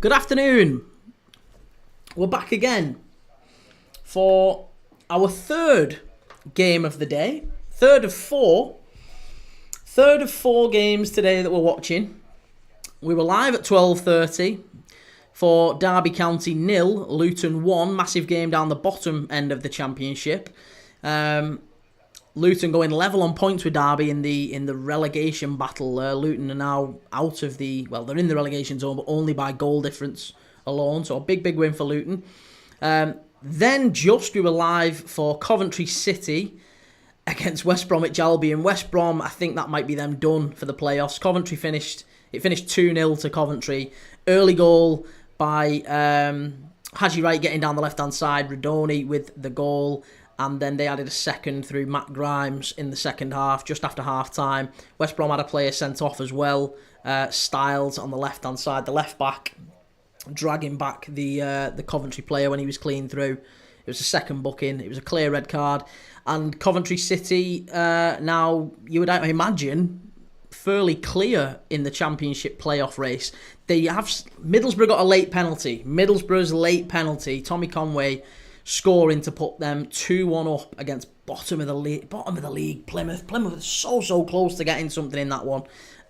Good afternoon. We're back again for our third game of the day. Third of four games today that we're watching. We were live at 12:30 for Derby County 0, Luton 1. Massive game down the bottom end of the Championship. Luton going level on points with Derby in the relegation battle. Luton are now out of they're in the relegation zone, but only by goal difference alone. So a big win for Luton. Then we were live for Coventry City against West Bromwich Albion. West Brom, I think that might be them done for the playoffs. Coventry finished 2-0 to Coventry. Early goal by Haji Wright getting down the left-hand side. Radoni with the goal. And then they added a second through Matt Grimes in the second half, just after half-time. West Brom had a player sent off as well. Styles on the left-hand side, the left-back, dragging back the Coventry player when he was clean through. It was a second booking. It was a clear red card. And Coventry City, now, you would imagine, fairly clear in the Championship playoff race. Middlesbrough got a late penalty. Middlesbrough's late penalty, Tommy Conway scoring to put them 2-1 up against bottom of the league, Plymouth. Plymouth was so close to getting something in that one.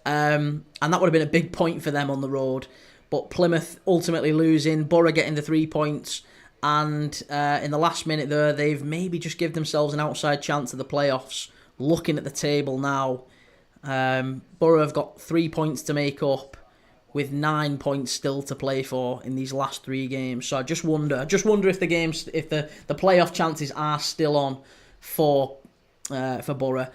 And that would have been a big point for them on the road. But Plymouth ultimately losing, Borough getting the 3 points. And in the last minute there, they've maybe just given themselves an outside chance of the playoffs. Looking at the table now, Borough have got 3 points to make up, with 9 points still to play for in these last 3 games. So I just wonder if the playoff chances are still on for Borough.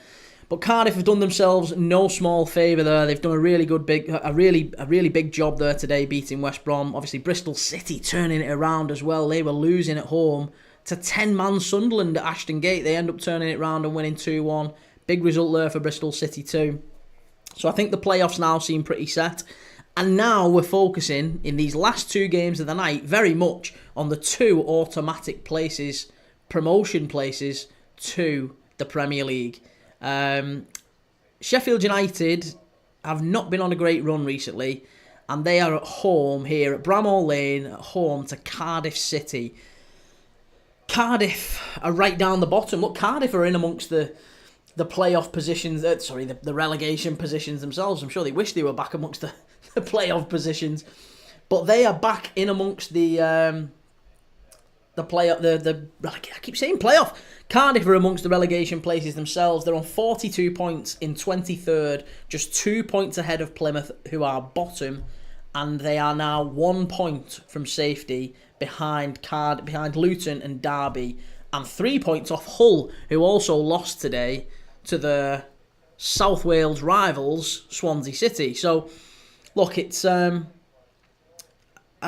But Cardiff have done themselves no small favour there. They've done a really big job there today, beating West Brom. Obviously Bristol City turning it around as well. They were losing at home to 10-man Sunderland at Ashton Gate. They end up turning it around and winning 2-1. Big result there for Bristol City too. So I think the playoffs now seem pretty set. And now we're focusing, in these last 2 games of the night, very much on the 2 automatic promotion places to the Premier League. Sheffield United have not been on a great run recently, and they are at home here at Bramall Lane, at home to Cardiff City. Cardiff are right down the bottom. Look, Cardiff are in amongst the playoff positions, the relegation positions themselves. I'm sure they wish they were back amongst the playoff positions, but they are back in amongst the playoff. I keep saying playoff. Cardiff are amongst the relegation places themselves. They're on 42 points in 23rd, just 2 points ahead of Plymouth, who are bottom, and they are now 1 point from safety behind Luton and Derby, and 3 points off Hull, who also lost today to the South Wales rivals Swansea City. So look, it's a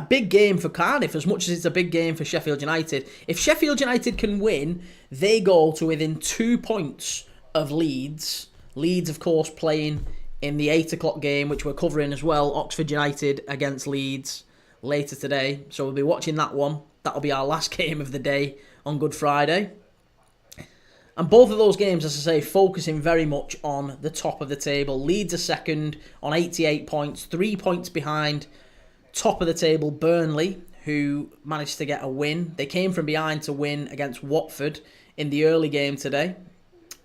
big game for Cardiff as much as it's a big game for Sheffield United. If Sheffield United can win, they go to within 2 points of Leeds. Leeds, of course, playing in the 8 o'clock game, which we're covering as well. Oxford United against Leeds later today. So we'll be watching that one. That'll be our last game of the day on Good Friday. And both of those games, as I say, focusing very much on the top of the table. Leeds are second on 88 points, 3 points behind top of the table Burnley, who managed to get a win. They came from behind to win against Watford in the early game today,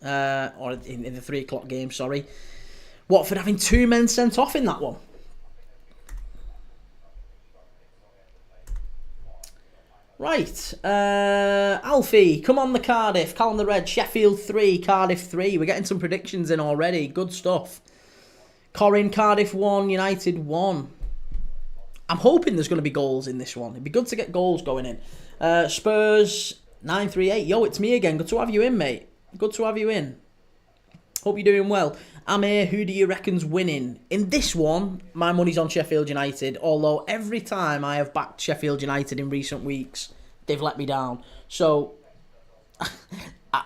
or in the 3 o'clock game, sorry. Watford having 2 men sent off in that one. Right, Alfie, come on the Cardiff, Callum the Red, Sheffield 3, Cardiff 3. We're getting some predictions in already, good stuff. Corin, Cardiff 1, United 1. I'm hoping there's going to be goals in this one. It'd be good to get goals going in. Spurs 938. Yo, it's me again. Good to have you in, mate. Good to have you in. Hope you're doing well. Amir, who do you reckon's winning? In this one, my money's on Sheffield United. Although every time I have backed Sheffield United in recent weeks, they've let me down. So,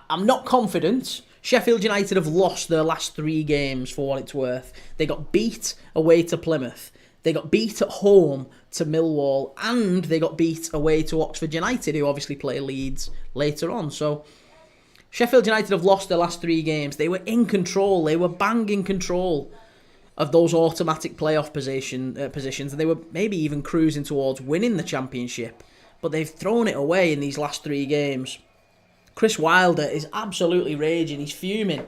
I'm not confident. Sheffield United have lost their last 3 games for what it's worth. They got beat away to Plymouth. They got beat at home to Millwall. And they got beat away to Oxford United, who obviously play Leeds later on. So, Sheffield United have lost their last 3 games. They were in control. They were bang in control of those automatic playoff positions, and they were maybe even cruising towards winning the championship, but they've thrown it away in these last 3 games. Chris Wilder is absolutely raging. He's fuming.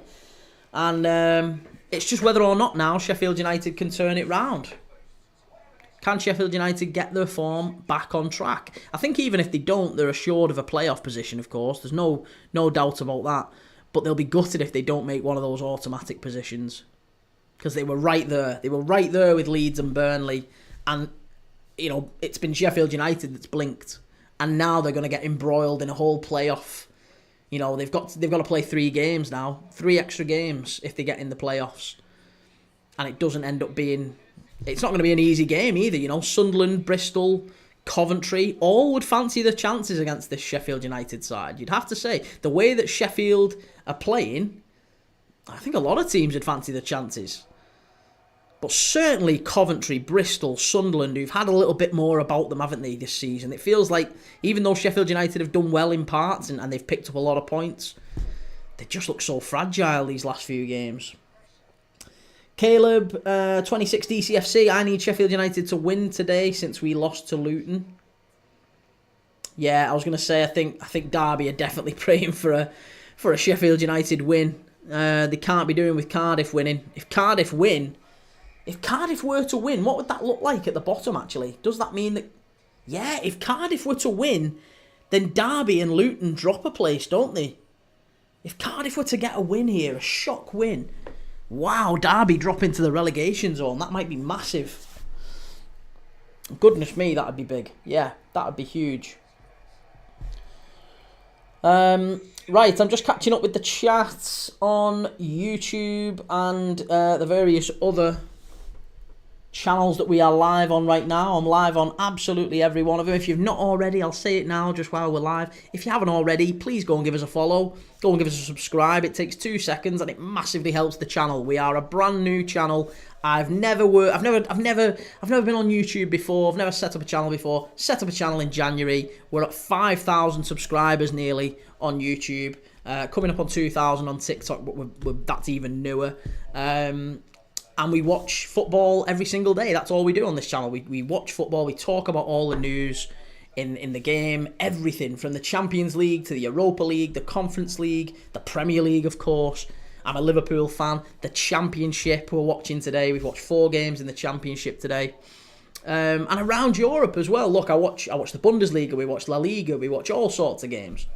And it's just whether or not now Sheffield United can turn it round. Can Sheffield United get their form back on track? I think even if they don't, they're assured of a playoff position, of course. There's no doubt about that. But they'll be gutted if they don't make one of those automatic positions. Because they were right there. They were right there with Leeds and Burnley. And, it's been Sheffield United that's blinked. And now they're going to get embroiled in a whole playoff. They've got to play 3 games now, 3 extra games if they get in the playoffs, and it doesn't end up being. It's not going to be an easy game either. Sunderland, Bristol, Coventry, all would fancy the chances against this Sheffield United side. You'd have to say the way that Sheffield are playing, I think a lot of teams would fancy the chances. But certainly Coventry, Bristol, Sunderland, who've had a little bit more about them, haven't they, this season? It feels like, even though Sheffield United have done well in parts and they've picked up a lot of points, they just look so fragile these last few games. Caleb, 26 DCFC, I need Sheffield United to win today since we lost to Luton. Yeah, I was going to say, I think Derby are definitely praying for a Sheffield United win. They can't be doing with Cardiff winning. If Cardiff were to win, what would that look like at the bottom, actually? Does that mean that... Yeah, if Cardiff were to win, then Derby and Luton drop a place, don't they? If Cardiff were to get a win here, a shock win, wow, Derby drop into the relegation zone. That might be massive. Goodness me, that would be big. Yeah, that would be huge. Right, I'm just catching up with the chats on YouTube and the various other channels that we are live on right now. I'm live on absolutely every one of them. If you've not already, I'll say it now just while we're live. If you haven't already, please go and give us a follow. Go and give us a subscribe. It takes 2 seconds and it massively helps the channel. We are a brand new channel. I've never been on YouTube before. I've never set up a channel before. Set up a channel in January. We're at 5,000 subscribers nearly on YouTube. Coming up on 2,000 on TikTok, but that's even newer. And we watch football every single day. That's all we do on this channel. We watch football. We talk about all the news in the game. Everything from the Champions League to the Europa League, the Conference League, the Premier League, of course. I'm a Liverpool fan. The Championship we're watching today. We've watched 4 games in the Championship today. And around Europe as well. Look, I watch the Bundesliga. We watch La Liga. We watch all sorts of games.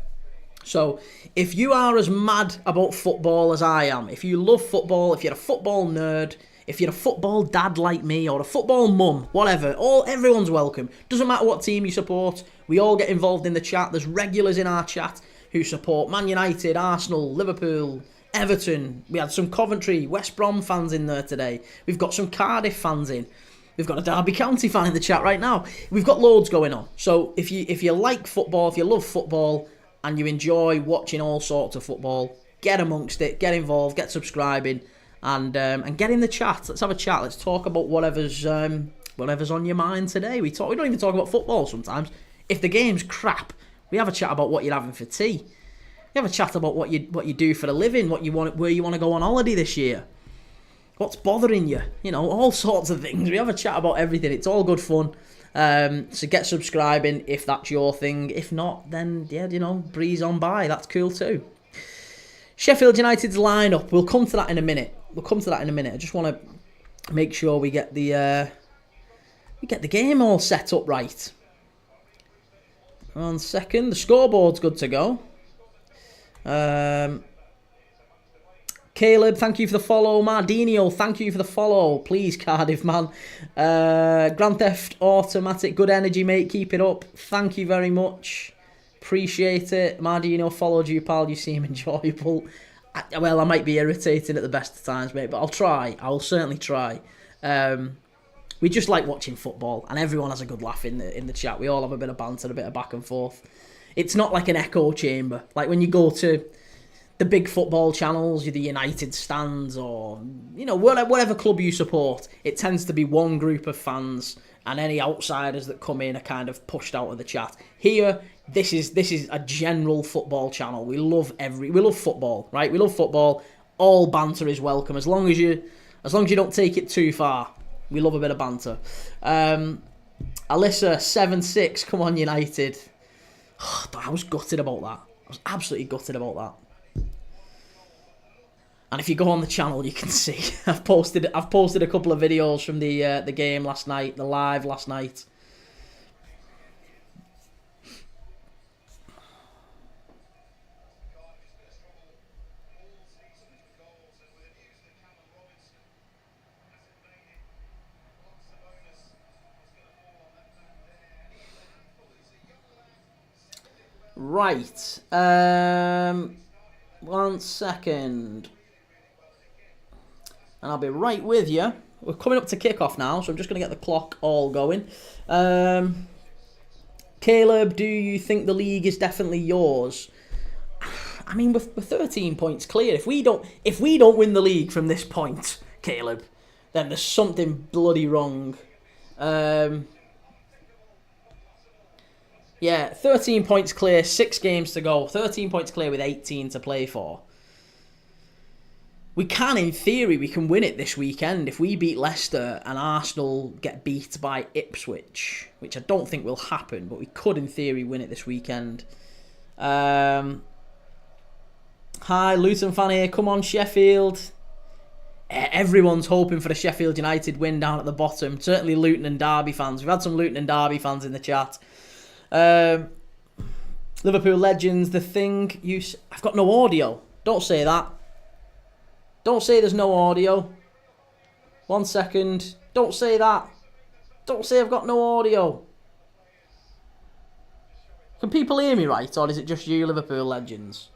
So, if you are as mad about football as I am, if you love football, if you're a football nerd, if you're a football dad like me, or a football mum, whatever, everyone's welcome. Doesn't matter what team you support, we all get involved in the chat. There's regulars in our chat who support Man United, Arsenal, Liverpool, Everton. We had some Coventry, West Brom fans in there today. We've got some Cardiff fans in. We've got a Derby County fan in the chat right now. We've got loads going on. So, if you like football, if you love football, and you enjoy watching all sorts of football, get amongst it, get involved, get subscribing, and get in the chat. Let's have a chat. Let's talk about whatever's on your mind today. We don't even talk about football sometimes. If the game's crap, we have a chat about what you're having for tea. We have a chat about what you do for a living, where you want to go on holiday this year. What's bothering you? All sorts of things. We have a chat about everything. It's all good fun. So get subscribing if that's your thing. If not, then yeah, breeze on by. That's cool too. Sheffield United's lineup. We'll come to that in a minute. I just want to make sure we get the game all set up right. 1 second. The scoreboard's good to go. Caleb, thank you for the follow. Mardinho, thank you for the follow. Please, Cardiff, man. Grand Theft Automatic, good energy, mate. Keep it up. Thank you very much. Appreciate it. Mardinho followed you, pal. You seem enjoyable. I might be irritating at the best of times, mate, but I'll try. I will certainly try. We just like watching football, and everyone has a good laugh in the chat. We all have a bit of banter, a bit of back and forth. It's not like an echo chamber. Like when you go to the big football channels, the United stands, or whatever club you support, it tends to be one group of fans, and any outsiders that come in are kind of pushed out of the chat. Here, this is a general football channel. We love football, right? We love football. All banter is welcome as long as As long as you don't take it too far. We love a bit of banter. Alyssa, 7-6. Come on, United. I was gutted about that. I was absolutely gutted about that. And if you go on the channel, you can see I've posted a couple of videos from the game last night, the live last night. Right. 1 second. And I'll be right with you. We're coming up to kickoff now, so I'm just going to get the clock all going. Caleb, do you think the league is definitely yours? I mean, we're 13 points clear. If we don't win the league from this point, Caleb, then there's something bloody wrong. Yeah, 13 points clear, 6 games to go. 13 points clear with 18 to play for. In theory, we can win it this weekend if we beat Leicester and Arsenal get beat by Ipswich, which I don't think will happen, but we could, in theory, win it this weekend. Hi, Luton fan here. Come on, Sheffield. Everyone's hoping for the Sheffield United win down at the bottom. Certainly Luton and Derby fans. We've had some Luton and Derby fans in the chat. Liverpool Legends, the thing I've got no audio. Don't say that. Don't say there's no audio. 1 second. Don't say that. Don't say I've got no audio. Can people hear me right, or is it just you, Liverpool Legends?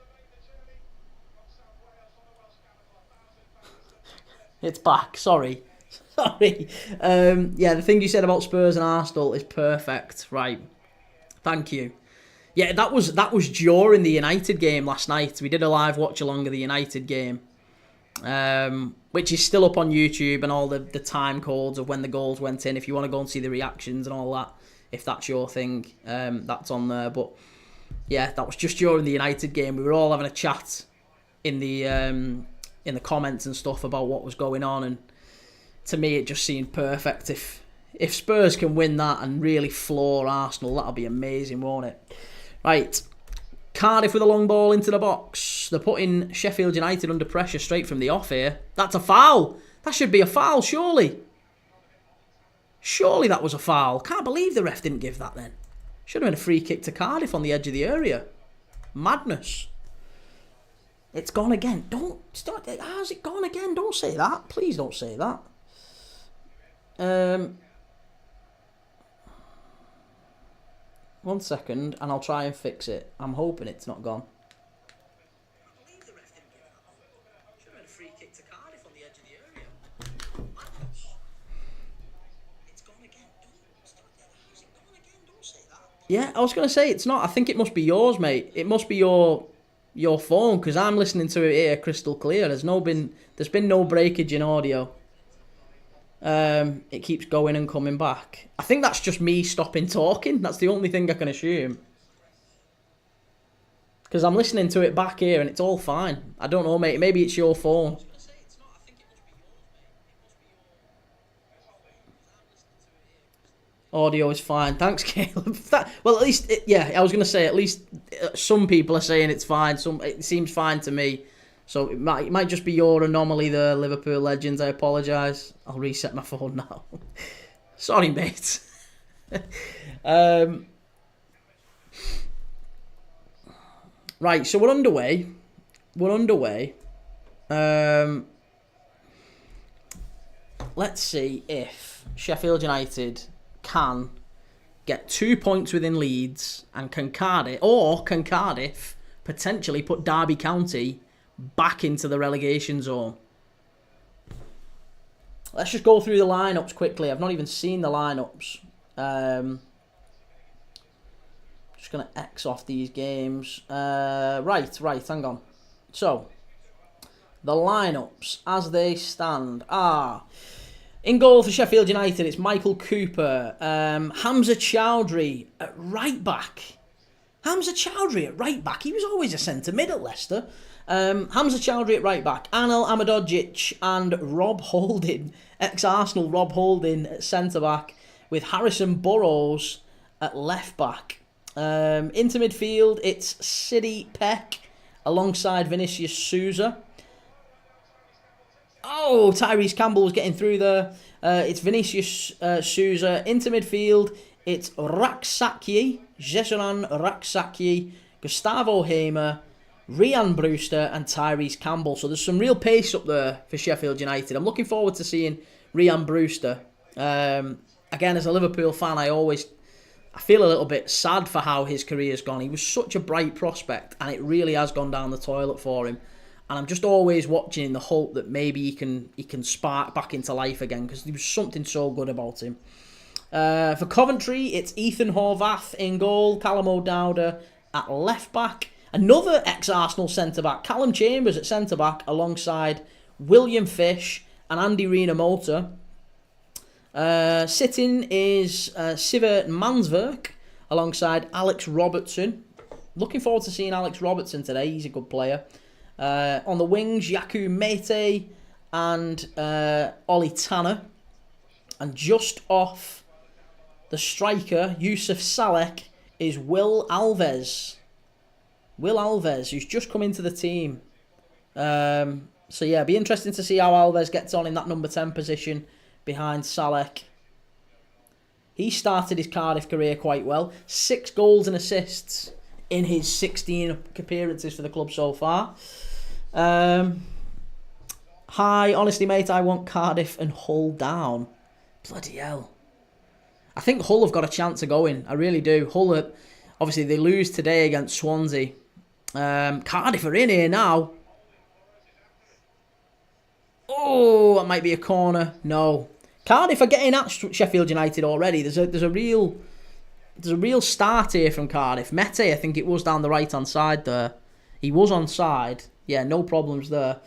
It's back. Sorry. Yeah, the thing you said about Spurs and Arsenal is perfect. Right. Thank you. Yeah, that was during the United game last night. We did a live watch along of the United game. Which is still up on YouTube, and all the time codes of when the goals went in. If you want to go and see the reactions and all that, if that's your thing, that's on there. But yeah, that was just during the United game. We were all having a chat in the comments and stuff about what was going on, and to me it just seemed perfect. If Spurs can win that and really floor Arsenal, that'll be amazing, won't it? Right. Cardiff with a long ball into the box. They're putting Sheffield United under pressure straight from the off here. That's a foul. That should be a foul, surely. Surely that was a foul. Can't believe the ref didn't give that then. Should have been a free kick to Cardiff on the edge of the area. Madness. It's gone again. Don't start. How's it gone again? Don't say that. Please don't say that. 1 second, and I'll try and fix it. I'm hoping it's not gone. Yeah, I was going to say it's not. I think it must be yours, mate. It must be your phone, because I'm listening to it here crystal clear. There's been no breakage in audio. It keeps going and coming back. I think that's just me stopping talking. That's the only thing I can assume. Because I'm listening to it back here and it's all fine. I don't know, mate. Maybe it's your phone. Audio is fine. Thanks, Caleb. Well, at least, I was going to say, at least some people are saying it's fine. It seems fine to me. So it might just be your anomaly there, Liverpool Legends. I apologise. I'll reset my phone now. Sorry, mate. Right, so we're underway. Let's see if Sheffield United can get 2 points within Leeds, and can Cardiff potentially put Derby County back into the relegation zone. Let's just go through the lineups quickly. I've not even seen the lineups. Just going to X off these games. Right, hang on. So, the lineups as they stand are: in goal for Sheffield United, it's Michael Cooper. Hamza Chowdhury at right back. He was always a centre mid at Leicester. Hamza Chowdhury at right back, Anel Ahmedhodzic and Rob Holding, ex-Arsenal Rob Holding at centre back, with Harrison Burrows at left back. Into midfield, it's Sidi Peck alongside Vinicius Souza. Oh, Tyrese Campbell was getting through there. It's Vinicius Souza. Into midfield, it's Raksaki, Jesuran Raksaki, Gustavo Hamer, Ryan Brewster and Tyrese Campbell. So there's some real pace up there for Sheffield United. I'm looking forward to seeing Ryan Brewster. Again, as a Liverpool fan, I feel a little bit sad for how his career's gone. He was such a bright prospect, and it really has gone down the toilet for him. And I'm just always watching in the hope that maybe he can spark back into life again, because there was something so good about him. For Coventry, it's Ethan Horvath in goal, Callum O'Dowda at left back. Another ex-Arsenal centre-back, Callum Chambers at centre-back, alongside William Fish and Andy Rina-Mota. Sitting is Sivert Mansverk alongside Alex Robertson. Looking forward to seeing Alex Robertson today. He's a good player. On the wings, Yaku Mete and Ollie Tanner. And just off the striker, Yusuf Salek, is Will Alves. Will Alves, who's just come into the team. So yeah, it'll be interesting to see how Alves gets on in that number 10 position behind Salek. He started his Cardiff career quite well. 6 goals and assists in his 16 appearances for the club so far. Hi, honestly mate, I want Cardiff and Hull down. Bloody hell. I think Hull have got a chance of going. I really do. Hull, obviously they lose today against Swansea. Cardiff are in here now. Oh, that might be a corner. No. Cardiff are getting at Sheffield United already. There's a real start here from Cardiff. Mete, I think it was down the right hand side there. He was onside. Yeah, no problems there.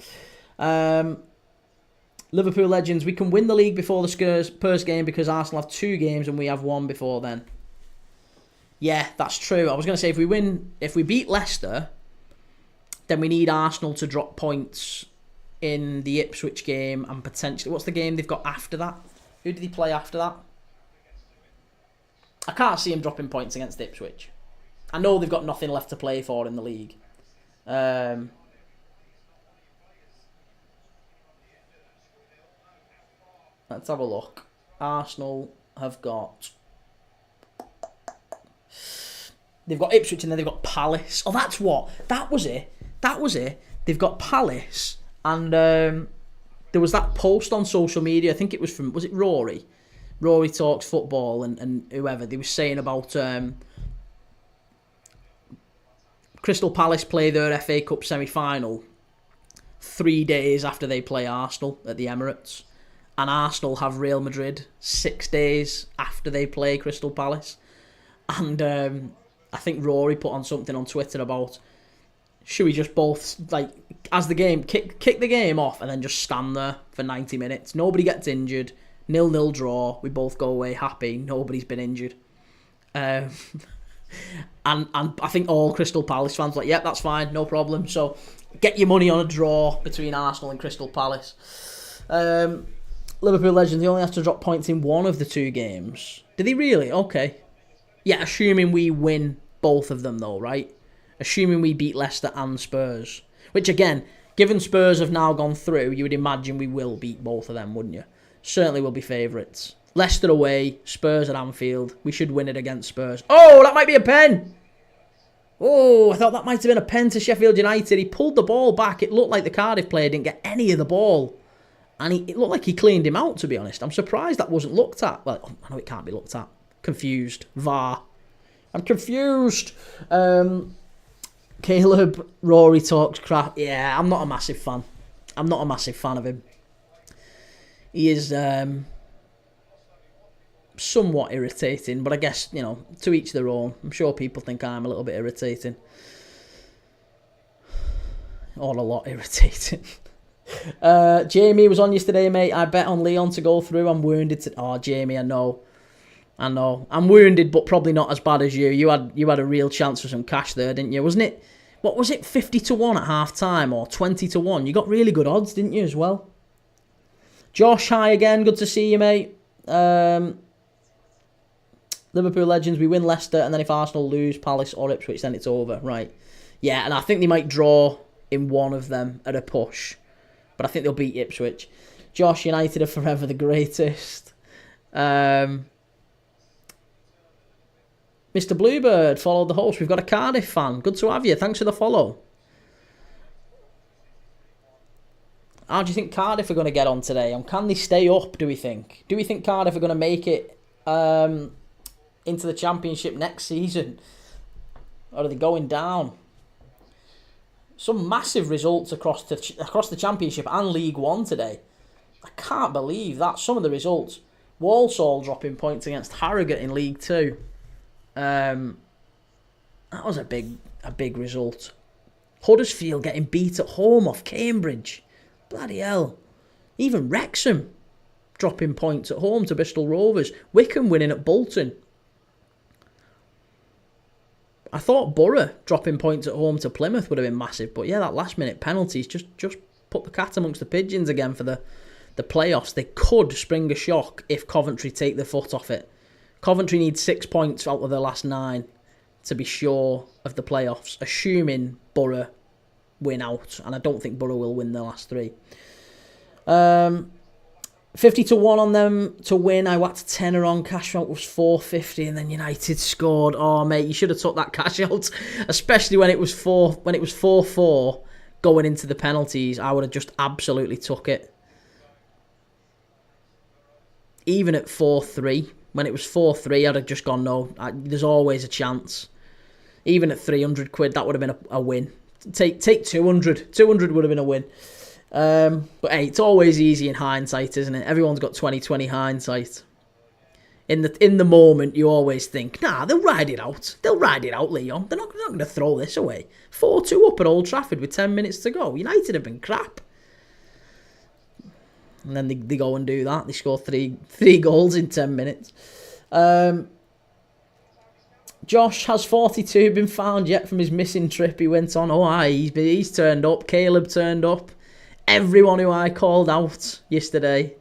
Liverpool legends, we can win the league before the Spurs game because Arsenal have 2 games and we have 1 before then. Yeah, that's true. I was going to say, if we beat Leicester, then we need Arsenal to drop points in the Ipswich game and potentially... What's the game they've got after that? Who did he play after that? I can't see him dropping points against Ipswich. I know they've got nothing left to play for in the league. Let's have a look. Arsenal have got... They've got Ipswich and then they've got Palace. Oh, that's what. That was it. They've got Palace. And there was that post on social media. I think it was from... Was it Rory? Rory Talks Football and whoever. They were saying about... Crystal Palace play their FA Cup semi-final 3 days after they play Arsenal at the Emirates. And Arsenal have Real Madrid 6 days after they play Crystal Palace. And I think Rory put on something on Twitter about, should we just both, like, as the game, kick the game off and then just stand there for 90 minutes. Nobody gets injured. 0-0 draw. We both go away happy. Nobody's been injured. And I think all Crystal Palace fans were like, yep, that's fine, no problem. So get your money on a draw between Arsenal and Crystal Palace. Liverpool legend, they only have to drop points in 1 of the 2 games. Did he really? Okay. Yeah, assuming we win both of them though, right? Assuming we beat Leicester and Spurs. Which again, given Spurs have now gone through, you would imagine we will beat both of them, wouldn't you? Certainly will be favourites. Leicester away, Spurs at Anfield. We should win it against Spurs. Oh, that might be a pen! Oh, I thought that might have been a pen to Sheffield United. He pulled the ball back. It looked like the Cardiff player didn't get any of the ball. And it looked like he cleaned him out, to be honest. I'm surprised that wasn't looked at. Well, I know it can't be looked at. Confused. VAR. I'm confused. Caleb, Rory talks crap. Yeah, I'm not a massive fan. I'm not a massive fan of him. He is somewhat irritating, but I guess, you know, to each their own. I'm sure people think I'm a little bit irritating. Or a lot irritating. Jamie was on yesterday, mate. I bet on Leon to go through. I'm wounded. Oh, Jamie, I know. I'm wounded, but probably not as bad as you. You had a real chance for some cash there, didn't you? Wasn't what was it, 50 to 1 at half time or 20 to 1? You got really good odds, didn't you, as well? Josh, hi again. Good to see you, mate. Liverpool Legends, we win Leicester, and then if Arsenal lose Palace or Ipswich, then it's over. Right. Yeah, and I think they might draw in one of them at a push. But I think they'll beat Ipswich. Josh, United are forever the greatest. Mr. Bluebird followed the host. We've got a Cardiff fan. Good to have you. Thanks for the follow. How do you think Cardiff are going to get on today? And can they stay up, do we think? Do we think Cardiff are going to make it into the Championship next season? Or are they going down? Some massive results across the Championship and League One today. I can't believe that. Some of the results. Walsall dropping points against Harrogate in League Two. That was a big result. Huddersfield getting beat at home off Cambridge. Bloody hell. Even Wrexham dropping points at home to Bristol Rovers. Wickham winning at Bolton. I thought Borough dropping points at home to Plymouth would have been massive. But yeah, that last minute penalties just put the cat amongst the pigeons again for the playoffs. They could spring a shock if Coventry take their foot off it. Coventry needs 6 points out of their last 9 to be sure of the playoffs, assuming Borough win out. And I don't think Borough will win the last 3. 50 to 1 on them to win. I whacked a tenner on. Cash out was 4.50, and then United scored. Oh mate, you should have took that cash out, especially when it was 4-4 going into the penalties. I would have just absolutely took it. Even at 4-3, when it was 4-3, I'd have just gone no. There's always a chance. Even at 300 quid, that would have been a win. Take 200. 200 would have been a win. But hey, it's always easy in hindsight, isn't it? Everyone's got 20/20 hindsight. In the moment, you always think, nah, they'll ride it out. They'll ride it out, Leon. They're not going to throw this away. 4-2 up at Old Trafford with 10 minutes to go. United have been crap. And then they go and do that. They score three goals in 10 minutes. Josh, has 42 been found yet from his missing trip? He went on. Oh, aye, he's turned up. Caleb turned up. Everyone who I called out yesterday,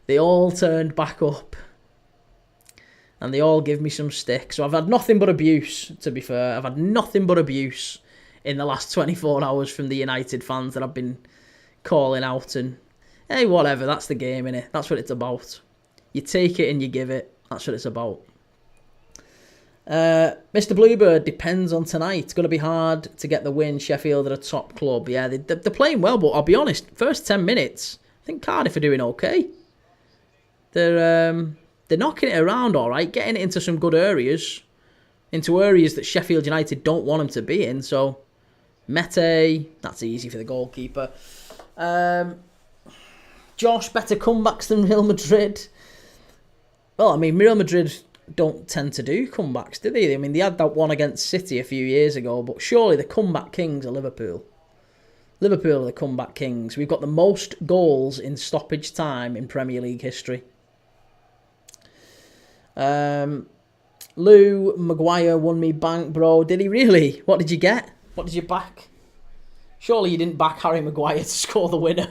they all turned back up. And they all give me some stick. So I've had nothing but abuse, to be fair. I've had nothing but abuse in the last 24 hours from the United fans that I've been calling out. And hey, whatever, that's the game, innit? That's what it's about. You take it and you give it. That's what it's about. Mr. Bluebird, depends on tonight. It's going to be hard to get the win. Sheffield are a top club. Yeah, they're playing well, but I'll be honest, first 10 minutes, I think Cardiff are doing okay. They're knocking it around all right, getting it into some good areas, into areas that Sheffield United don't want them to be in. So, Mete, that's easy for the goalkeeper. Josh, better comebacks than Real Madrid. Well, I mean, Real Madrid don't tend to do comebacks, do they? I mean, they had that one against City a few years ago, but surely the comeback kings are Liverpool. Liverpool are the comeback kings. We've got the most goals in stoppage time in Premier League history. Lou Maguire won me bank, bro. Did he really? What did you get? What did you back? Surely you didn't back Harry Maguire to score the winner.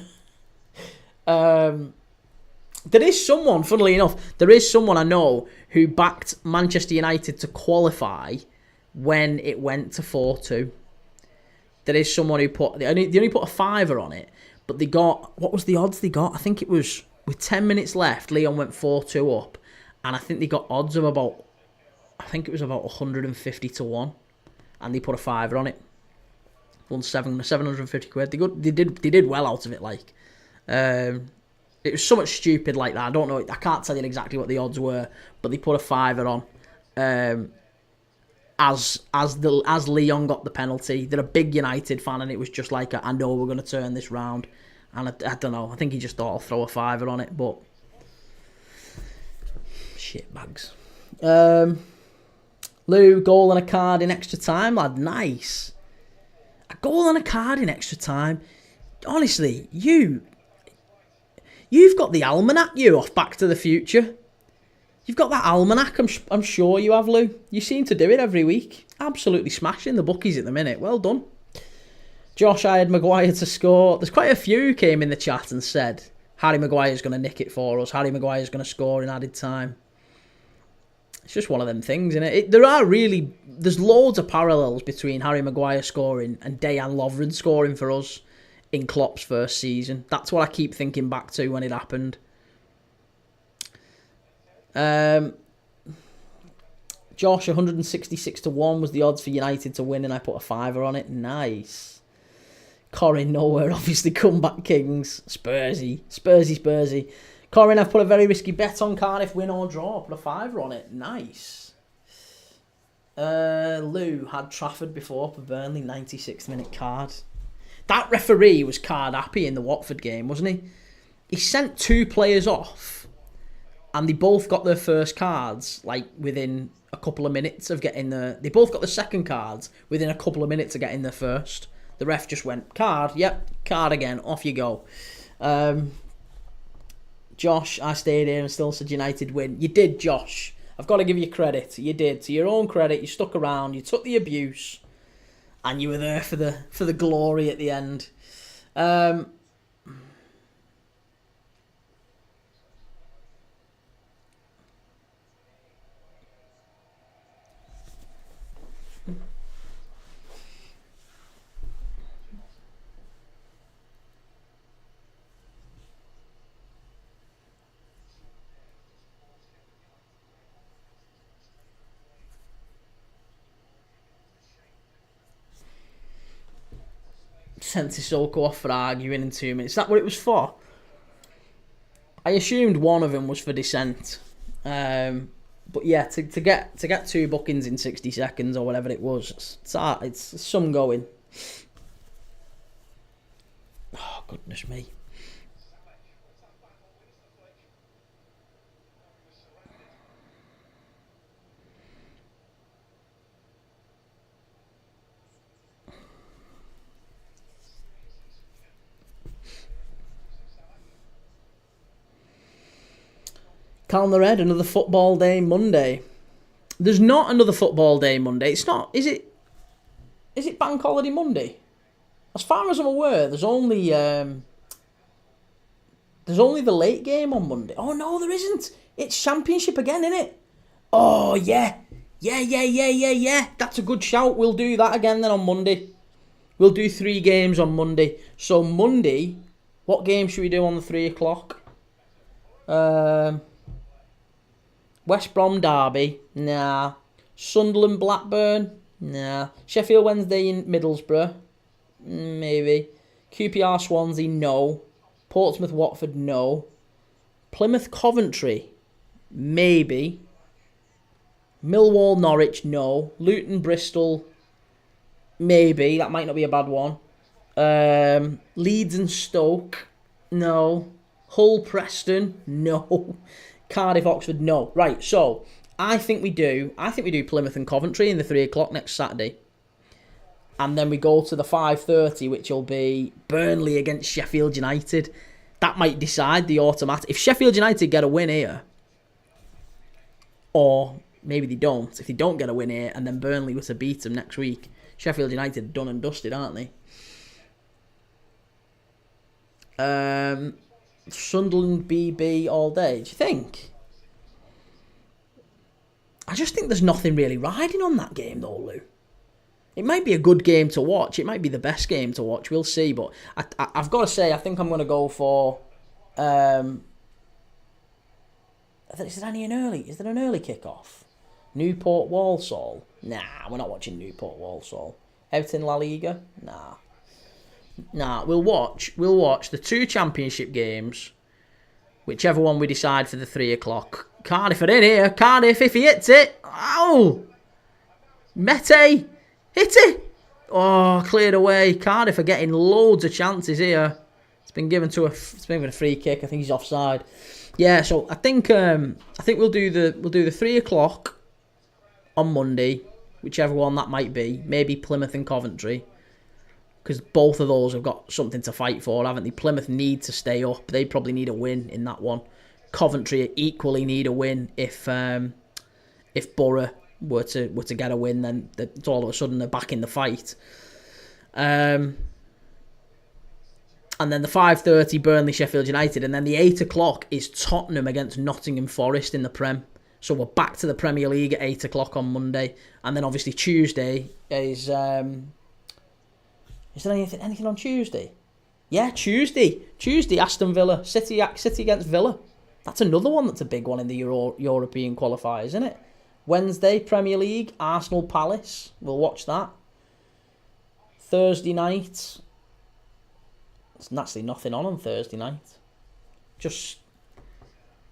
There is someone, funnily enough, there is someone I know who backed Manchester United to qualify when it went to 4-2. There is someone who they only put a $5 on it, but they got, what was the odds they got? I think it was, with 10 minutes left, Leon went 4-2 up, and I think they got odds of about, I think it was about 150 to 1, and they put a $5 on it. Won 750 quid. They did well out of it, like. It was somewhat stupid like that. I don't know. I can't tell you exactly what the odds were, but they put a $5 on. As Leon got the penalty, they're a big United fan, and it was just like, I know we're going to turn this round, and I don't know. I think he just thought I'll throw a $5 on it, but shit bags. Lou, goal and a card in extra time, lad. Nice. A goal and a card in extra time. Honestly, You've got the almanac, you, off Back to the Future. You've got that almanac, I'm sure you have, Lou. You seem to do it every week. Absolutely smashing the bookies at the minute. Well done. Josh, I had Maguire to score. There's quite a few who came in the chat and said, Harry Maguire's going to nick it for us. Harry Maguire's going to score in added time. It's just one of them things, isn't it? There's loads of parallels between Harry Maguire scoring and Dejan Lovren scoring for us in Klopp's first season. That's what I keep thinking back to when it happened. Josh, 166-1 was the odds for United to win, and I put a fiver on it. Nice. Corin, nowhere, obviously, comeback kings. Spursy. Corin, I've put a very risky bet on Cardiff, win or draw. Put a fiver on it. Nice. Lou had Trafford before for Burnley, 96th minute card. That referee was card happy in the Watford game, wasn't he? He sent 2 players off, and they both got their first cards, like, within a couple of minutes of getting They both got the second cards within a couple of minutes of getting their first. The ref just went, card, yep, card again, off you go. Josh, I stayed here and still said United win. You did, Josh. I've got to give you credit. You did. To your own credit, you stuck around, you took the abuse, and you were there for the glory at the end. Sent Sissoko off for arguing in 2 minutes. Is that what it was for? I assumed one of them was for dissent. But yeah, to get 2 bookings in 60 seconds or whatever it was, it's some going. Oh, goodness me. Calm the Red, another football day Monday. There's not another football day Monday. It's not. Is it Bank Holiday Monday? As far as I'm aware, there's only the late game on Monday. Oh no, there isn't. It's Championship again, isn't it? Oh yeah. Yeah. That's a good shout. We'll do that again then on Monday. We'll do 3 games on Monday. So Monday, what game should we do on the 3 o'clock? West Brom Derby, nah. Sunderland Blackburn, nah. Sheffield Wednesday in Middlesbrough, maybe. QPR Swansea, no. Portsmouth Watford, no. Plymouth Coventry, maybe. Millwall Norwich, no. Luton Bristol, maybe. That might not be a bad one. Leeds and Stoke, no. Hull Preston, no. Cardiff Oxford, no. Right, so I think we do Plymouth and Coventry in the 3 o'clock next Saturday. And then we go to the 5:30, which will be Burnley against Sheffield United. That might decide the automatic. If Sheffield United get a win here, or maybe they don't. If they don't get a win here and then Burnley were to beat them next week, Sheffield United are done and dusted, aren't they? Sunderland BB all day. Do you think? I just think there's nothing really riding on that game though, Lou. It might be a good game to watch. It might be the best game to watch. We'll see. But I've got to say, I think I'm going to go for... Is there an early kick-off? Newport Walsall? Nah, we're not watching Newport Walsall. Everton La Liga? Nah, we'll watch the 2 championship games, whichever one we decide for the 3 o'clock. Cardiff are in here. Cardiff, if he hits it. Ow! Mete, hit it. Oh, cleared away. Cardiff are getting loads of chances here. It's been given a free kick. I think he's offside. Yeah, so I think we'll do the 3 o'clock on Monday, whichever one that might be. Maybe Plymouth and Coventry. Because both of those have got something to fight for, haven't they? Plymouth need to stay up. They probably need a win in that one. Coventry equally need a win. If Borough were to get a win, then all of a sudden they're back in the fight. And then the 5:30 Burnley Sheffield United, and then the 8 o'clock is Tottenham against Nottingham Forest in the Prem. So we're back to the Premier League at 8 o'clock on Monday, and then obviously Tuesday is there anything on Tuesday? Yeah, Tuesday Aston Villa, City against Villa. That's another one that's a big one in the European qualifiers, isn't it? Wednesday Premier League, Arsenal Palace. We'll watch that. Thursday night. There's naturally nothing on Thursday night.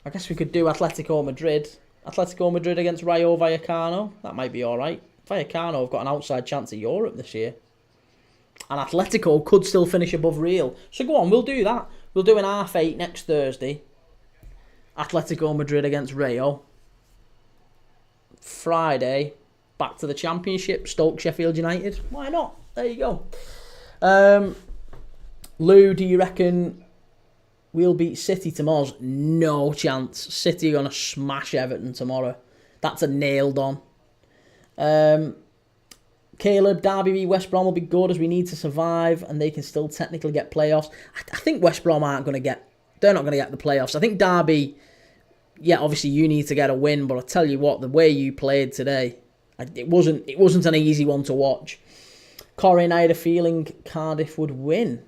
I guess we could do Atletico Madrid. Atletico Madrid against Rayo Vallecano. That might be alright. Vallecano have got an outside chance of Europe this year. And Atletico could still finish above Real. So go on, we'll do that. We'll do an 8:30 next Thursday. Atletico Madrid against Rayo. Friday, back to the Championship. Stoke Sheffield United. Why not? There you go. Lou, do you reckon we'll beat City tomorrow? No chance. City are going to smash Everton tomorrow. That's a nailed on. Caleb, Derby v West Brom will be good as we need to survive and they can still technically get playoffs. I think West Brom they're not going to get the playoffs. I think Derby, yeah, obviously you need to get a win, but I'll tell you what, the way you played today, it wasn't an easy one to watch. Corin, I had a feeling Cardiff would win.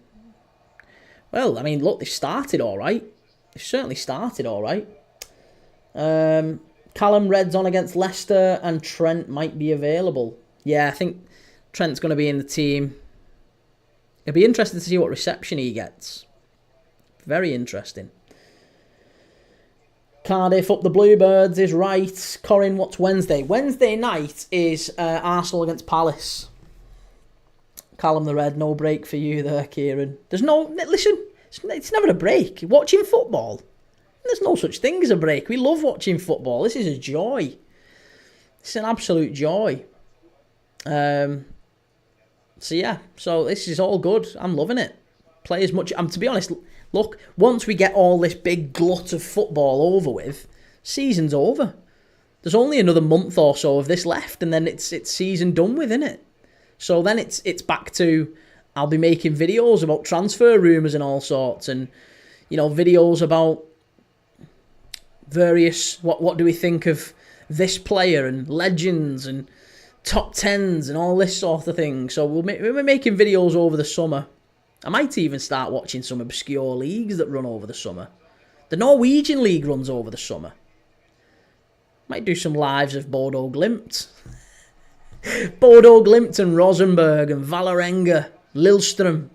Well, I mean, look, they've started all right. They've certainly started all right. Callum, Reds on against Leicester, and Trent might be available. Yeah, I think Trent's going to be in the team. It'll be interesting to see what reception he gets. Very interesting. Cardiff up the Bluebirds is right. Corin, what's Wednesday? Wednesday night is Arsenal against Palace. Callum the Red, no break for you there, Kieran. Listen, it's never a break. Watching football, there's no such thing as a break. We love watching football. This is a joy. It's an absolute joy. So this is all good. I'm loving it. Play as much. To be honest, look, once we get all this big glut of football over with, season's over. There's only another month or so of this left, and then it's season done with, innit? So then it's back to, I'll be making videos about transfer rumours and all sorts, and videos about various what do we think of this player and legends and top tens and all this sort of thing. So we're making videos over the summer. I might even start watching some obscure leagues that run over the summer. The Norwegian league runs over the summer. Might do some lives of Bodo Glimt. Bodo Glimt and Rosenborg and Valerenga, Lillestrøm.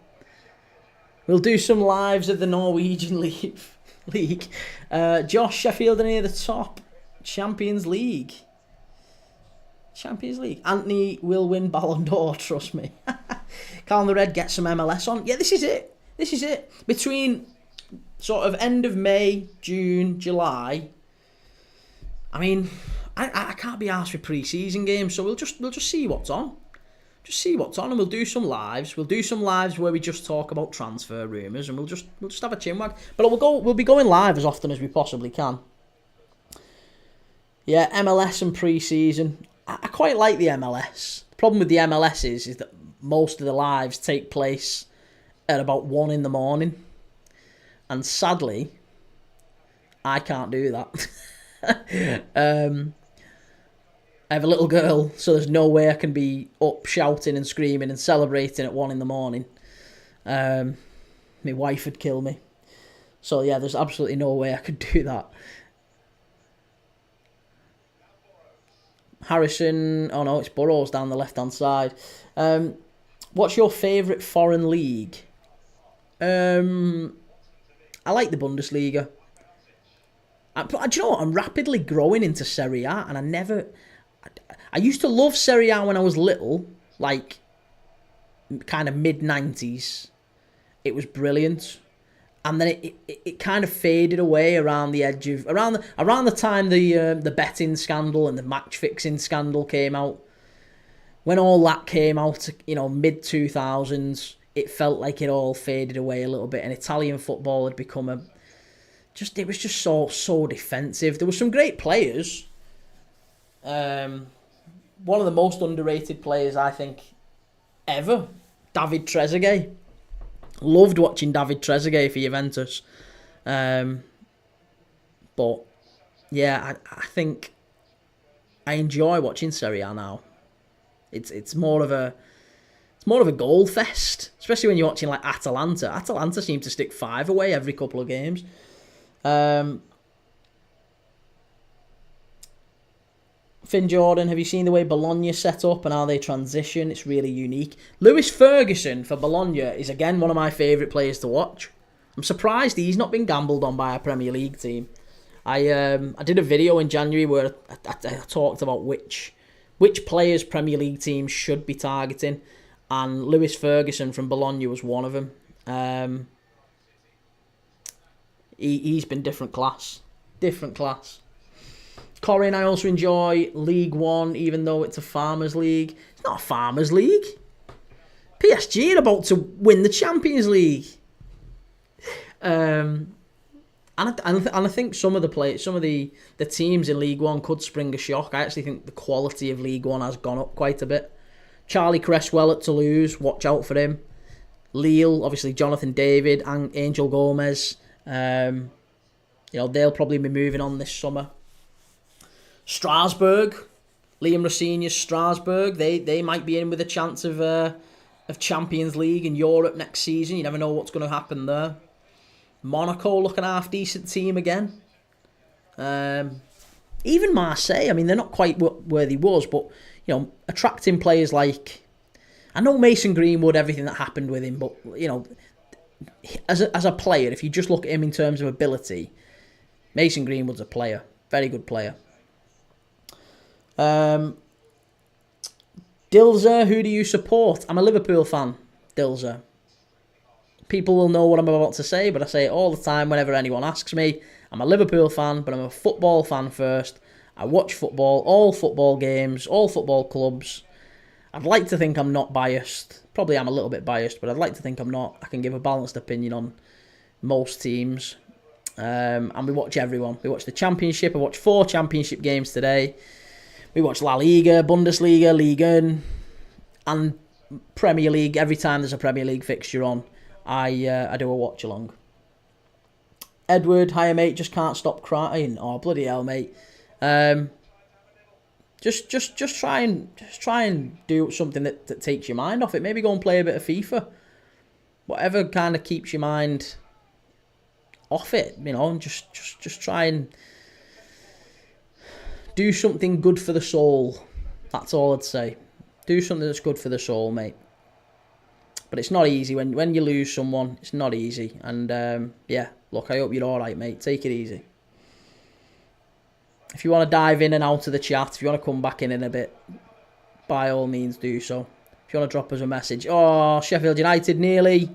We'll do some lives of the Norwegian league. Josh, Sheffield are near the top. Champions League. Anthony will win Ballon d'Or, trust me. Calm the Red, get some MLS on. Yeah, this is it. Between sort of end of May, June, July. I mean, I can't be arsed with pre-season games, so we'll just see what's on. Just see what's on, and we'll do some lives. We'll do some lives where we just talk about transfer rumours, and we'll just have a chinwag. But we'll be going live as often as we possibly can. Yeah, MLS and pre-season. I quite like the MLS. The problem with the MLS is that most of the lives take place at about 1 a.m. And sadly, I can't do that. I have a little girl, so there's no way I can be up shouting and screaming and celebrating at 1 a.m. My wife would kill me. So yeah, there's absolutely no way I could do that. Harrison, oh no, it's Burrows down the left-hand side. What's your favourite foreign league? I like the Bundesliga. Do you know what? I'm rapidly growing into Serie A, and I used to love Serie A when I was little, like kind of mid-90s. It was brilliant. And then it kind of faded away around the edge of around the time the betting scandal and the match fixing scandal came out. When all that came out, mid 2000s, it felt like it all faded away a little bit, and Italian football had become it was just so defensive. There were some great players. One of the most underrated players I think ever, David Trezeguet. Loved watching David Trezeguet for Juventus. But yeah, I think I enjoy watching Serie A now. It's more of a goal fest, especially when you're watching like Atalanta. Atalanta seem to stick 5 away every couple of games. Finn Jordan, have you seen the way Bologna set up and how they transition? It's really unique. Lewis Ferguson for Bologna is again one of my favourite players to watch. I'm surprised he's not been gambled on by a Premier League team. I did a video in January where I talked about which players Premier League teams should be targeting, and Lewis Ferguson from Bologna was one of them. He's been different class. Corin, I also enjoy League One, even though it's a farmers' league. It's not a farmers' league. PSG are about to win the Champions League. And I think some of the teams in League One could spring a shock. I actually think the quality of League One has gone up quite a bit. Charlie Cresswell at Toulouse, watch out for him. Lille, obviously Jonathan David and Angel Gomez. They'll probably be moving on this summer. Strasbourg, Liam Rossinia's Strasbourg, they might be in with a chance of Champions League in Europe next season. You never know what's going to happen there. Monaco looking half decent team again. Even Marseille, I mean, they're not quite where they was, but attracting players like, I know Mason Greenwood, everything that happened with him, but as a player, if you just look at him in terms of ability, Mason Greenwood's a player, very good player. Dilzer, who do you support? I'm a Liverpool fan, Dilzer. People will know what I'm about to say, but I say it all the time whenever anyone asks me. I'm a Liverpool fan, but I'm a football fan first. I watch football, all football games, all football clubs. I'd like to think I'm not biased. Probably am a little bit biased, but I'd like to think I'm not. I can give a balanced opinion on most teams. And we watch everyone. We watch the Championship. I watched 4 Championship games today. We watch La Liga, Bundesliga, Liga 1, and Premier League. Every time there's a Premier League fixture on, I do a watch along. Edward, hiya mate, just can't stop crying. Oh bloody hell, mate. Just try and do something that takes your mind off it. Maybe go and play a bit of FIFA. Whatever kind of keeps your mind off it, and just try and do something good for the soul. That's all I'd say. Do something that's good for the soul, mate. But it's not easy when you lose someone. It's not easy. And look, I hope you're all right, mate. Take it easy. If you want to dive in and out of the chat, if you want to come back in a bit, by all means do so. If you want to drop us a message. Oh, Sheffield United nearly.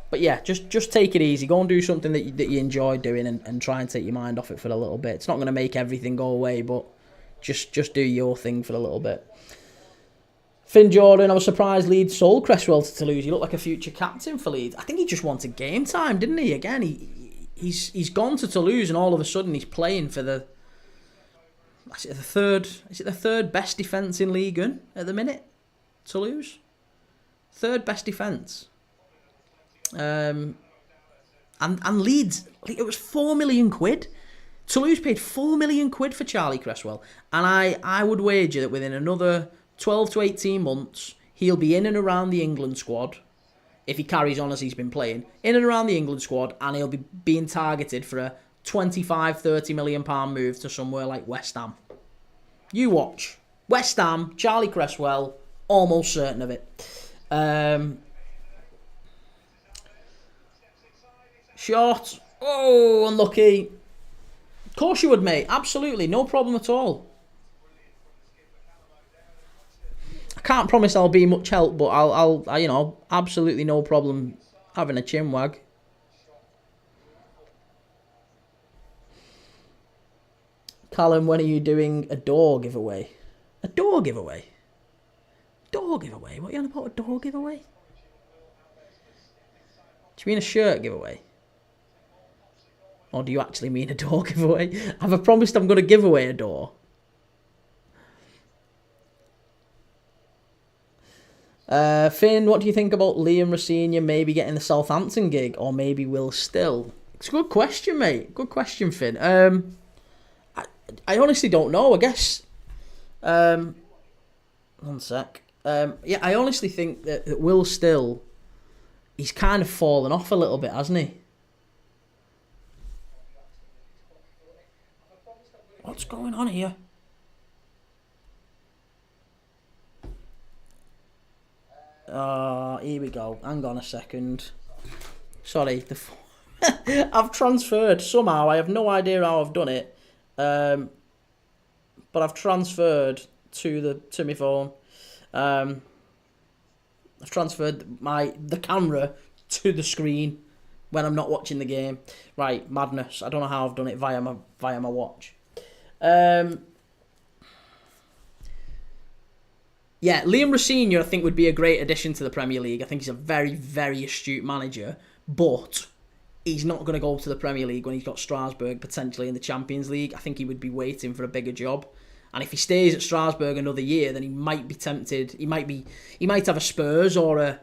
But yeah, just take it easy. Go and do something that you enjoy doing and try and take your mind off it for a little bit. It's not going to make everything go away, but just do your thing for a little bit. Finn Jordan, I was surprised Leeds sold Cresswell to Toulouse. He looked like a future captain for Leeds. I think he just wanted game time, didn't he? Again, he's gone to Toulouse and all of a sudden he's playing for the third best defence in Ligue 1 at the minute? Toulouse? Third best defence. And Leeds, it was 4 million quid. Toulouse paid 4 million quid for Charlie Cresswell. And I would wager that within another 12 to 18 months, he'll be in and around the England squad, if he carries on as he's been playing, in and around the England squad, and he'll be being targeted for a 25, 30 million pound move to somewhere like West Ham. You watch. West Ham, Charlie Cresswell, almost certain of it. Short. Oh, unlucky. Of course you would, mate. Absolutely. No problem at all. I can't promise I'll be much help, but I'll absolutely no problem having a chin wag. Callum, when are you doing a door giveaway? A door giveaway? Door giveaway? What are you on about, a door giveaway? Do you mean a shirt giveaway? Or do you actually mean a door giveaway? Have I promised I'm going to give away a door? Finn, what do you think about Liam Rosenior maybe getting the Southampton gig, or maybe Will Still? It's a good question, mate. Good question, Finn. I honestly don't know. I guess. One sec. Yeah, I honestly think that Will Still, he's kind of fallen off a little bit, hasn't he? What's going on here? Here we go. Hang on a second. Sorry, I've transferred somehow. I have no idea how I've done it, but I've transferred to my phone. I've transferred the camera to the screen when I'm not watching the game. Right, madness. I don't know how I've done it via my watch. Yeah, Liam Rosenior I think would be a great addition to the Premier League. I think he's a very, very astute manager, but he's not going to go to the Premier League when he's got Strasbourg potentially in the Champions League. I think he would be waiting for a bigger job. And if he stays at Strasbourg another year, then he might be tempted. He might have a Spurs or a,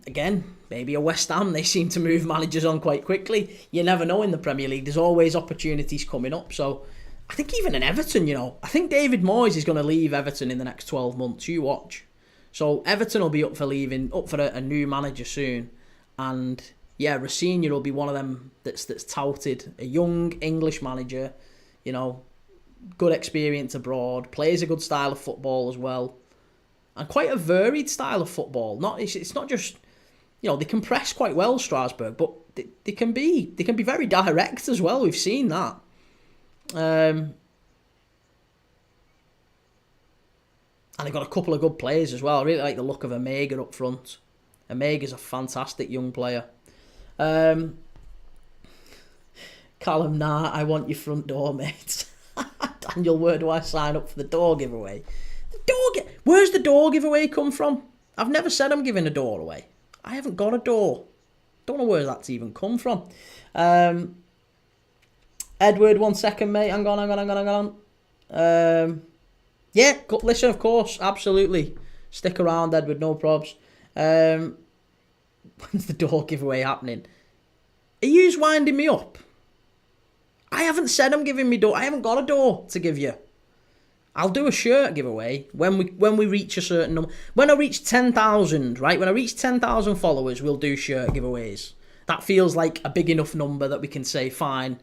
again, maybe a West Ham. They seem to move managers on quite quickly. You never know in the Premier League. There's always opportunities coming up. So I think even in Everton, I think David Moyes is going to leave Everton in the next 12 months. You watch. So Everton will be up for a new manager soon. And yeah, Rosenior will be one of them that's touted. A young English manager, good experience abroad, plays a good style of football as well. And quite a varied style of football. It's not just, they can press quite well, Strasbourg, but they can be very direct as well. We've seen that. And they've got a couple of good players as well. I really like the look of Omega up front. Omega's a fantastic young player. Callum, I want your front door, mate. Daniel, where do I sign up for the door giveaway? Where's the door giveaway come from? I've never said I'm giving a door away. I haven't got a door. Don't know where that's even come from. Edward, 1 second, mate. Hang on. Yeah, listen, of course, absolutely. Stick around, Edward, no probs. When's the door giveaway happening? Are you winding me up? I haven't said I'm giving me door. I haven't got a door to give you. I'll do a shirt giveaway when we reach a certain number. When I reach 10,000, right? When I reach 10,000 followers, we'll do shirt giveaways. That feels like a big enough number that we can say, fine,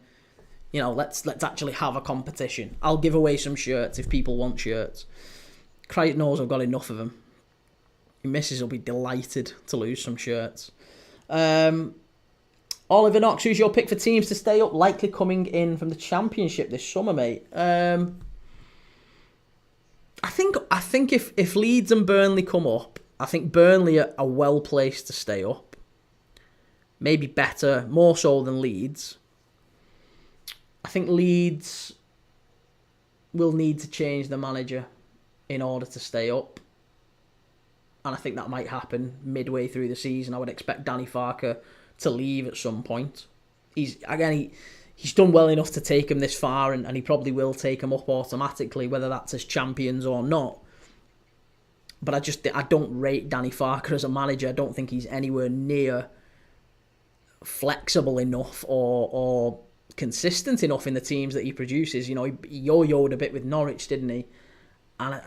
let's actually have a competition. I'll give away some shirts if people want shirts. Christ knows I've got enough of them. Your missus will be delighted to lose some shirts. Oliver Knox, who's your pick for teams to stay up? Likely coming in from the Championship this summer, mate. I think if Leeds and Burnley come up, I think Burnley are well placed to stay up. Maybe better, more so than Leeds. I think Leeds will need to change the manager in order to stay up. And I think that might happen midway through the season. I would expect Danny Farker to leave at some point. He's done well enough to take him this far, and he probably will take him up automatically, whether that's as champions or not. But I don't rate Danny Farker as a manager. I don't think he's anywhere near flexible enough or consistent enough in the teams that he produces. He yo-yoed a bit with Norwich, didn't he? And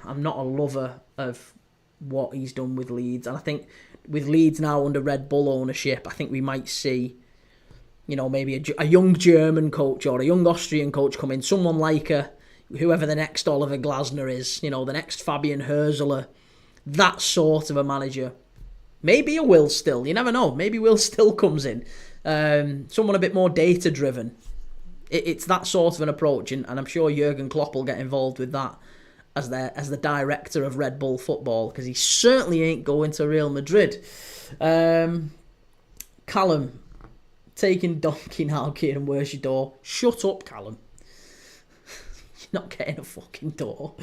I'm not a lover of what he's done with Leeds. And I think with Leeds now under Red Bull ownership, I think we might see, maybe a young German coach or a young Austrian coach come in. Someone like whoever the next Oliver Glasner is, the next Fabian Hürzeler. That sort of a manager. Maybe a Will Still. You never know. Maybe Will Still comes in. Someone a bit more data-driven. It's that sort of an approach, and I'm sure Jurgen Klopp will get involved with that as the director of Red Bull football, because he certainly ain't going to Real Madrid. Callum, taking donkey now, Kieran, where's your door? Shut up, Callum. You're not getting a fucking door.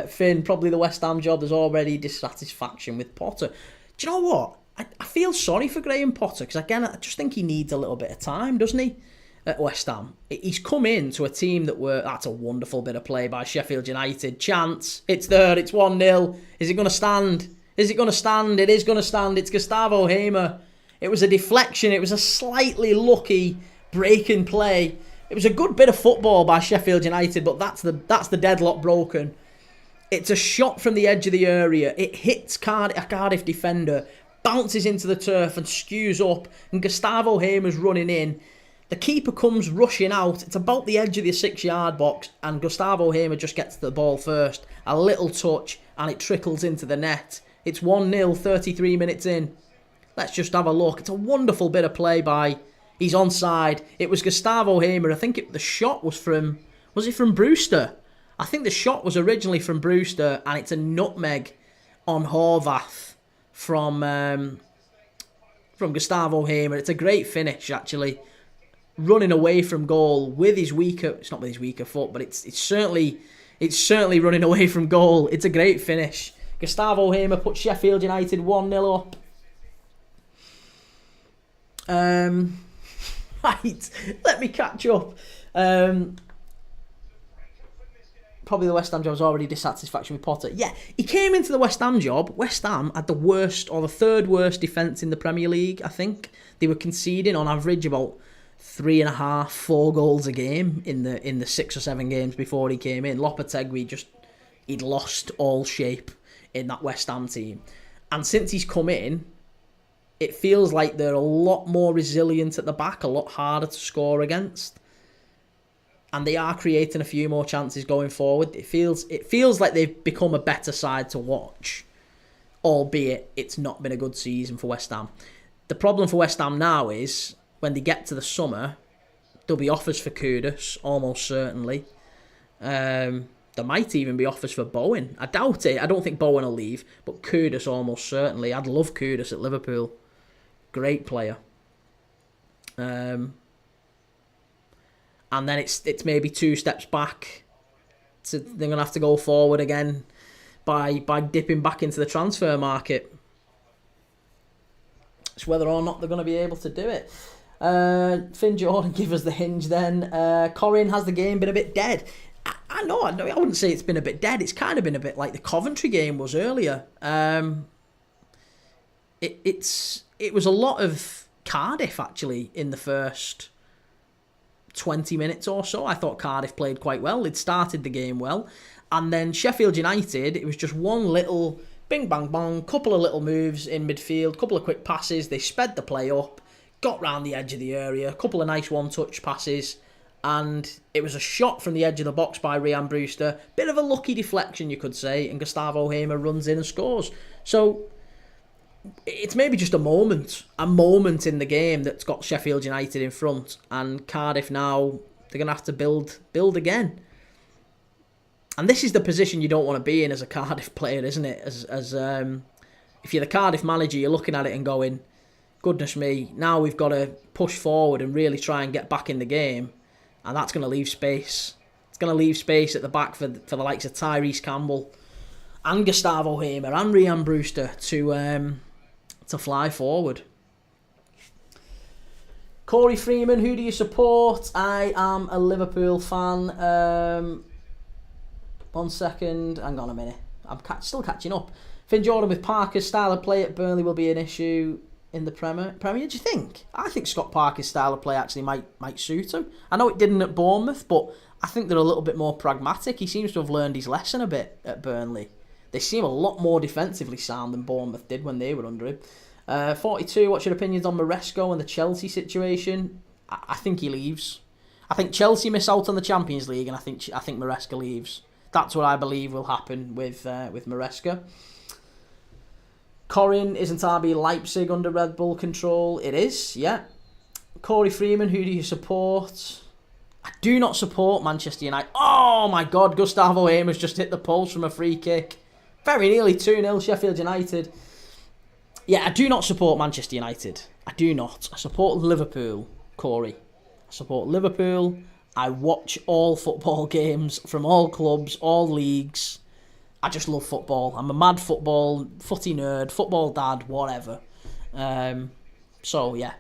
Finn, probably the West Ham job. There's already dissatisfaction with Potter. Do you know what? I feel sorry for Graham Potter because, again, I just think he needs a little bit of time, doesn't he, at West Ham? He's come into a team that's a wonderful bit of play by Sheffield United. Chance, it's there, it's 1-0. Is it going to stand? Is it going to stand? It is going to stand. It's Gustavo Hamer. It was a deflection. It was a slightly lucky break in play. It was a good bit of football by Sheffield United, but that's the deadlock broken. It's a shot from the edge of the area. It hits a Cardiff defender, bounces into the turf and skews up, and Gustavo Hamer's running in. The keeper comes rushing out. It's about the edge of the 6-yard box, and Gustavo Hamer just gets the ball first. A little touch, and it trickles into the net. It's 1-0, 33 minutes in. Let's just have a look. It's a wonderful bit of play by... He's onside. It was Gustavo Hamer. I think the shot was from... Was it from Brewster? I think the shot was originally from Brewster, and it's a nutmeg on Horvath from Gustavo Hamer. It's a great finish, actually. Running away from goal with his weaker... It's not with his weaker foot, but it's certainly running away from goal. It's a great finish. Gustavo Hamer put Sheffield United 1-0 up. Right, let me catch up. Probably the West Ham job was already dissatisfaction with Potter. Yeah, he came into the West Ham job. West Ham had the worst or the third worst defence in the Premier League, I think. They were conceding on average about 3.5, 4 goals a game in the 6 or 7 games before he came in. Lopetegui he'd lost all shape in that West Ham team. And since he's come in, it feels like they're a lot more resilient at the back, a lot harder to score against. And they are creating a few more chances going forward. It feels like they've become a better side to watch, albeit it's not been a good season for West Ham. The problem for West Ham now is when they get to the summer, there'll be offers for Kudus, almost certainly. There might even be offers for Bowen. I doubt it. I don't think Bowen will leave, but Kudus almost certainly. I'd love Kudus at Liverpool. Great player. And then it's maybe 2 steps back. They're going to have to go forward again by dipping back into the transfer market. It's whether or not they're going to be able to do it. Finn Jordan, give us the hinge then. Corin, has the game been a bit dead? I know, I wouldn't say it's been a bit dead. It's kind of been a bit like the Coventry game was earlier. It was a lot of Cardiff, actually, in the first 20 minutes or so. I thought Cardiff played quite well. They'd started the game well. And then Sheffield United, it was just one little bing, bang, bang, couple of little moves in midfield, couple of quick passes. They sped the play up, got round the edge of the area, couple of nice one-touch passes, and it was a shot from the edge of the box by Ryan Brewster. Bit of a lucky deflection, you could say, and Gustavo Hamer runs in and scores. So it's maybe just a moment in the game that's got Sheffield United in front, and Cardiff now, they're going to have to build again. And this is the position you don't want to be in as a Cardiff player, isn't it? As if you're the Cardiff manager, you're looking at it and going, goodness me, now we've got to push forward and really try and get back in the game, and that's going to leave space. It's going to leave space at the back for the likes of Tyrese Campbell and Gustavo Hamer and Ryan Brewster to fly forward. Corey Freeman, who do you support? I am a Liverpool fan. 1 second, hang on a minute. I'm still catching up. Finn Jordan, with Parker's style of play at Burnley will be an issue in the Premier. Do you think? I think Scott Parker's style of play actually might suit him. I know it didn't at Bournemouth, but I think they're a little bit more pragmatic. He seems to have learned his lesson a bit at Burnley. They seem a lot more defensively sound than Bournemouth did when they were under him. 42, what's your opinions on Maresco and the Chelsea situation? I think he leaves. I think Chelsea miss out on the Champions League, and I think Maresca leaves. That's what I believe will happen with Maresca. Corin, isn't RB Leipzig under Red Bull control? It is, yeah. Corey Freeman, who do you support? I do not support Manchester United. Oh my God, Gustavo Hamer's just hit the post from a free kick. Very nearly 2-0 Sheffield United. Yeah, I do not support Manchester United. I do not. I support Liverpool, Corey. I support Liverpool. I watch all football games from all clubs, all leagues. I just love football. I'm a mad footy nerd, football dad, whatever. So yeah.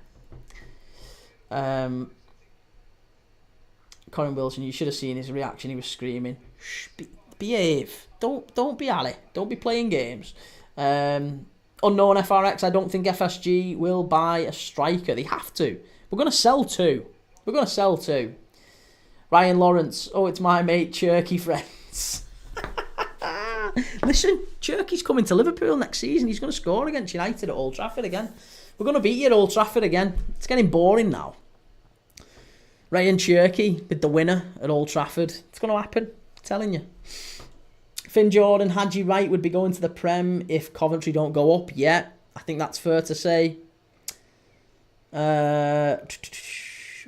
Colin Wilson, you should have seen his reaction. He was screaming, "Shh, behave! Don't be Ali. Don't be playing games." Unknown FRX. I don't think FSG will buy a striker. They have to. We're gonna sell two. Ryan Lawrence. Oh, it's my mate Cherky friends. Listen, Cherky's coming to Liverpool next season. He's going to score against United at Old Trafford again. We're going to beat you at Old Trafford again. It's getting boring now. Ryan Cherky with the winner at Old Trafford. It's going to happen. I'm telling you. Finn Jordan, Hadji Wright would be going to the Prem if Coventry don't go up. Yeah, I think that's fair to say.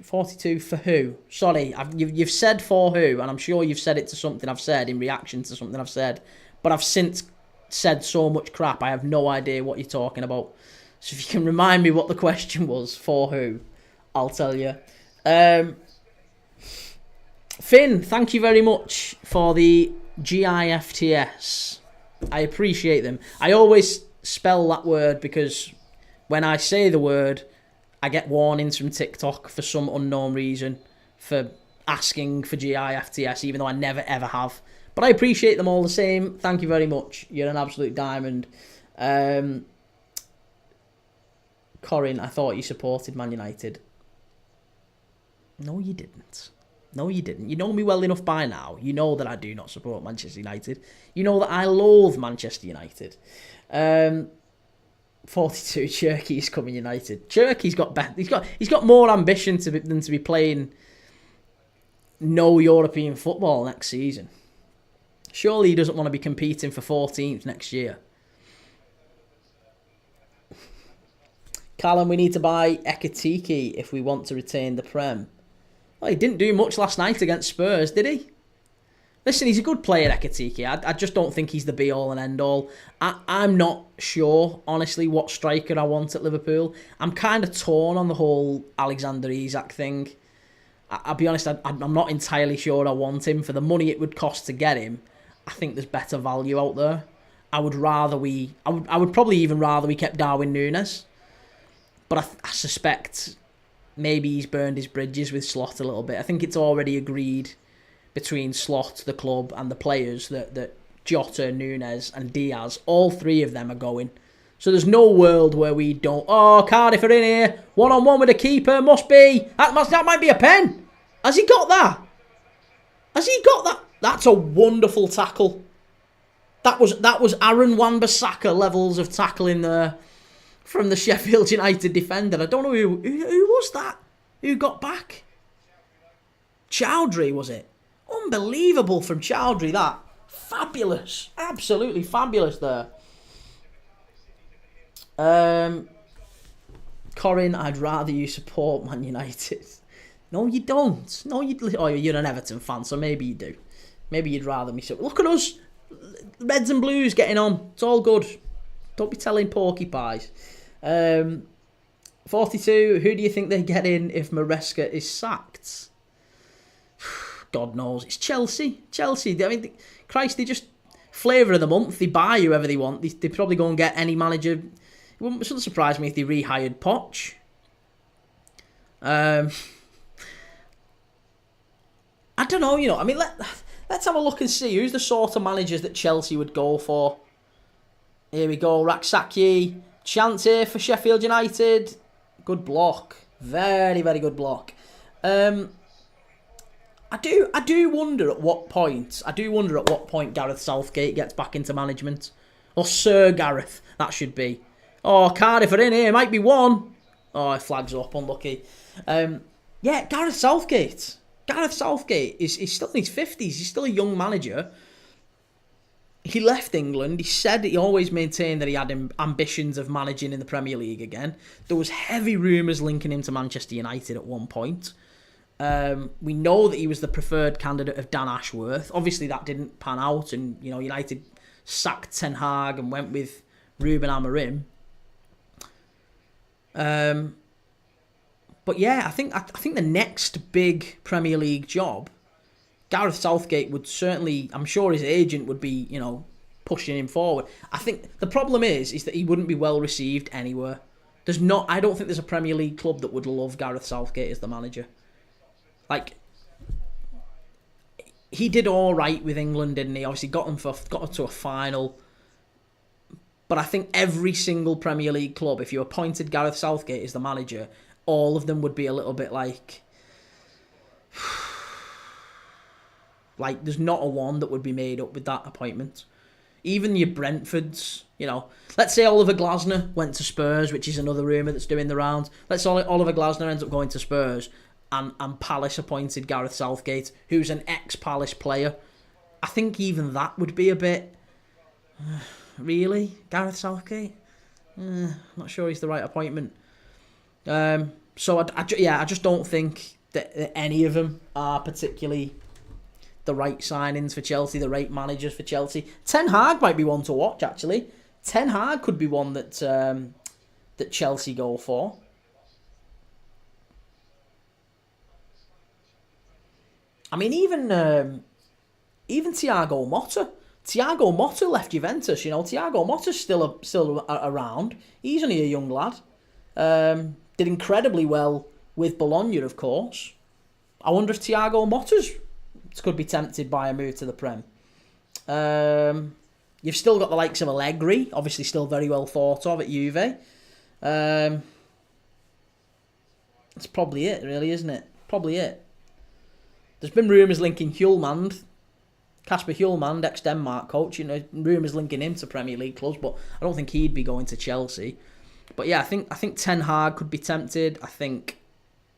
42 for who? Sorry, you've said for who, and I'm sure you've said it to something I've said in reaction to something I've said. But I've since said so much crap, I have no idea what you're talking about. So if you can remind me what the question was, for who, I'll tell you. Finn, thank you very much for the GIFTS. I appreciate them. I always spell that word because when I say the word, I get warnings from TikTok for some unknown reason for asking for GIFTS, even though I never ever have. But I appreciate them all the same. Thank you very much. You're an absolute diamond. Corin, I thought you supported Man United. No, you didn't. You know me well enough by now. You know that I do not support Manchester United. You know that I loathe Manchester United. 42, Cherky's coming United. Cherky's got better. He's got more ambition than to be playing no European football next season. Surely he doesn't want to be competing for 14th next year. Callum, we need to buy Ekitike if we want to retain the Prem. Well, he didn't do much last night against Spurs, did he? Listen, he's a good player, Ekitike. I just don't think he's the be-all and end-all. I'm not sure, honestly, what striker I want at Liverpool. I'm kind of torn on the whole Alexander Isak thing. I'll be honest, I'm not entirely sure I want him. For the money it would cost to get him, I think there's better value out there. I would probably even rather we kept Darwin Núñez. But I suspect maybe he's burned his bridges with Slot a little bit. I think it's already agreed between Slot, the club, and the players that Jota, Núñez, and Diaz, all three of them are going. So there's no world where we don't. Oh, Cardiff are in here. 1-on-1 with a keeper. Must be. That might be a pen. Has he got that? That's a wonderful tackle. That was Aaron Wan-Bissaka levels of tackling there from the Sheffield United defender. I don't know who was that. Who got back? Chowdhury, was it? Unbelievable from Chowdhury, that. Fabulous. Absolutely fabulous there. Corin, I'd rather you support Man United. No, you don't. You're an Everton fan, so maybe you do. Maybe you'd rather me support. Look at us. Reds and Blues getting on. It's all good. Don't be telling porcupines. 42, who do you think they get in if Maresca is sacked? God knows. It's Chelsea. I mean, Christ, they just flavour of the month. They buy whoever they want. They probably go and get any manager. It wouldn't surprise me if they rehired Poch. I don't know, I mean, let's have a look and see who's the sort of managers that Chelsea would go for. Here we go, Raksaki. Chance here for Sheffield United. Good block. Very, very good block. I do wonder at what point Gareth Southgate gets back into management. Or Sir Gareth, that should be. Oh, Cardiff are in here. Might be one. Oh, it flags up. Unlucky. Yeah, Gareth Southgate. Gareth Southgate is still in his 50s. He's still a young manager. He left England. He said he always maintained that he had ambitions of managing in the Premier League again. There was heavy rumours linking him to Manchester United at one point. We know that he was the preferred candidate of Dan Ashworth. Obviously, that didn't pan out, and United sacked Ten Hag and went with Ruben Amorim. But yeah, I think the next big Premier League job, Gareth Southgate would certainly. I'm sure his agent would be, pushing him forward. I think the problem is that he wouldn't be well received anywhere. I don't think there's a Premier League club that would love Gareth Southgate as the manager. Like, he did all right with England, didn't he? Obviously got them to a final. But I think every single Premier League club, if you appointed Gareth Southgate as the manager, all of them would be a little bit like there's not a one that would be made up with that appointment. Even your Brentfords, let's say Oliver Glasner went to Spurs, which is another rumour that's doing the rounds. Let's say Oliver Glasner ends up going to Spurs and Palace appointed Gareth Southgate, who's an ex-Palace player. I think even that would be a bit... really? Gareth Southgate? I'm not sure he's the right appointment. So I just don't think that any of them are particularly the right signings for Chelsea, the right managers for Chelsea. Ten Hag might be one to watch, actually. Ten Hag could be one that Chelsea go for. I mean, even Thiago Motta. Thiago Motta left Juventus. Thiago Motta's still around. He's only a young lad. Did incredibly well with Bologna, of course. I wonder if Thiago Motta's could be tempted by a move to the Prem. You've still got the likes of Allegri, obviously still very well thought of at Juve. That's probably it, really, isn't it? Probably it. There's been rumours linking Hjulmand, Kasper Hjulmand, ex-Denmark coach. Rumours linking him to Premier League clubs, but I don't think he'd be going to Chelsea. But yeah, I think Ten Hag could be tempted. I think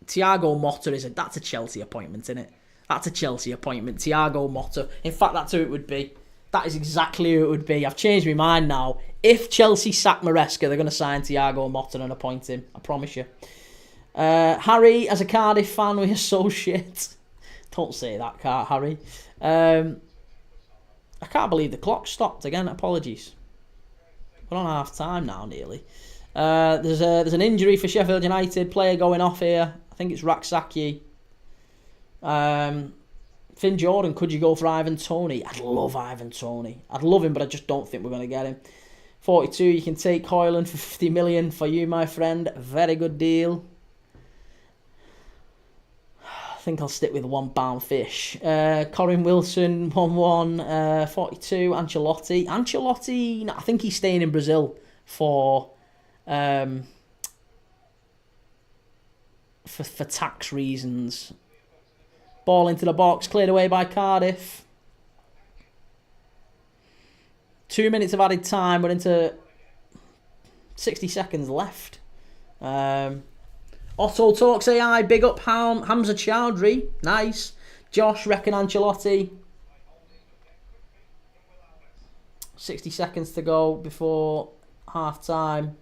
Thiago Motta that's a Chelsea appointment, isn't it? That's a Chelsea appointment. Thiago Motta. In fact, that's who it would be. That is exactly who it would be. I've changed my mind now. If Chelsea sack Maresca, they're going to sign Thiago Motta and appoint him. I promise you. Harry, as a Cardiff fan, we are so shit. Don't say that, Harry. I can't believe the clock stopped again. Apologies. We're on half time now, nearly. There's an injury for Sheffield United. Player going off here. I think it's Raksaki. Finn Jordan, could you go for Ivan Toney? I'd love Ivan Toney. I'd love him, but I just don't think we're going to get him. 42, you can take Hoyland for 50 million for you, my friend. Very good deal. I think I'll stick with £1 fish. Corin Wilson, 1-1. 42, Ancelotti. Ancelotti, I think he's staying in Brazil for tax reasons. Ball into the box, cleared away by Cardiff. 2 minutes of added time. We're into 60 seconds left. Otto Talks AI, big up Hamza Chowdhury. Nice. Josh, reckon Ancelotti. 60 seconds to go before half time.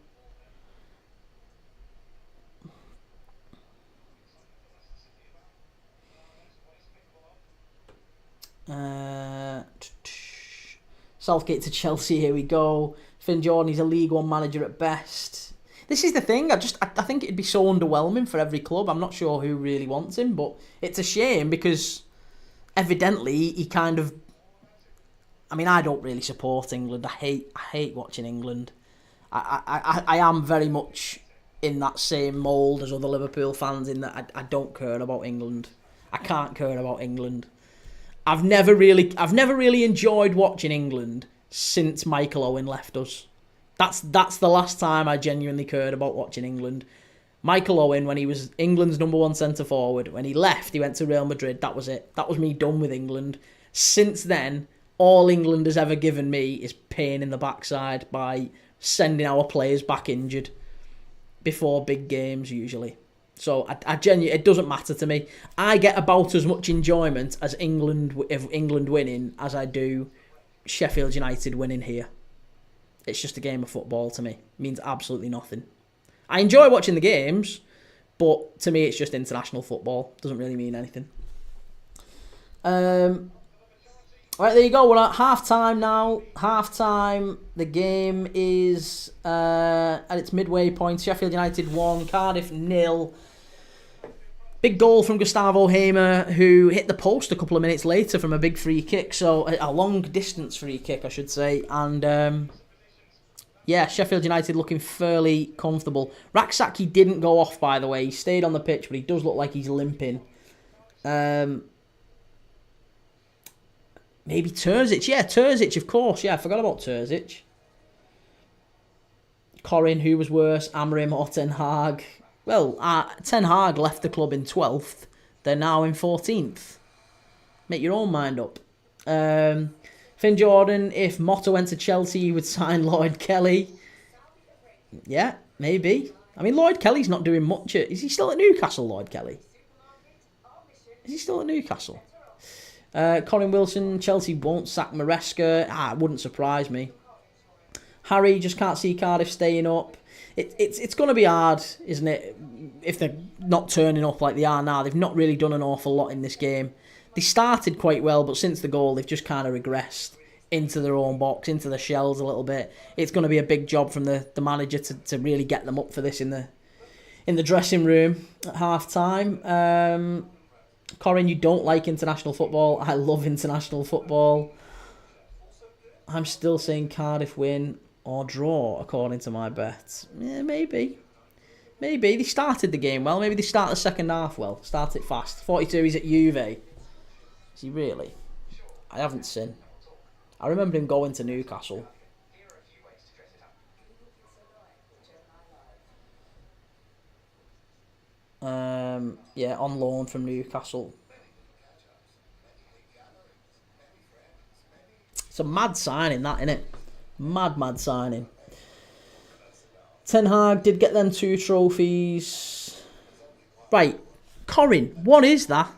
Southgate to Chelsea, here we go. Finn Jordan, he's a League One manager at best. This is the thing, I think it'd be so underwhelming for every club. I'm not sure who really wants him, but it's a shame because evidently he kind of... I mean, I don't really support England. I hate watching England. I am very much in that same mould as other Liverpool fans in that I don't care about England. I can't care about England. I've never really enjoyed watching England since Michael Owen left us. That's the last time I genuinely cared about watching England. Michael Owen, when he was England's number one centre forward, when he left, he went to Real Madrid. That was it. That was me done with England. Since then, all England has ever given me is pain in the backside by sending our players back injured before big games usually. So I genuinely, it doesn't matter to me. I get about as much enjoyment as England winning as I do Sheffield United winning here. It's just a game of football to me. It means absolutely nothing. I enjoy watching the games, but to me it's just international football. Doesn't really mean anything. Right, there you go. We're at half-time now. Half-time. The game is at its midway point. Sheffield United 1, Cardiff 0. Big goal from Gustavo Hamer, who hit the post a couple of minutes later from a big free kick. So a long-distance free kick, I should say. And Yeah, Sheffield United looking fairly comfortable. Raksaki didn't go off, by the way. He stayed on the pitch, but he does look like he's limping. Maybe Terzic. Yeah, Terzic, of course. Yeah, I forgot about Terzic. Corin, who was worse? Amorim or Ten Hag? Well, Ten Hag left the club in 12th. They're now in 14th. Make your own mind up. Finn Jordan, if Motta went to Chelsea, he would sign Lloyd Kelly. Yeah, maybe. I mean, Lloyd Kelly's not doing much. Is he still at Newcastle, Lloyd Kelly? Is he still at Newcastle? Colin Wilson, Chelsea won't sack Maresca. It wouldn't surprise me. Harry, just can't see Cardiff staying up. It's going to be hard, isn't it, if they're not turning up like they are now. They've not really done an awful lot in this game. They started quite well, but since the goal, they've just kind of regressed into their own box, into the shells a little bit. It's going to be a big job from the manager to really get them up for this in the dressing room at half-time. Corin, you don't like international football. I love international football. I'm still saying Cardiff win or draw, according to my bets. Yeah, maybe. Maybe. They started the game well. Maybe they start the second half well. Start it fast. 42, he's at Juve. Is he really? I haven't seen. I remember him going to Newcastle. Yeah, on loan from Newcastle. It's a mad signing, that, innit? Mad signing. Ten Hag did get them 2 trophies. Right, Corin, what is that?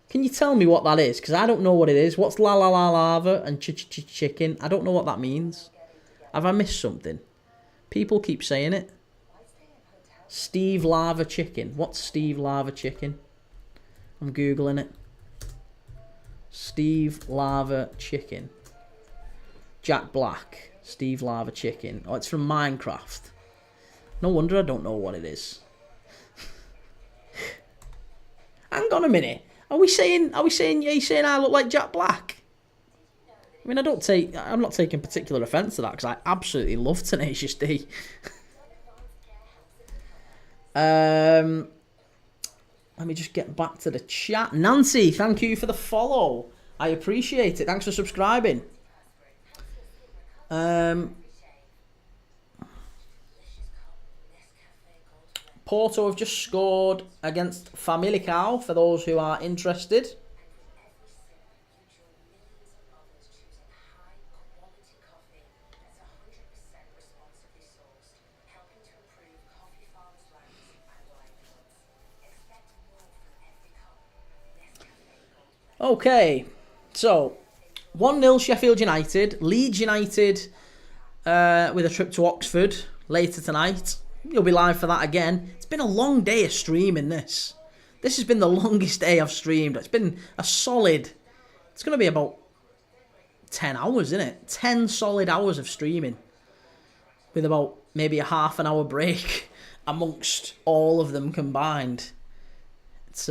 Can you tell me what that is? Because I don't know what it is. What's la la la lava and chicken? I don't know what that means. Have I missed something? People keep saying it. Steve Lava Chicken. What's Steve Lava Chicken? I'm Googling it. Steve Lava Chicken. Jack Black. Steve Lava Chicken. Oh, it's from Minecraft. No wonder I don't know what it is. Hang on a minute. Are you saying I look like Jack Black? I mean, I'm not taking particular offence to that because I absolutely love Tenacious D. Let me just get back to the chat. Nancy, thank you for the follow. I appreciate it. Thanks for subscribing. Porto have just scored against Famalicão, for those who are interested. Okay, so 1-0 Sheffield United. Leeds United with a trip to Oxford later tonight. You'll be live for that again. It's been a long day of streaming this. This has been the longest day I've streamed. It's been a solid... It's going to be about 10 hours, isn't it? 10 solid hours of streaming. With about maybe a half an hour break amongst all of them combined. It's...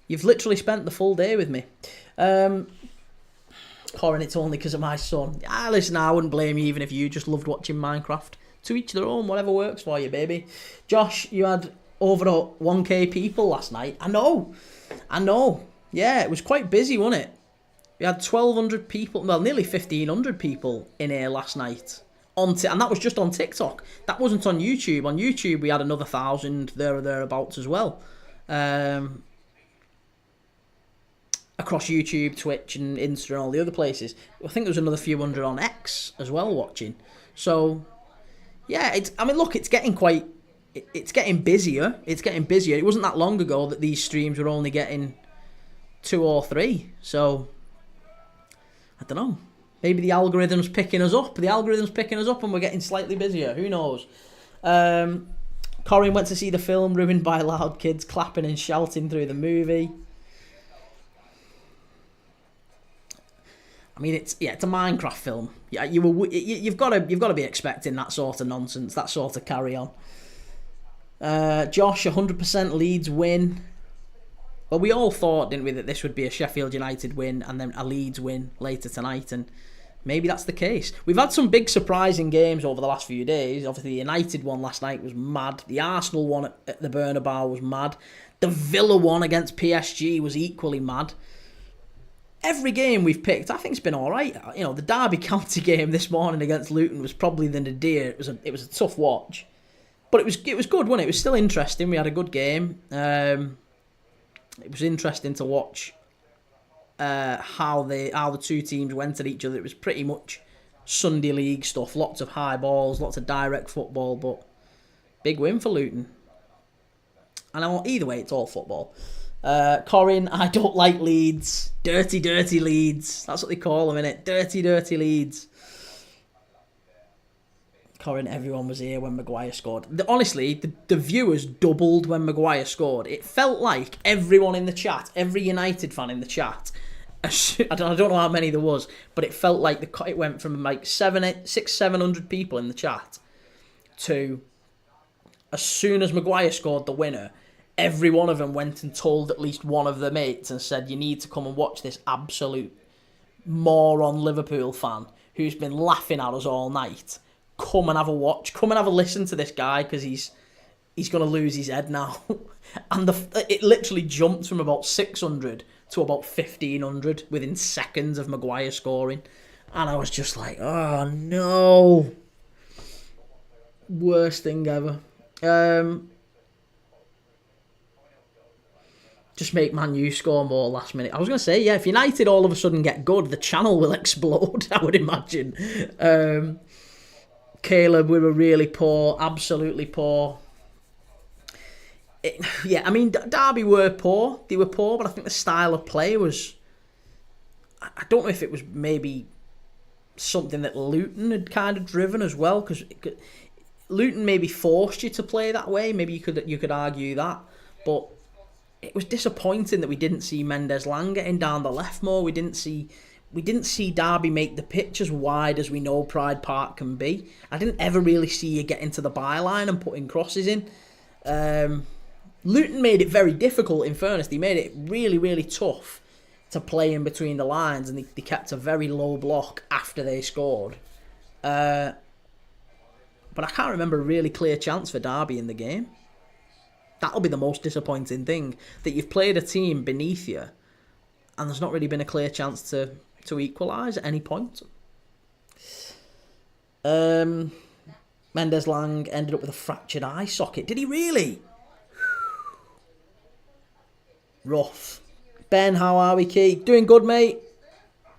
You've literally spent the full day with me. Corin, it's only because of my son. Listen, I wouldn't blame you even if you just loved watching Minecraft. To each their own, whatever works for you, baby. Josh, you had over 1k people last night. I know. Yeah, it was quite busy, wasn't it? We had 1,200 people, well, nearly 1,500 people in here last night. And that was just on TikTok. That wasn't on YouTube. On YouTube, we had another 1,000 there or thereabouts as well. Across YouTube, Twitch and Insta and all the other places. I think there was another few hundred on X as well watching. So, yeah, it's getting it's getting busier. It wasn't that long ago that these streams were only getting 2 or 3. So, I don't know. Maybe the algorithm's picking us up. And we're getting slightly busier. Who knows? Corin went to see the film ruined by loud kids clapping and shouting through the movie. I mean, it's a Minecraft film. Yeah, you've got to be expecting that sort of nonsense, that sort of carry on. Josh, 100% Leeds win. Well, we all thought, didn't we, that this would be a Sheffield United win and then a Leeds win later tonight, and maybe that's the case. We've had some big surprising games over the last few days. Obviously, the United one last night was mad. The Arsenal one at the Bernabeu was mad. The Villa one against PSG was equally mad. Every game we've picked, I think it's been all right. You know, the Derby County game this morning against Luton was probably the nadir. It was a tough watch, but it was good, wasn't it? It was still interesting. We had a good game. It was interesting to watch how the two teams went at each other. It was pretty much Sunday League stuff. Lots of high balls, lots of direct football, but big win for Luton. And either way, it's all football. Corin, I don't like Leeds. Dirty, dirty Leeds. That's what they call them, innit? Dirty, dirty Leeds. Corin, everyone was here when Maguire scored. Honestly, the viewers doubled when Maguire scored. It felt like everyone in the chat, every United fan in the chat, I don't know how many there was, but it felt like it went from like 700 people in the chat to, as soon as Maguire scored the winner, every one of them went and told at least one of their mates and said, you need to come and watch this absolute moron Liverpool fan who's been laughing at us all night. Come and have a watch. Come and have a listen to this guy because he's going to lose his head now. And it literally jumped from about 600 to about 1,500 within seconds of Maguire scoring. And I was just like, oh no. Worst thing ever. Just make Man U score more last minute. I was going to say, yeah, if United all of a sudden get good, the channel will explode, I would imagine. Caleb, we were really poor, absolutely poor. Derby were poor. They were poor, but I think the style of play was... I don't know if it was maybe something that Luton had kind of driven as well, because Luton maybe forced you to play that way. Maybe you could argue that, but it was disappointing that we didn't see Mendes-Lang getting down the left more. We didn't see Derby make the pitch as wide as we know Pride Park can be. I didn't ever really see you get into the byline and putting crosses in. Luton made it very difficult, in fairness. They made it really, really tough to play in between the lines, and they kept a very low block after they scored. But I can't remember a really clear chance for Derby in the game. That'll be the most disappointing thing, that you've played a team beneath you and there's not really been a clear chance to equalise at any point. Mendes-Lang ended up with a fractured eye socket. Did he really? Rough. Ben, how are we, Key? Doing good, mate.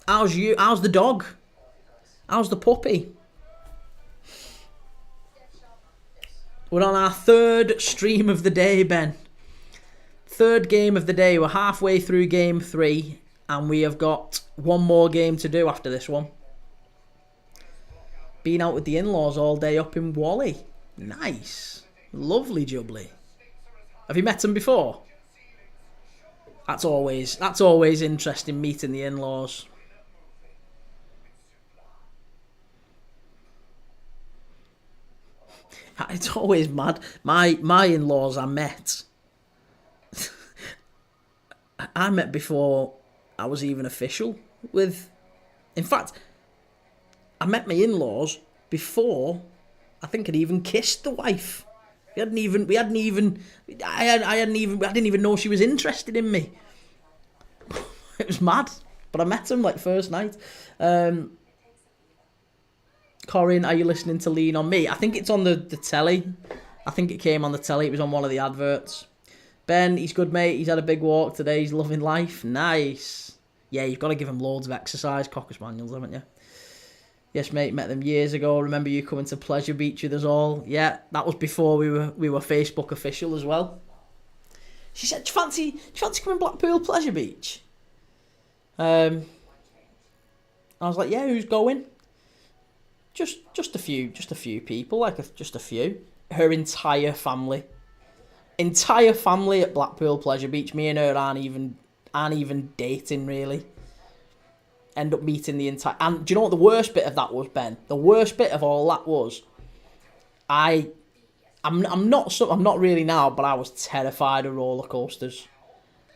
How's you? How's the dog? How's the puppy? We're on our third stream of the day, Ben. Third game of the day. We're halfway through game 3, and we have got one more game to do after this one. Been out with the in-laws all day up in Whalley. Nice. Lovely jubbly. Have you met them before? That's always interesting, meeting the in-laws. It's always mad. My in-laws I met before I was even official with... In fact, I met my in-laws before I think I'd even kissed the wife. I didn't even know she was interested in me. It was mad. But I met him like first night. Corin, are you listening to Lean On Me? I think it's on the telly. I think it came on the telly. It was on one of the adverts. Ben, he's good, mate. He's had a big walk today. He's loving life. Nice. Yeah, you've got to give him loads of exercise, Cocker Spaniels, haven't you? Yes, mate. Met them years ago. Remember you coming to Pleasure Beach with us all? Yeah, that was before we were Facebook official as well. She said, "Do you fancy coming Blackpool Pleasure Beach?" I was like, "Yeah, who's going?" Just a few people, just a few. Her entire family at Blackpool Pleasure Beach. Me and her aren't even dating really. End up meeting the entire. And do you know what the worst bit of that was, Ben? The worst bit of all that was, I'm not really now, but I was terrified of roller coasters.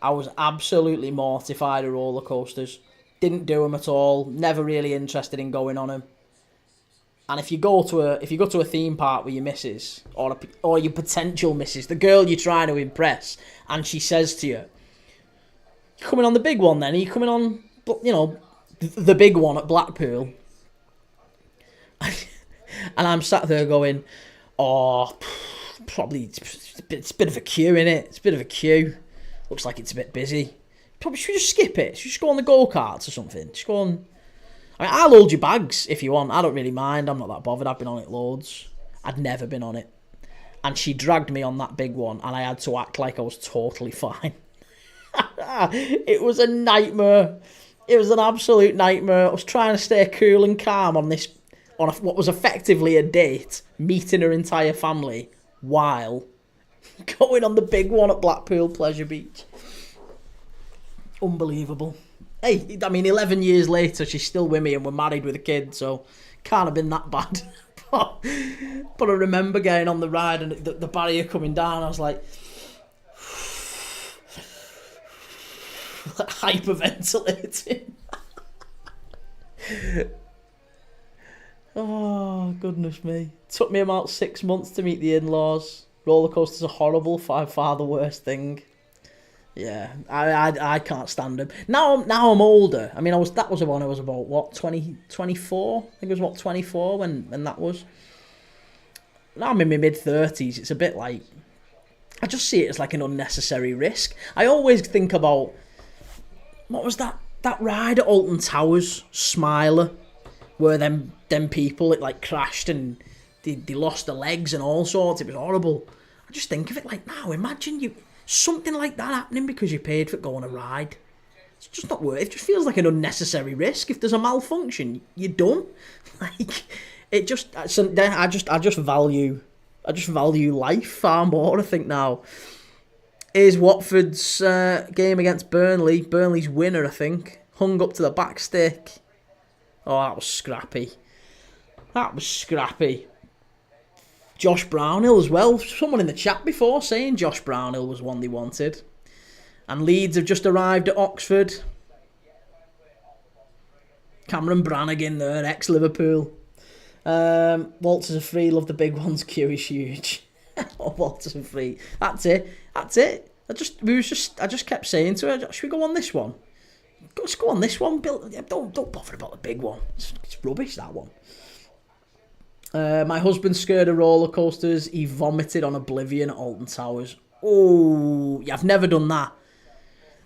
I was absolutely mortified of roller coasters. Didn't do them at all. Never really interested in going on them. And if you go to a theme park with your missus or your potential missus, the girl you're trying to impress, and she says to you, "You coming on the big one then? Are you coming on, the big one at Blackpool?" And I'm sat there going, "Oh, probably it's a bit of a queue, innit? It's a bit of a queue. Looks like it's a bit busy. Probably should we just skip it? Should we just go on the go-karts or something? Just go on. I mean, I'll hold your bags if you want. I don't really mind. I'm not that bothered. I've been on it loads. I'd never been on it." And she dragged me on that big one, and I had to act like I was totally fine. It was a nightmare. It was an absolute nightmare. I was trying to stay cool and calm on what was effectively a date, meeting her entire family, while going on the big one at Blackpool Pleasure Beach. Unbelievable. Hey, I mean, 11 years later, she's still with me and we're married with a kid, so can't have been that bad. But I remember getting on the ride and the barrier coming down, I was like hyperventilating. Oh, goodness me. Took me about 6 months to meet the in-laws. Roller coasters are horrible, far the worst thing. Yeah, I can't stand them. Now I'm older. I mean, that was when I was about, what, 24? I think it was, what, 24 when that was. Now I'm in my mid-30s. It's a bit like, I just see it as like an unnecessary risk. I always think about, what was that ride at Alton Towers, Smiler, where them people, it like crashed and they lost their legs and all sorts. It was horrible. I just think of it like, now imagine something like that happening because you paid for going on a ride. It's just not worth it. It just feels like an unnecessary risk. If there's a malfunction, you're done. Like, it just, so I just value life far more, I think, now. Is Watford's game against Burnley. Burnley's winner, I think. Hung up to the back stick. Oh, that was scrappy. Josh Brownhill as well. Someone in the chat before saying Josh Brownhill was one they wanted. And Leeds have just arrived at Oxford. Cameron Brannigan there, ex-Liverpool. Walters are free, love the big ones, queue is huge. Walters are free. That's it. I just kept saying to her, should we go on this one? Let's go on this one, Bill. Don't bother about the big one. It's rubbish, that one. My husband scared of roller coasters. He vomited on Oblivion at Alton Towers. Oh, yeah, I've never done that.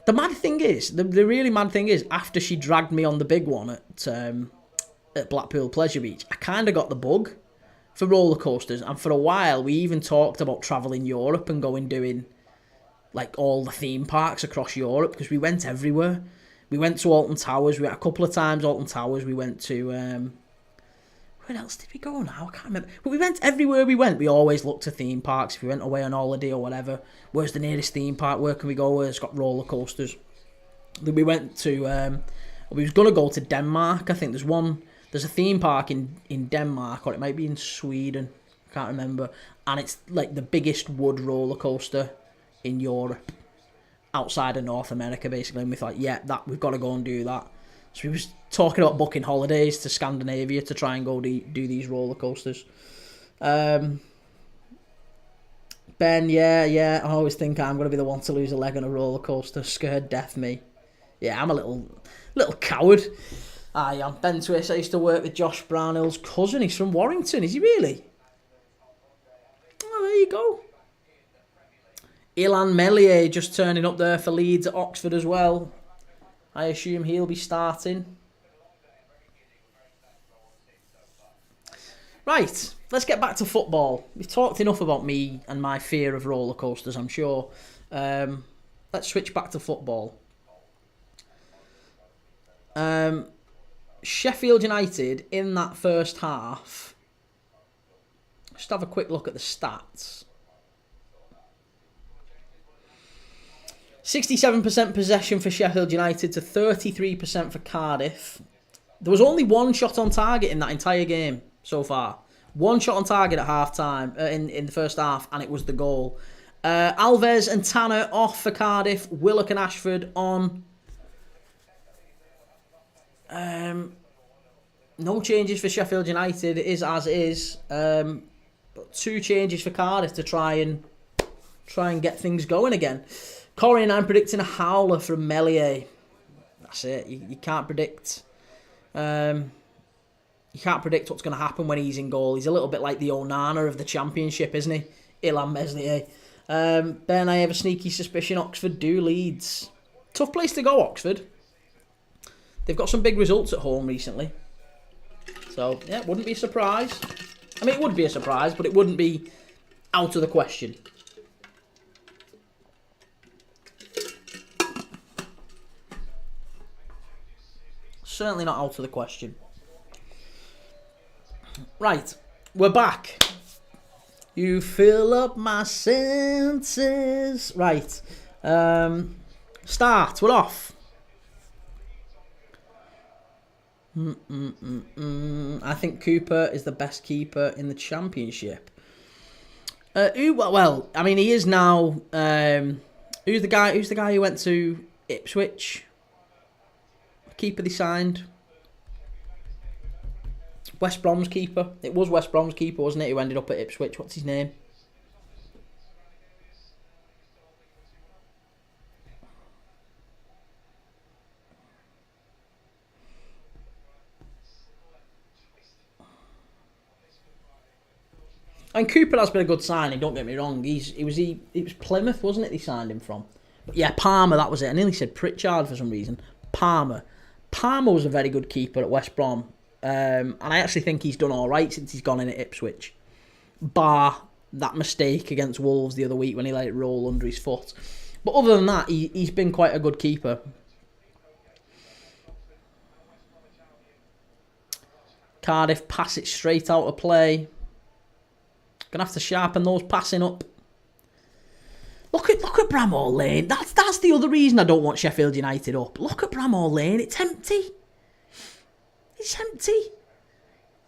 The mad thing is, the really mad thing is, after she dragged me on the big one at Blackpool Pleasure Beach, I kind of got the bug for roller coasters. And for a while, we even talked about travelling Europe and doing like all the theme parks across Europe, because we went everywhere. We went to Alton Towers. We went a couple of times Alton Towers. We went to... where else did we go now? I can't remember. But we went everywhere we went. We always looked to theme parks. If we went away on holiday or whatever, where's the nearest theme park? Where can we go where it's got roller coasters? Then we went to... we was going to go to Denmark. I think there's a theme park in Denmark, or it might be in Sweden. I can't remember. And it's like the biggest wood roller coaster in Europe, outside of North America, basically. And we thought, yeah, we've got to go and do that. So we was talking about booking holidays to Scandinavia to try and go do these roller coasters. Ben, yeah, I always think I'm going to be the one to lose a leg on a roller coaster. Scared death me. Yeah, I'm a little coward. I am. Ben Twist, I used to work with Josh Brownhill's cousin. He's from Warrington. Is he really? Oh, there you go. Ilan Melier just turning up there for Leeds at Oxford as well. I assume he'll be starting. Right, let's get back to football. We've talked enough about me and my fear of roller coasters, I'm sure. Let's switch back to football. Sheffield United in that first half. Just have a quick look at the stats. 67% possession for Sheffield United to 33% for Cardiff. There was only one shot on target in that entire game so far. One shot on target at half-time, in the first half, and it was the goal. Alves and Tanner off for Cardiff. Willock and Ashford on. No changes for Sheffield United. It is as is. But 2 changes for Cardiff to try and get things going again. Corey and I'm predicting a howler from Meslier. That's it. You can't predict. You can't predict what's going to happen when he's in goal. He's a little bit like the Onana of the Championship, isn't he? Ilhan Meslier. Ben, I have a sneaky suspicion Oxford do Leeds. Tough place to go, Oxford. They've got some big results at home recently. So, yeah, it wouldn't be a surprise. I mean, it would be a surprise, but it wouldn't be out of the question. Certainly not out of the question. Right, we're back. You fill up my senses. Right, start. We're off. I think Cooper is the best keeper in the Championship. Well, I mean, he is now. Who's the guy who went to Ipswich? Keeper they signed. West Brom's keeper. It was West Brom's keeper, wasn't it? Who ended up at Ipswich. What's his name? And Cooper has been a good signing, don't get me wrong. It was Plymouth, wasn't it, they signed him from? But yeah, Palmer, that was it. I nearly said Pritchard for some reason. Palmer was a very good keeper at West Brom. And I actually think he's done alright since he's gone in at Ipswich. Bar that mistake against Wolves the other week when he let it roll under his foot. But other than that, he's been quite a good keeper. Cardiff pass it straight out of play. Gonna have to sharpen those passing up. Look at Bramall Lane. That's the other reason I don't want Sheffield United up. Look at Bramall Lane. It's empty. It's empty.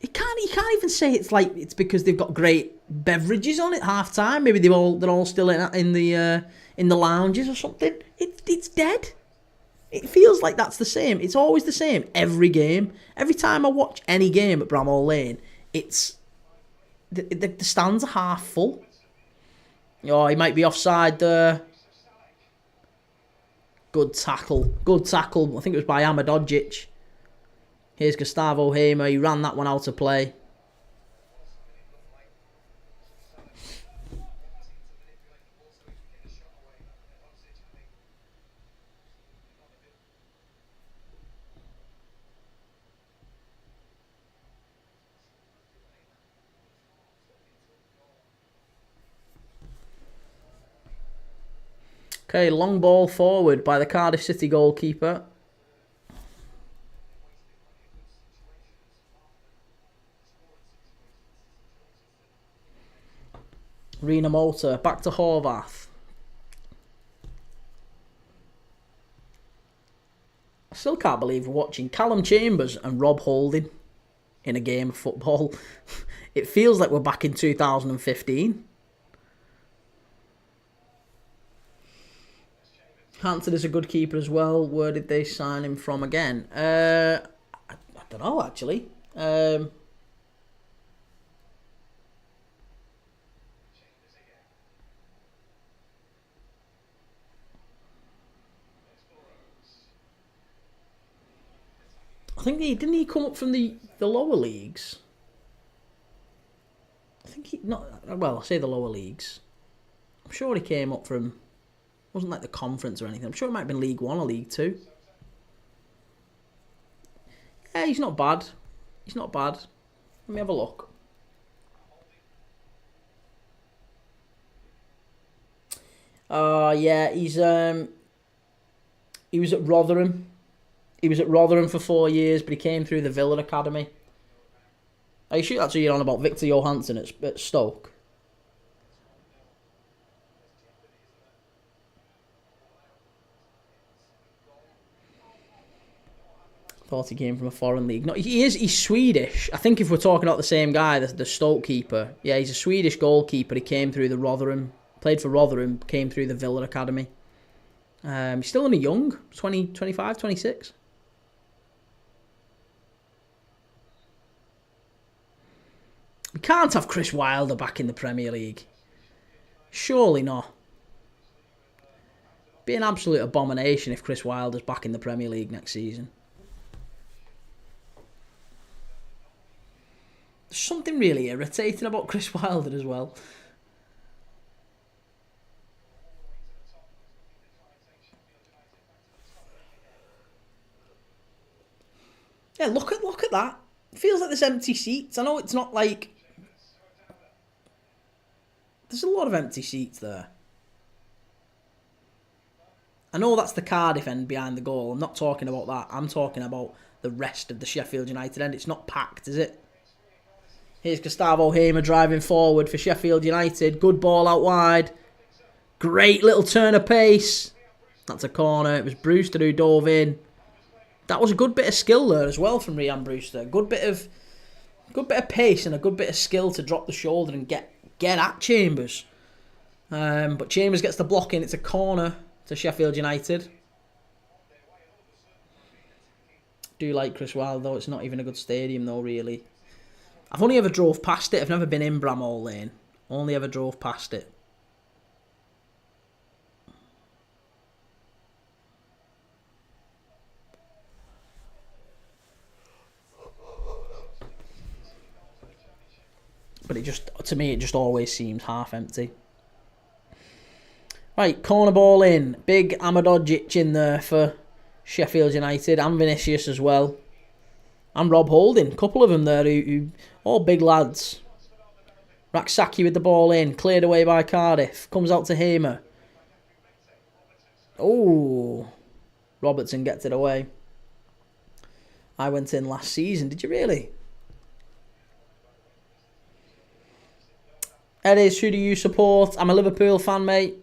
You can't even say it's because they've got great beverages on at half time. Maybe they're all still in the lounges or something. It's dead. It feels like that's the same. It's always the same every game. Every time I watch any game at Bramall Lane, it's the stands are half full. Oh, he might be offside there. Good tackle. I think it was by Amadodzic. Here's Gustavo Hamer. He ran that one out of play. Okay, long ball forward by the Cardiff City goalkeeper. Rena Malta, back to Horvath. I still can't believe we're watching Callum Chambers and Rob Holding in a game of football. It feels like we're back in 2015. Hanson is a good keeper as well. Where did they sign him from again? I don't know, actually. I think didn't he come up from the lower leagues? I think I say the lower leagues. I'm sure he came up from... Wasn't like the conference or anything. I'm sure it might have been League 1 or League 2. Yeah, he's not bad. Let me have a look. Yeah, he was at Rotherham. He was at Rotherham for 4 years, but he came through the Villa Academy. Are you sure that's what you're on about? Victor Johansson at Stoke? Thought he came from a foreign league. No, he's Swedish. I think if we're talking about the same guy, the Stoke keeper. Yeah, he's a Swedish goalkeeper. He came through the Rotherham, played for Rotherham, came through the Villa Academy. He's still only young, 20, 25, 26. We can't have Chris Wilder back in the Premier League. Surely not. Be an absolute abomination if Chris Wilder's back in the Premier League next season. There's something really irritating about Chris Wilder as well. Yeah, look at that. It feels like there's empty seats. I know it's not like... There's a lot of empty seats there. I know that's the Cardiff end behind the goal. I'm not talking about that. I'm talking about the rest of the Sheffield United end. It's not packed, is it? Here's Gustavo Hamer driving forward for Sheffield United. Good ball out wide. Great little turn of pace. That's a corner. It was Brewster who dove in. That was a good bit of skill there as well from Ryan Brewster. Good bit of pace and a good bit of skill to drop the shoulder and get at Chambers. But Chambers gets the block in. It's a corner to Sheffield United. Do like Chris Wilder though. It's not even a good stadium though, really. I've only ever drove past it. I've never been in Bramall Lane. Only ever drove past it. But to me, it just always seems half empty. Right, corner ball in. Big Amadodzic in there for Sheffield United and Vinicius as well. And Rob Holding. Couple of them there who all big lads. Raksaki with the ball in. Cleared away by Cardiff. Comes out to Hamer. Oh, Robertson gets it away. I went in last season. Did you really? Eddie, who do you support? I'm a Liverpool fan, mate.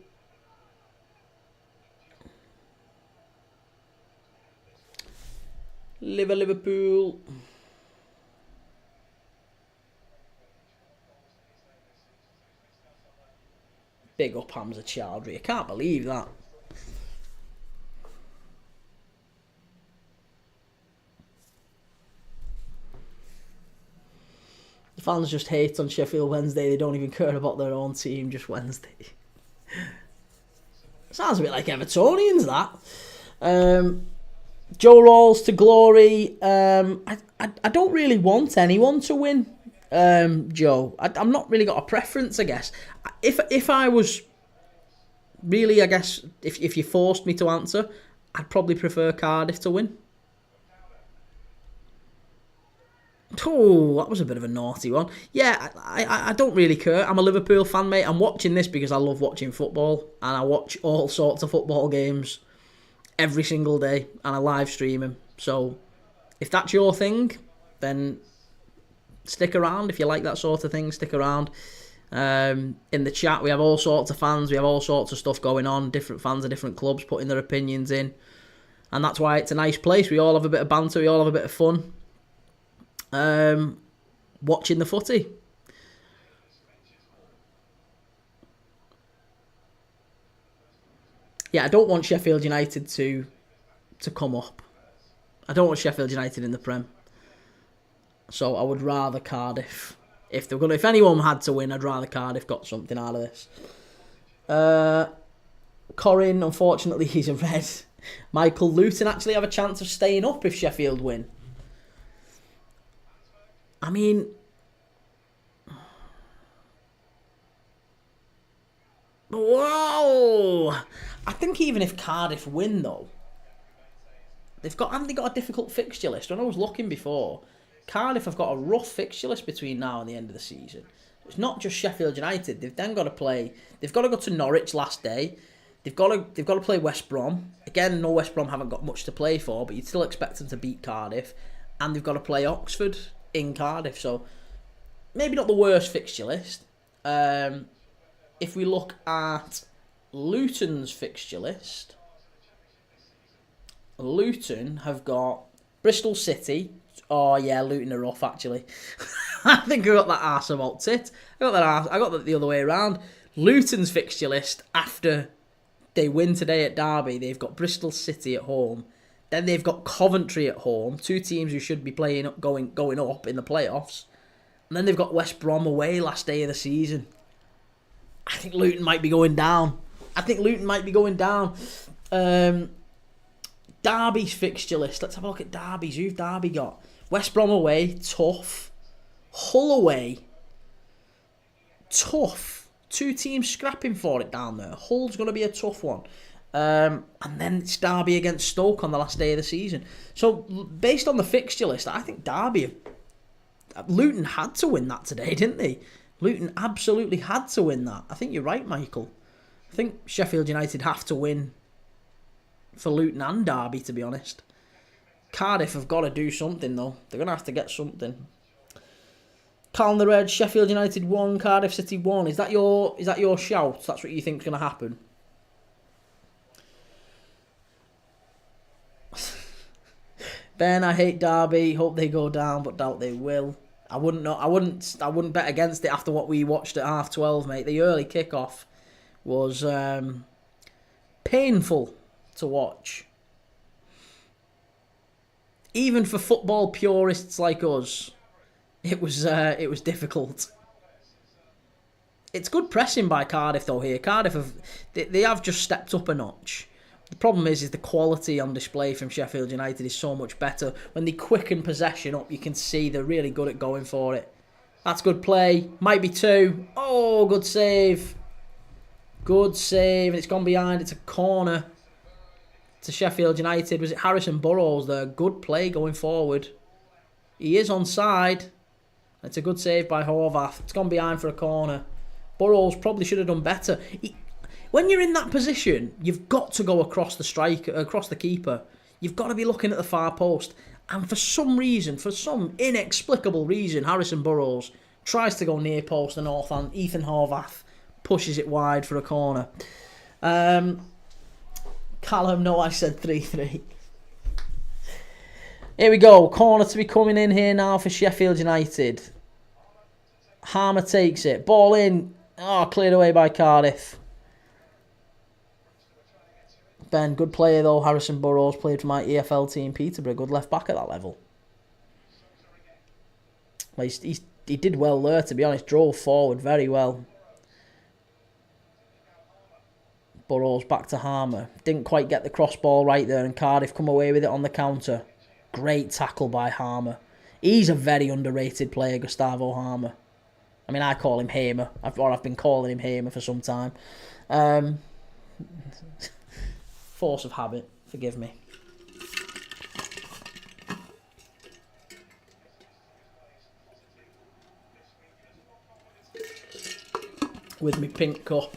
Liverpool. Big up Hamza Chowdhury. I can't believe that. The fans just hate on Sheffield Wednesday. They don't even care about their own team, just Wednesday. Sounds a bit like Evertonians, that. Joe Rawls to glory. I don't really want anyone to win, Joe. I'm not really got a preference, I guess. If I was really, I guess, if you forced me to answer, I'd probably prefer Cardiff to win. Oh, that was a bit of a naughty one. Yeah, I don't really care. I'm a Liverpool fan, mate. I'm watching this because I love watching football. And I watch all sorts of football games every single day. And I live stream them. So, if that's your thing, then stick around. If you like that sort of thing, stick around. In the chat, we have all sorts of fans. We have all sorts of stuff going on. Different fans of different clubs putting their opinions in. And that's why it's a nice place. We all have a bit of banter. We all have a bit of fun. Watching the footy. Yeah, I don't want Sheffield United to come up. I don't want Sheffield United in the Prem. So I would rather Cardiff. If anyone had to win, I'd rather Cardiff got something out of this. Corin, unfortunately, he's a red. Michael Luton actually have a chance of staying up if Sheffield win. I mean, whoa! I think even if Cardiff win, though, haven't they got a difficult fixture list? When I was looking before, Cardiff have got a rough fixture list between now and the end of the season. It's not just Sheffield United. They've then got to play. They've got to go to Norwich last day. They've got to play West Brom again. No, West Brom haven't got much to play for, but you'd still expect them to beat Cardiff, and they've got to play Oxford in Cardiff, so maybe not the worst fixture list. If we look at Luton's fixture list, Luton have got Bristol City. Oh yeah, Luton are off actually. I think I got that arse about tit. I got that the other way around. Luton's fixture list after they win today at Derby, they've got Bristol City at home. Then they've got Coventry at home, two teams who should be playing up, going up in the playoffs. And then they've got West Brom away last day of the season. I think Luton might be going down. Derby's fixture list. Let's have a look at Derby's. Who've Derby got? West Brom away, tough. Hull away, tough. 2 teams scrapping for it down there. Hull's going to be a tough one. And then it's Derby against Stoke on the last day of the season. So, based on the fixture list, I think Luton had to win that today, didn't they? Luton absolutely had to win that. I think you're right, Michael. I think Sheffield United have to win for Luton and Derby, to be honest. Cardiff have got to do something, though. They're going to have to get something. Calm the Reds, Sheffield United 1, Cardiff City 1. Is that your shout? That's what you think's going to happen? Ben, I hate Derby. Hope they go down, but doubt they will. I wouldn't bet against it after what we watched at 12:30, mate. The early kickoff was painful to watch. Even for football purists like us, it was difficult. It's good pressing by Cardiff though here. Cardiff have just stepped up a notch. The problem is the quality on display from Sheffield United is so much better. When they quicken possession up, you can see they're really good at going for it. That's good play. Might be 2. Oh, good save. Good save. It's gone behind. It's a corner to Sheffield United. Was it Harrison Burrows there? Good play going forward. He is onside. It's a good save by Horvath. It's gone behind for a corner. Burrows probably should have done better. When you're in that position, you've got to go across the keeper. You've got to be looking at the far post. And for some inexplicable reason, Harrison Burrows tries to go near post and Ethan Horvath pushes it wide for a corner. Callum, no, I said 3-3. Here we go. Corner to be coming in here now for Sheffield United. Harmer takes it. Ball in. Oh, cleared away by Cardiff. Ben, good player though. Harrison Burrows played for my EFL team, Peterborough. Good left back at that level. Well, he did well there, to be honest. Drove forward very well. Burrows back to Harmer. Didn't quite get the cross ball right there, and Cardiff come away with it on the counter. Great tackle by Harmer. He's a very underrated player, Gustavo Harmer. I mean, I call him Hamer. I've been calling him Hamer for some time. Force of habit. Forgive me. With me pink cup.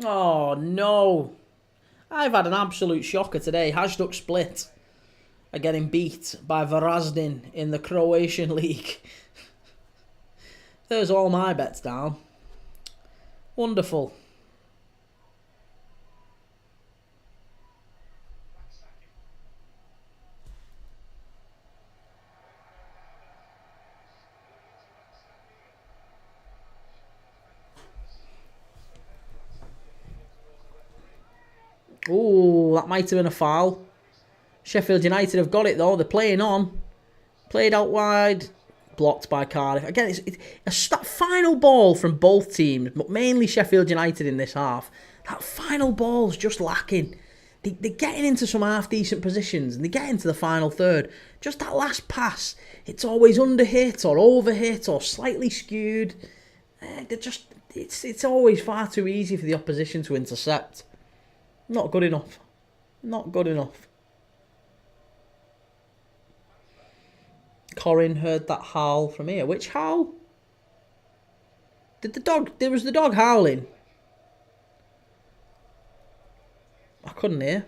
Oh, no. I've had an absolute shocker today. Hajduk Split are getting beat by Varazdin in the Croatian league. There's all my bets down. Wonderful. Ooh, that might have been a foul. Sheffield United have got it though. They're playing on. Played out wide. Blocked by Cardiff. Again, it's that final ball from both teams, but mainly Sheffield United in this half. That final ball's just lacking. They're getting into some half-decent positions and they get into the final third. Just that last pass, it's always under-hit or over-hit or slightly skewed. It's always far too easy for the opposition to intercept. Not good enough. Not good enough. Corin heard that howl from here. Which howl? There was the dog howling. I couldn't hear.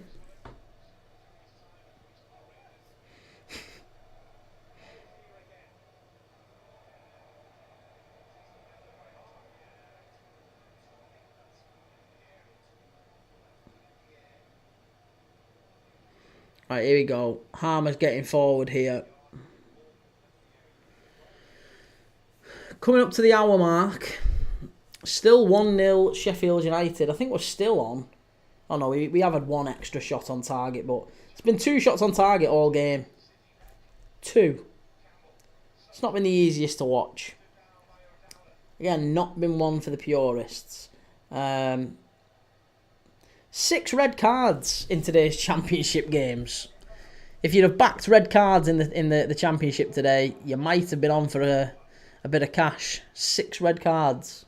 Right, here we go. Harmer's getting forward here. Coming up to the hour mark. Still 1-0 Sheffield United. I think we're still on. Oh no, we have had one extra shot on target, but it's been 2 shots on target all game. 2. It's not been the easiest to watch. Again, not been one for the purists. 6 red cards in today's championship games. If you'd have backed red cards in the championship today, you might have been on for a bit of cash. 6 red cards.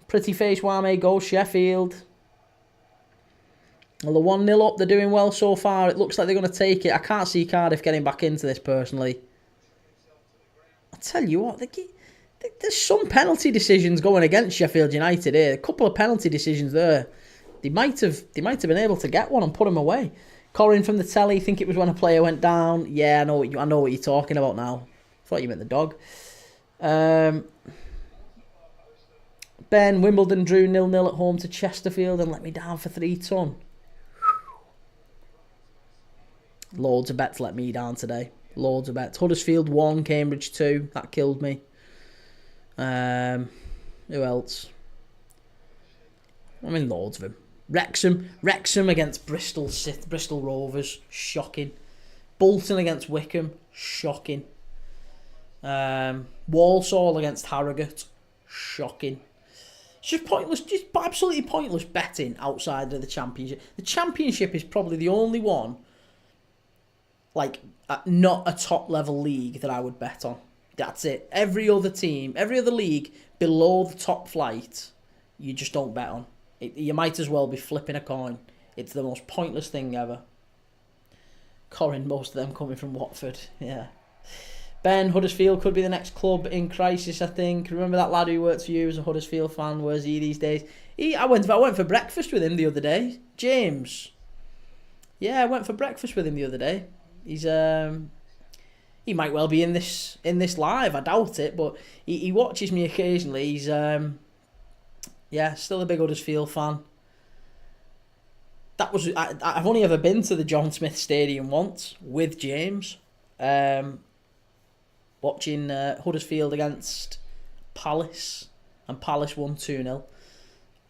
Pretty face Wame goal, Sheffield. Well, the 1-0 up, they're doing well so far. It looks like they're going to take it. I can't see Cardiff getting back into this, personally. I'll tell you what, there's some penalty decisions going against Sheffield United here. A couple of penalty decisions there. They might have been able to get one and put him away. Corin from the telly, think it was when a player went down. Yeah, I know what you're talking about now. Thought you meant the dog. Ben, Wimbledon drew 0-0 at home to Chesterfield and let me down for 3 ton. Loads of bets let me down today. Loads of bets. Huddersfield 1, Cambridge 2. That killed me. Who else? I mean, loads of them. Wrexham against Bristol Rovers. Shocking. Bolton against Wickham. Shocking. Walsall against Harrogate. Shocking. It's just pointless, just absolutely pointless betting outside of the Championship. The Championship is probably the only one, like, not a top-level league that I would bet on. That's it. Every other team, every other league below the top flight, you just don't bet on. You might as well be flipping a coin. It's the most pointless thing ever. Corin, most of them coming from Watford. Yeah. Ben, Huddersfield could be the next club in crisis, I think. Remember that lad who works for you as a Huddersfield fan? Where's he these days? I went for breakfast with him the other day. James. Yeah, I went for breakfast with him the other day. He's he might well be in this live. I doubt it, but he watches me occasionally. He's still a big Huddersfield fan. I've only ever been to the John Smith Stadium once with James. Watching Huddersfield against Palace, and Palace won 2-0.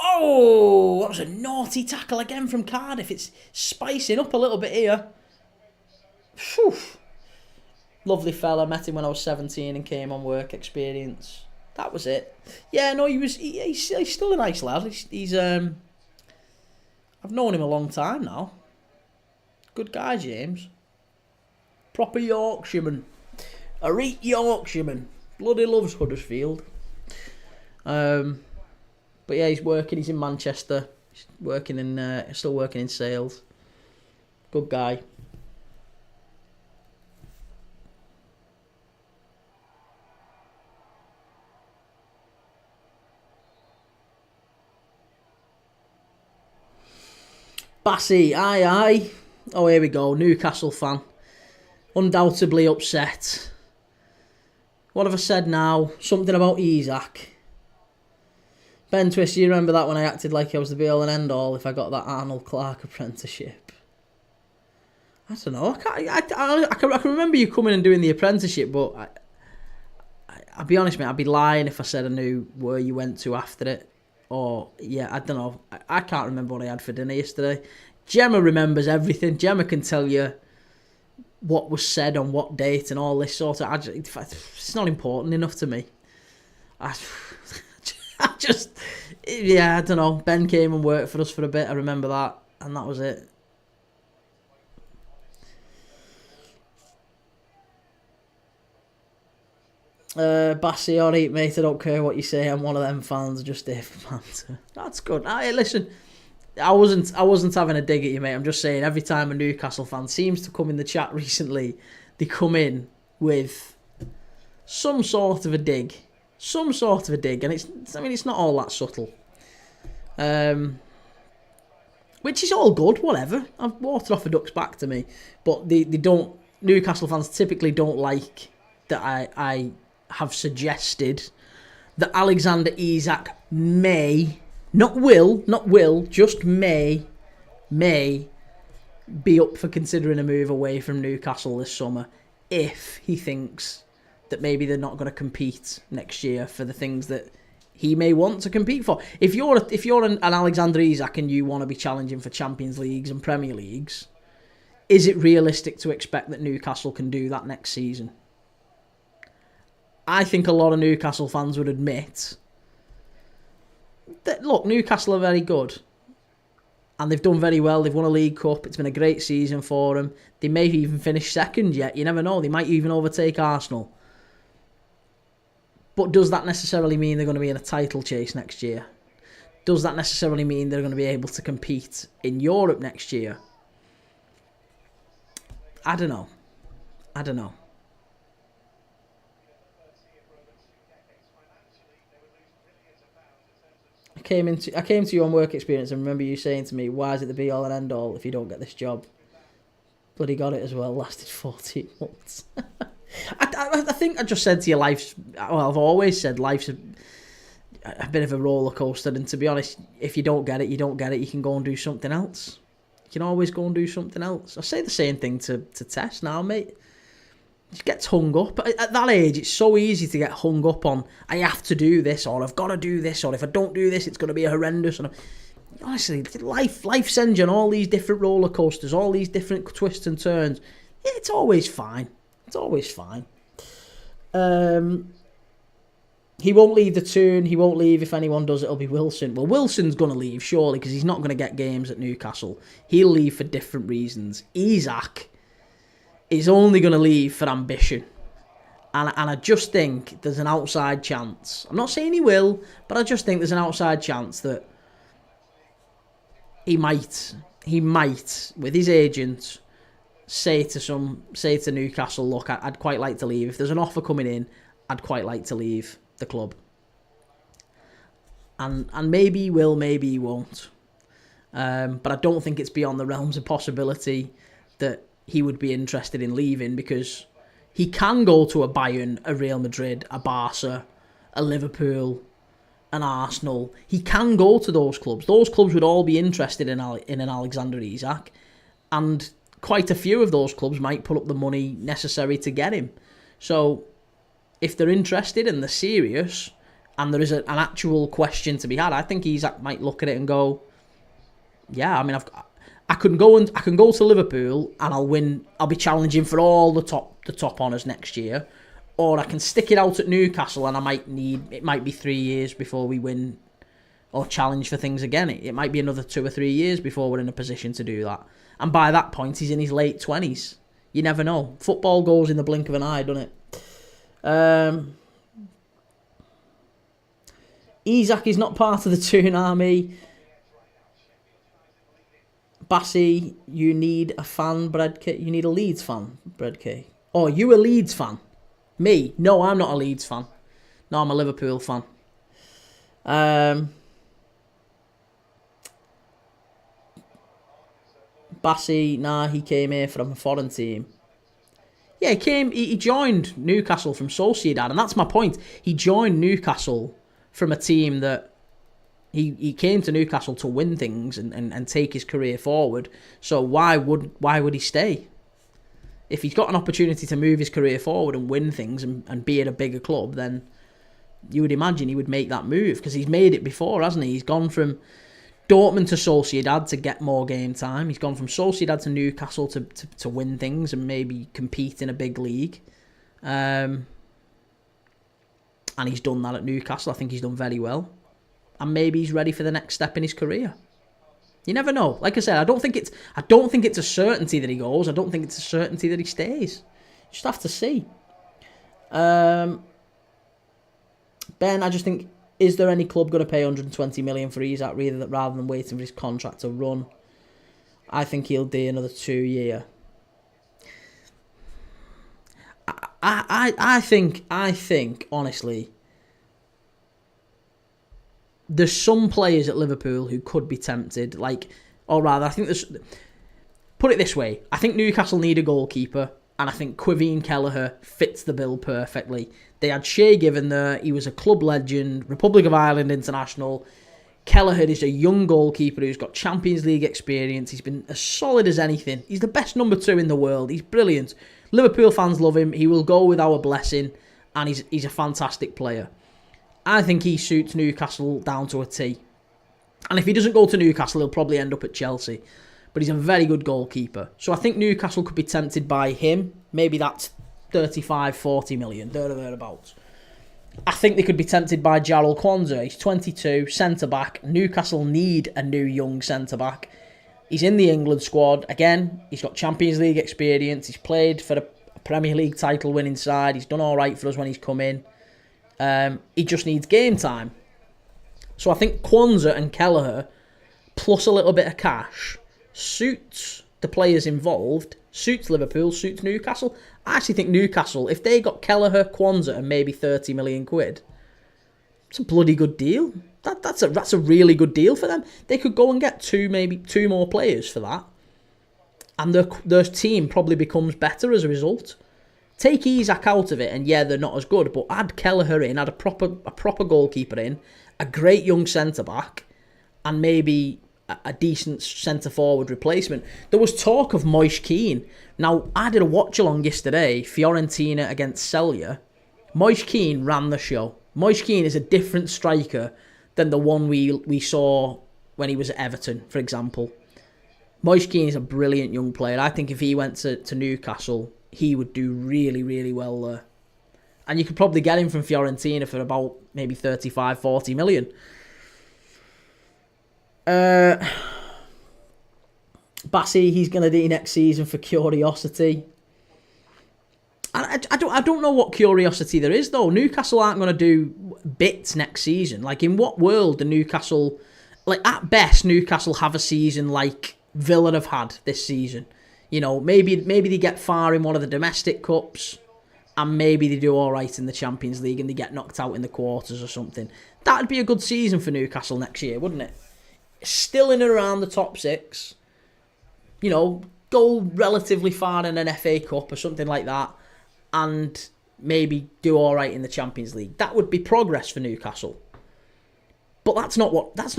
Oh, that was a naughty tackle again from Cardiff. It's spicing up a little bit here. Whew. Lovely fella, met him when I was 17 and came on work experience. That was it. Yeah, no, he's still a nice lad. He's I've known him a long time now. Good guy, James. Proper Yorkshireman. A reet Yorkshireman. Bloody loves Huddersfield. But yeah, he's in Manchester. He's still working in sales. Good guy. Bassy, aye. Oh, here we go. Newcastle fan. Undoubtedly upset. What have I said now? Something about Isaac. Ben Twist, you remember that when I acted like I was the be-all and end-all if I got that Arnold Clark apprenticeship? I don't know. I can remember you coming and doing the apprenticeship, but I'll be honest, mate, I'd be lying if I said I knew where you went to after it. Or, yeah, I don't know. I can't remember what I had for dinner yesterday. Gemma remembers everything. Gemma can tell you what was said on what date and all this sort of... it's not important enough to me. I don't know. Ben came and worked for us for a bit. I remember that. And that was it. Bassy, alright, mate. I don't care what you say. I'm one of them fans. Just here for banter. That's good. Hey, listen... I wasn't having a dig at you, mate. I'm just saying, every time a Newcastle fan seems to come in the chat recently, they come in with some sort of a dig. And it's not all that subtle. Which is all good, whatever. I've watered off a duck's back to me. But they don't... Newcastle fans typically don't like that I have suggested that Alexander Isak may... Not will, just may be up for considering a move away from Newcastle this summer if he thinks that maybe they're not going to compete next year for the things that he may want to compete for. If you're an Alexander Isak and you want to be challenging for Champions Leagues and Premier Leagues, is it realistic to expect that Newcastle can do that next season? I think a lot of Newcastle fans would admit that, look, Newcastle are very good. And they've done very well. They've won a League Cup. It's been a great season for them. They may even finish second yet. You never know. They might even overtake Arsenal. But does that necessarily mean they're going to be in a title chase next year? Does that necessarily mean they're going to be able to compete in Europe next year? I don't know. I came to you on work experience and remember you saying to me, why is it the be all and end all if you don't get this job? Bloody got it as well, lasted 14 months. I think I just said to you, I've always said life's a bit of a roller coaster, and to be honest, if you don't get it, you don't get it. You can go and do something else. You can always go and do something else. I say the same thing to Tess now, mate. She gets hung up. At that age, it's so easy to get hung up on, I have to do this, or I've got to do this, or if I don't do this, it's going to be horrendous. And honestly, life sends you on all these different roller coasters, all these different twists and turns. It's always fine. He won't leave the tune. He won't leave. If anyone does, it'll be Wilson. Well, Wilson's going to leave, surely, because he's not going to get games at Newcastle. He'll leave for different reasons. Isak is only going to leave for ambition. And I just think there's an outside chance. I'm not saying he will, but I just think there's an outside chance that he might, with his agent, say to Newcastle, look, I'd quite like to leave. If there's an offer coming in, I'd quite like to leave the club. And maybe he will, maybe he won't. But I don't think it's beyond the realms of possibility that he would be interested in leaving, because he can go to a Bayern, a Real Madrid, a Barca, a Liverpool, an Arsenal. He can go to those clubs. Those clubs would all be interested in an Alexander Isak, and quite a few of those clubs might put up the money necessary to get him. So if they're interested and they're serious, and there is an actual question to be had, I think Isak might look at it and go, yeah, I mean, I can go to Liverpool and I'll win. I'll be challenging for all the top honours next year, or I can stick it out at Newcastle and it might be 3 years before we win or challenge for things again. It might be another 2 or 3 years before we're in a position to do that. And by that point, he's in his late 20s. You never know. Football goes in the blink of an eye, doesn't it? Isak is not part of the Toon Army. Bassy, you need a fan, Breadcake. You need a Leeds fan, Breadcake. Oh, you a Leeds fan? Me? No, I'm not a Leeds fan. No, I'm a Liverpool fan. Bassy, nah, he came here from a foreign team. Yeah, he joined Newcastle from Sociedad, and that's my point. He joined Newcastle from a team that he came to Newcastle to win things and take his career forward. So why would he stay? If he's got an opportunity to move his career forward and win things and be at a bigger club, then you would imagine he would make that move, because he's made it before, hasn't he? He's gone from Dortmund to Sociedad to get more game time. He's gone from Sociedad to Newcastle to win things and maybe compete in a big league. And he's done that at Newcastle. I think he's done very well. And maybe he's ready for the next step in his career. You never know. Like I said, I don't think it's a certainty that he goes. I don't think it's a certainty that he stays. You just have to see. Ben, I just think, is there any club going to pay 120 million for Isak rather than waiting for his contract to run? I think he'll do another 2 year. I think honestly, there's some players at Liverpool who could be tempted. Put it this way, I think Newcastle need a goalkeeper, and I think Quiveen Kelleher fits the bill perfectly. They had Shea Given there. He was a club legend, Republic of Ireland international. Kelleher is a young goalkeeper who's got Champions League experience. He's been as solid as anything. He's the best number 2 in the world. He's brilliant. Liverpool fans love him. He will go with our blessing. and he's a fantastic player. I think he suits Newcastle down to a T. And if he doesn't go to Newcastle, he'll probably end up at Chelsea. But he's a very good goalkeeper. So I think Newcastle could be tempted by him. Maybe that's 35, 40 million, thereabouts. I think they could be tempted by Jarrell Kwanzaa. He's 22, centre-back. Newcastle need a new young centre-back. He's in the England squad. Again, he's got Champions League experience. He's played for a Premier League title-winning side. He's done all right for us when he's come in. He just needs game time. So I think Kwanzaa and Kelleher, plus a little bit of cash, suits the players involved, suits Liverpool, suits Newcastle. I actually think Newcastle, if they got Kelleher, Kwanzaa and maybe 30 million quid, it's a bloody good deal. That's a really good deal for them. They could go and get maybe two more players for that. And their team probably becomes better as a result. Take Isak out of it, and yeah, they're not as good, but add Kelleher in, add a proper goalkeeper in, a great young centre-back, and maybe a decent centre-forward replacement. There was talk of Moise Kean. Now, I did a watch-along yesterday, Fiorentina against Celje. Moise Kean ran the show. Moise Kean is a different striker than the one we saw when he was at Everton, for example. Moise Kean is a brilliant young player. I think if he went to Newcastle, he would do really, really well there. And you could probably get him from Fiorentina for about maybe 35, 40 million. Bassi, he's going to do next season for curiosity. I don't know what curiosity there is, though. Newcastle aren't going to do bits next season. Like, in what world do Newcastle... Like, at best, Newcastle have a season like Villa have had this season. You know, maybe they get far in one of the domestic cups, and maybe they do all right in the Champions League and they get knocked out in the quarters or something. That'd be a good season for Newcastle next year, wouldn't it? Still in and around the top six. You know, go relatively far in an FA Cup or something like that, and maybe do all right in the Champions League. That would be progress for Newcastle. But that's not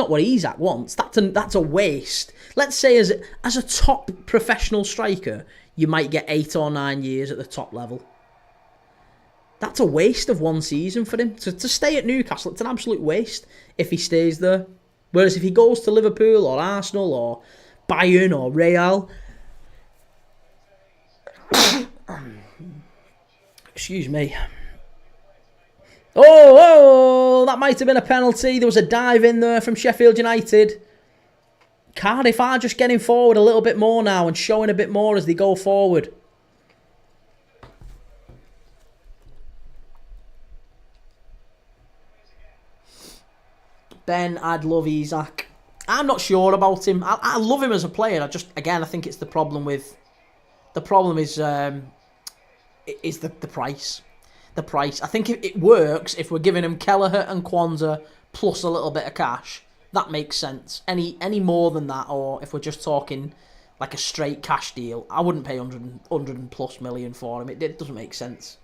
what Isak wants. That's a waste. Let's say as a top professional striker, you might get 8 or 9 years at the top level. That's a waste of one season for him. To stay at Newcastle, it's an absolute waste if he stays there. Whereas if he goes to Liverpool or Arsenal or Bayern or Real... Excuse me. Oh, that might have been a penalty. There was a dive in there from Sheffield United. Cardiff are just getting forward a little bit more now and showing a bit more as they go forward. Ben, I'd love Isak. I'm not sure about him. I love him as a player. I think it's the problem with... The problem is the price. The price. I think it works if we're giving him Kelleher and Kwanzaa plus a little bit of cash. That makes sense. Any more than that, or if we're just talking like a straight cash deal, I wouldn't pay 100 plus million for him. It doesn't make sense.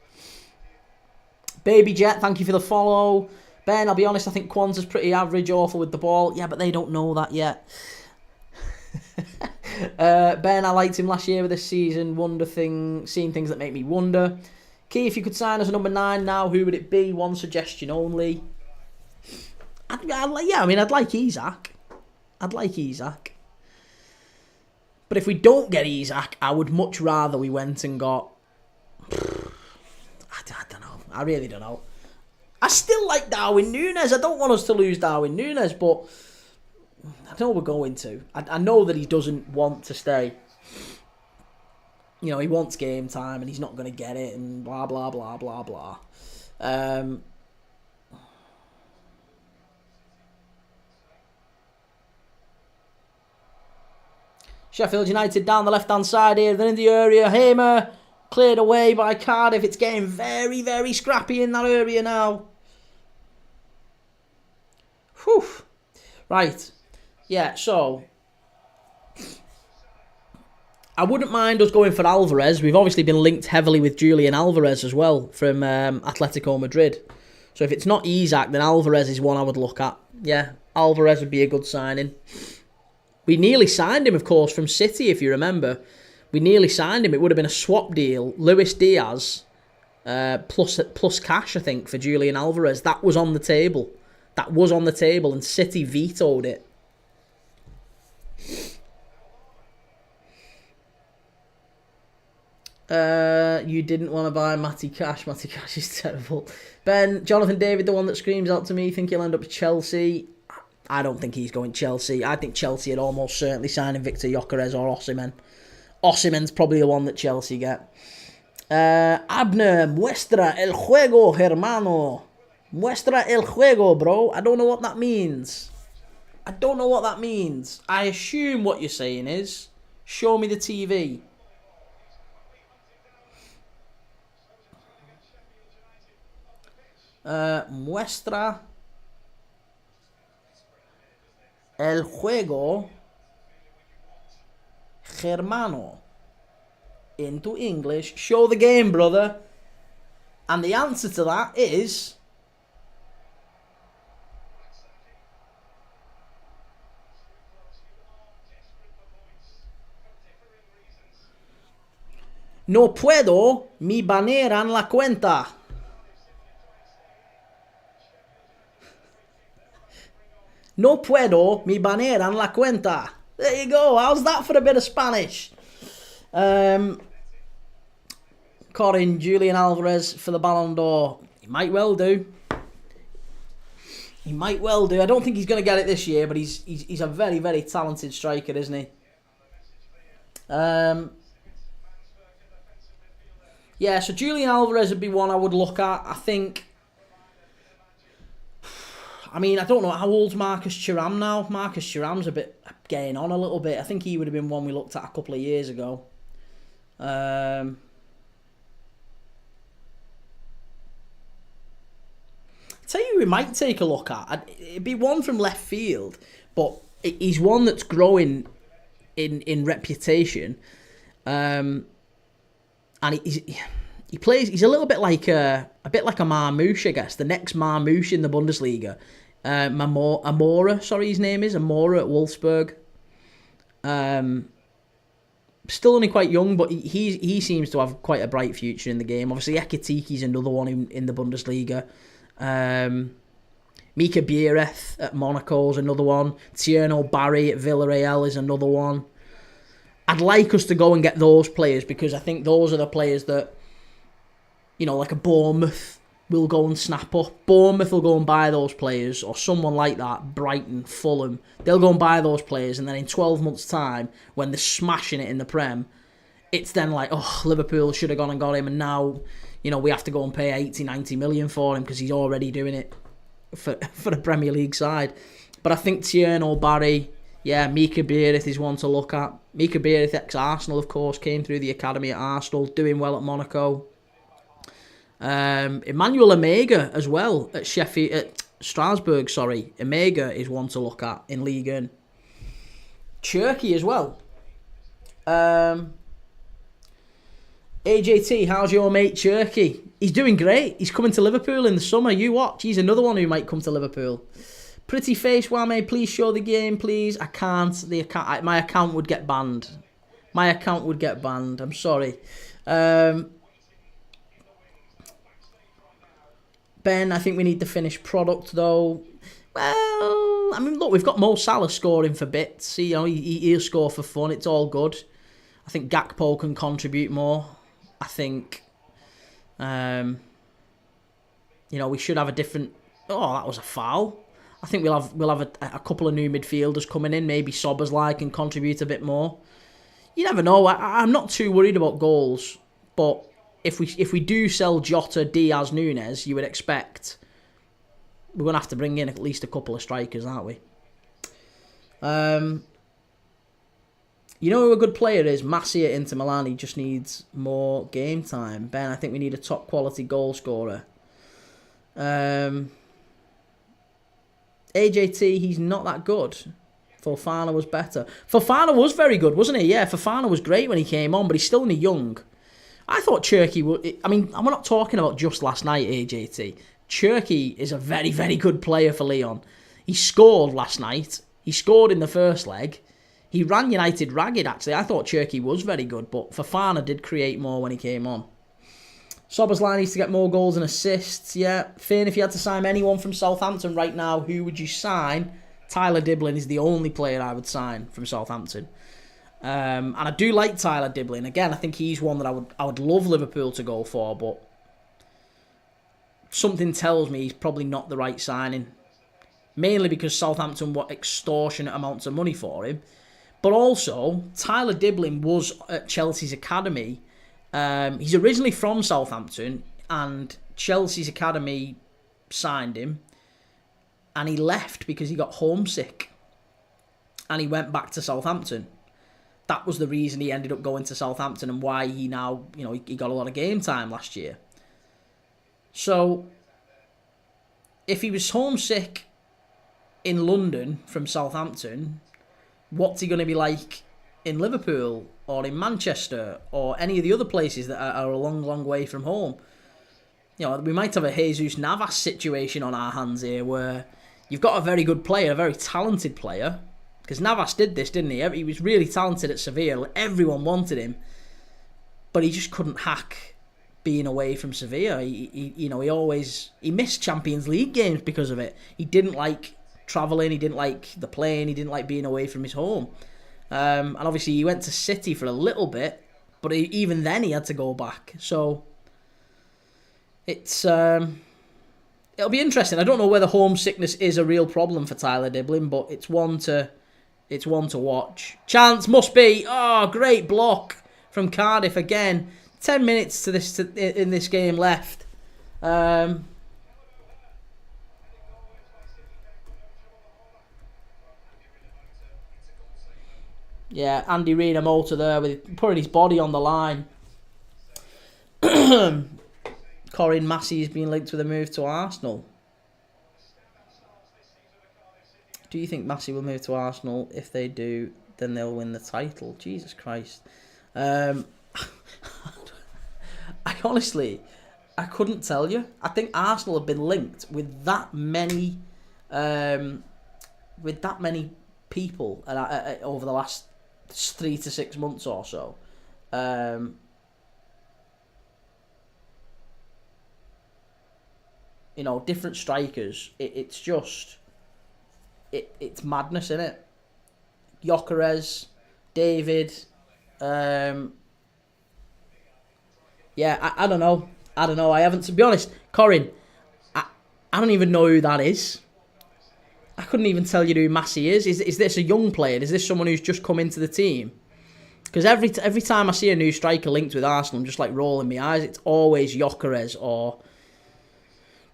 Baby Jet, thank you for the follow. Ben, I'll be honest, I think Kwanzaa's pretty average, awful with the ball. Yeah, but they don't know that yet. Ben, I liked him last year with this season. Seeing things that make me wonder. Key, if you could sign as a number 9 now, who would it be? One suggestion only. I'd like Isak. I'd like Isak. But if we don't get Isak, I would much rather we went and got... I don't know. I really don't know. I still like Darwin Núñez. I don't want us to lose Darwin Núñez, but I know we're going to. I know that he doesn't want to stay. You know, he wants game time and he's not going to get it and blah, blah, blah, blah, blah. Sheffield United down the left-hand side here. They're in the area. Hamer cleared away by Cardiff. It's getting very, very scrappy in that area now. Whew. Right. Yeah, so... I wouldn't mind us going for Alvarez. We've obviously been linked heavily with Julian Alvarez as well from Atletico Madrid. So if it's not Isak, then Alvarez is one I would look at. Yeah, Alvarez would be a good signing. We nearly signed him, of course, from City, if you remember. We nearly signed him. It would have been a swap deal. Luis Diaz plus cash, I think, for Julian Alvarez. That was on the table. And City vetoed it. You didn't want to buy Matty Cash. Matty Cash is terrible. Ben, Jonathan David, the one that screams out to me, think he'll end up at Chelsea. I don't think he's going Chelsea. I think Chelsea are almost certainly signing Victor Gyökeres or Osimhen. Osimhen's probably the one that Chelsea get. Abner, muestra el juego, hermano. Muestra el juego, bro. I don't know what that means. I assume what you're saying is, show me the TV. Muestra el juego, hermano. Into English, show the game, brother. And the answer to that is no puedo, me banean la cuenta. No puedo, me banean la cuenta. There you go. How's that for a bit of Spanish? Corin, Julian Alvarez for the Ballon d'Or. He might well do. I don't think he's going to get it this year, but he's a very, very talented striker, isn't he? Yeah, so Julian Alvarez would be one I would look at. I don't know, how old's Marcus Thuram now? Marcus Thuram's a bit getting on a little bit. I think he would have been one we looked at a couple of years ago. Tell you who we might take a look at. It'd be one from left field, but he's one that's growing in reputation. And he plays. He's a little bit like a Marmoush, I guess. The next Marmoush in the Bundesliga. Amora, his name is Amora at Wolfsburg. Still only quite young, but he seems to have quite a bright future in the game. Obviously, Ekitiki's another one in the Bundesliga. Mika Biereth at Monaco is another one. Tierno Barry at Villarreal is another one. I'd like us to go and get those players because I think those are the players that, like a Bournemouth will go and snap up. Bournemouth will go and buy those players, or someone like that, Brighton, Fulham. They'll go and buy those players, and then in 12 months' time, when they're smashing it in the Prem, it's then like, Liverpool should have gone and got him, and now, we have to go and pay 80, 90 million for him because he's already doing it for the Premier League side. But I think Tierno Barry, Mika Biereth is one to look at. Mika Biereth, ex-Arsenal, of course, came through the academy at Arsenal, doing well at Monaco. Emmanuel Omega as well at Sheffield, at Strasbourg. Omega is one to look at in Ligue 1. Cherky as well. AJT, how's your mate Cherky? He's doing great. He's coming to Liverpool in the summer. You watch. He's another one who might come to Liverpool. Pretty face, Wame, please show the game, please. I can't. My account would get banned. I'm sorry. Ben, I think we need the finished product, though. Well, look, we've got Mo Salah scoring for bits. He'll score for fun. It's all good. I think Gakpo can contribute more. I think, we should have a different... Oh, that was a foul. I think we'll have a couple of new midfielders coming in. Maybe Szoboszlai can contribute a bit more. You never know. I'm not too worried about goals, but if we do sell Jota, Diaz, Nunes, you would expect we're going to have to bring in at least a couple of strikers, aren't we? Who a good player is? Massi at Inter Milan. He just needs more game time. Ben, I think we need a top quality goal scorer. AJT, he's not that good. Fofana was better. Fofana was very good, wasn't he? Yeah, Fofana was great when he came on, but he's still only young. I thought Cherky would... we're not talking about just last night, AJT. Cherky is a very, very good player for Lyon. He scored last night. He scored in the first leg. He ran United ragged, actually. I thought Cherky was very good, but Fofana did create more when he came on. Szoboszlai needs to get more goals and assists. Yeah, Finn, if you had to sign anyone from Southampton right now, who would you sign? Tyler Diblin is the only player I would sign from Southampton. And I do like Tyler Diblin. Again, I think he's one that I would love Liverpool to go for, but something tells me he's probably not the right signing. Mainly because Southampton want extortionate amounts of money for him. But also, Tyler Diblin was at Chelsea's academy. He's originally from Southampton, and Chelsea's academy signed him, and he left because he got homesick, and he went back to Southampton. That was the reason he ended up going to Southampton, and why he now, he got a lot of game time last year. So, if he was homesick in London from Southampton, what's he going to be like in Liverpool or in Manchester or any of the other places that are a long, long way from home? We might have a Jesus Navas situation on our hands here, where you've got a very good player, a very talented player, because Navas did this, didn't he? He was really talented at Sevilla. Everyone wanted him, but he just couldn't hack being away from Sevilla. He missed Champions League games because of it. He didn't like travelling, he didn't like the plane, he didn't like being away from his home. And obviously he went to City for a little bit, but even then he had to go back. So it's it'll be interesting. I don't know whether homesickness is a real problem for Tyler Diblin, but it's one to watch. Chance must be. Oh, great block from Cardiff again. 10 minutes in this game left. Yeah, Andy Rinomota there with putting his body on the line. Corin Massey is being linked with a move to Arsenal. Do you think Massey will move to Arsenal? If they do, then they'll win the title. Jesus Christ. I couldn't tell you. I think Arsenal have been linked with that many people over the last 3 to 6 months or so. Different strikers. It's just it's madness, isn't it? Gyökeres, David. I don't know. I haven't, to be honest, Corin, I don't even know who that is. I couldn't even tell you who Massey is. Is this a young player? Is this someone who's just come into the team? Because every time I see a new striker linked with Arsenal, I'm just like rolling my eyes. It's always Gyökeres or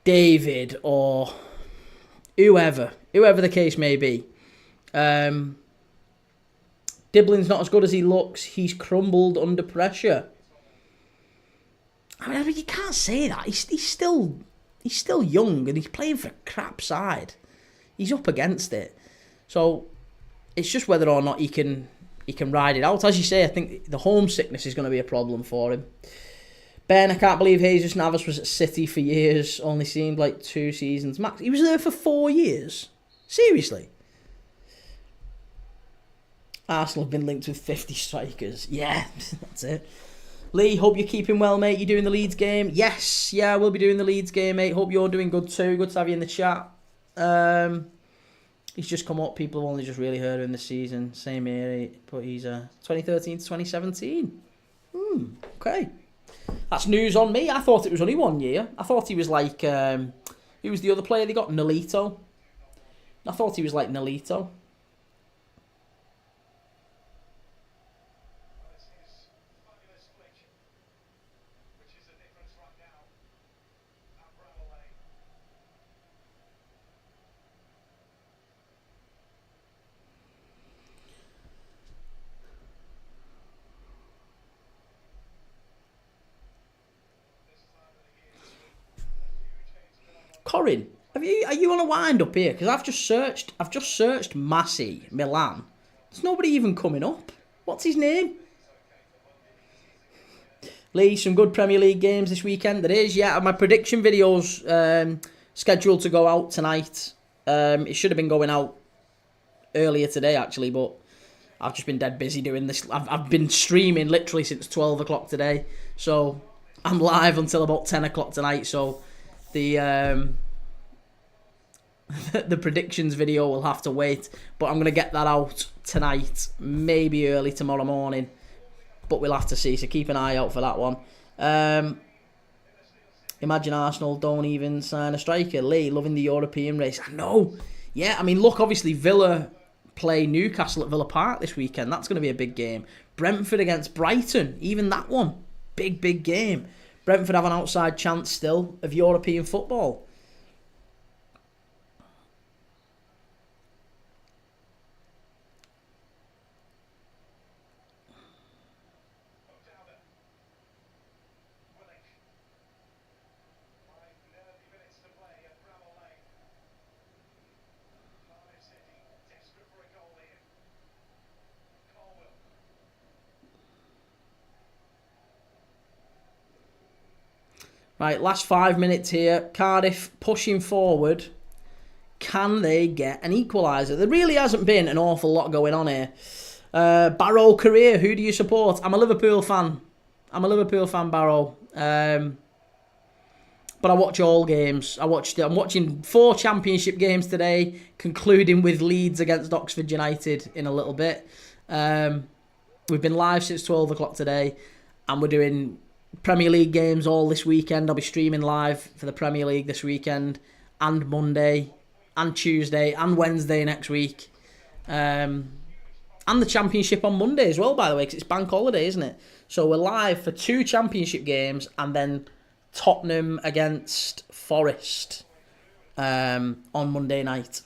David or whoever the case may be. Diblin's not as good as he looks. He's crumbled under pressure. I mean, you can't say that. He's still young and he's playing for a crap side. He's up against it. So it's just whether or not he can ride it out. As you say, I think the homesickness is going to be a problem for him. Ben, I can't believe Jesus Navas was at City for years. Only seemed like 2 seasons max. He was there for 4 years. Seriously. Arsenal have been linked with 50 strikers. Yeah, that's it. Lee, hope you're keeping well, mate. You doing the Leeds game? Yes, yeah, we'll be doing the Leeds game, mate. Hope you're doing good too. Good to have you in the chat. He's just come up. People have only just really heard of him this season. Same year, but he's 2013 to 2017. Okay. That's news on me. I thought it was only 1 year. I thought he was like... who was the other player they got? Nolito. I thought he was like Nolito. Corin, are you on a wind up here? Because I've just searched Massey Milan. There's nobody even coming up. What's his name? Lee, some good Premier League games this weekend. There is, yeah. My prediction video's scheduled to go out tonight. It should have been going out earlier today, actually, but I've just been dead busy doing this. I've been streaming literally since 12 o'clock today. So I'm live until about 10 o'clock tonight, so the the predictions video will have to wait. But I'm going to get that out tonight, maybe early tomorrow morning. But we'll have to see, so keep an eye out for that one. Imagine Arsenal don't even sign a striker. Lee, loving the European race. I know. Yeah, I mean, look, obviously Villa play Newcastle at Villa Park this weekend. That's going to be a big game. Brentford against Brighton. Even that one. Big, big game. Brentford have an outside chance still of European football. Right, last 5 minutes here. Cardiff pushing forward. Can they get an equaliser? There really hasn't been an awful lot going on here. Barrow career, who do you support? I'm a Liverpool fan. Barrow. But I watch all games. I'm watching 4 championship games today, concluding with Leeds against Oxford United in a little bit. We've been live since 12 o'clock today, and we're doing Premier League games all this weekend. I'll be streaming live for the Premier League this weekend, and Monday, and Tuesday, and Wednesday next week. And the Championship on Monday as well, by the way, because it's bank holiday, isn't it? So we're live for 2 Championship games, and then Tottenham against Forest on Monday night.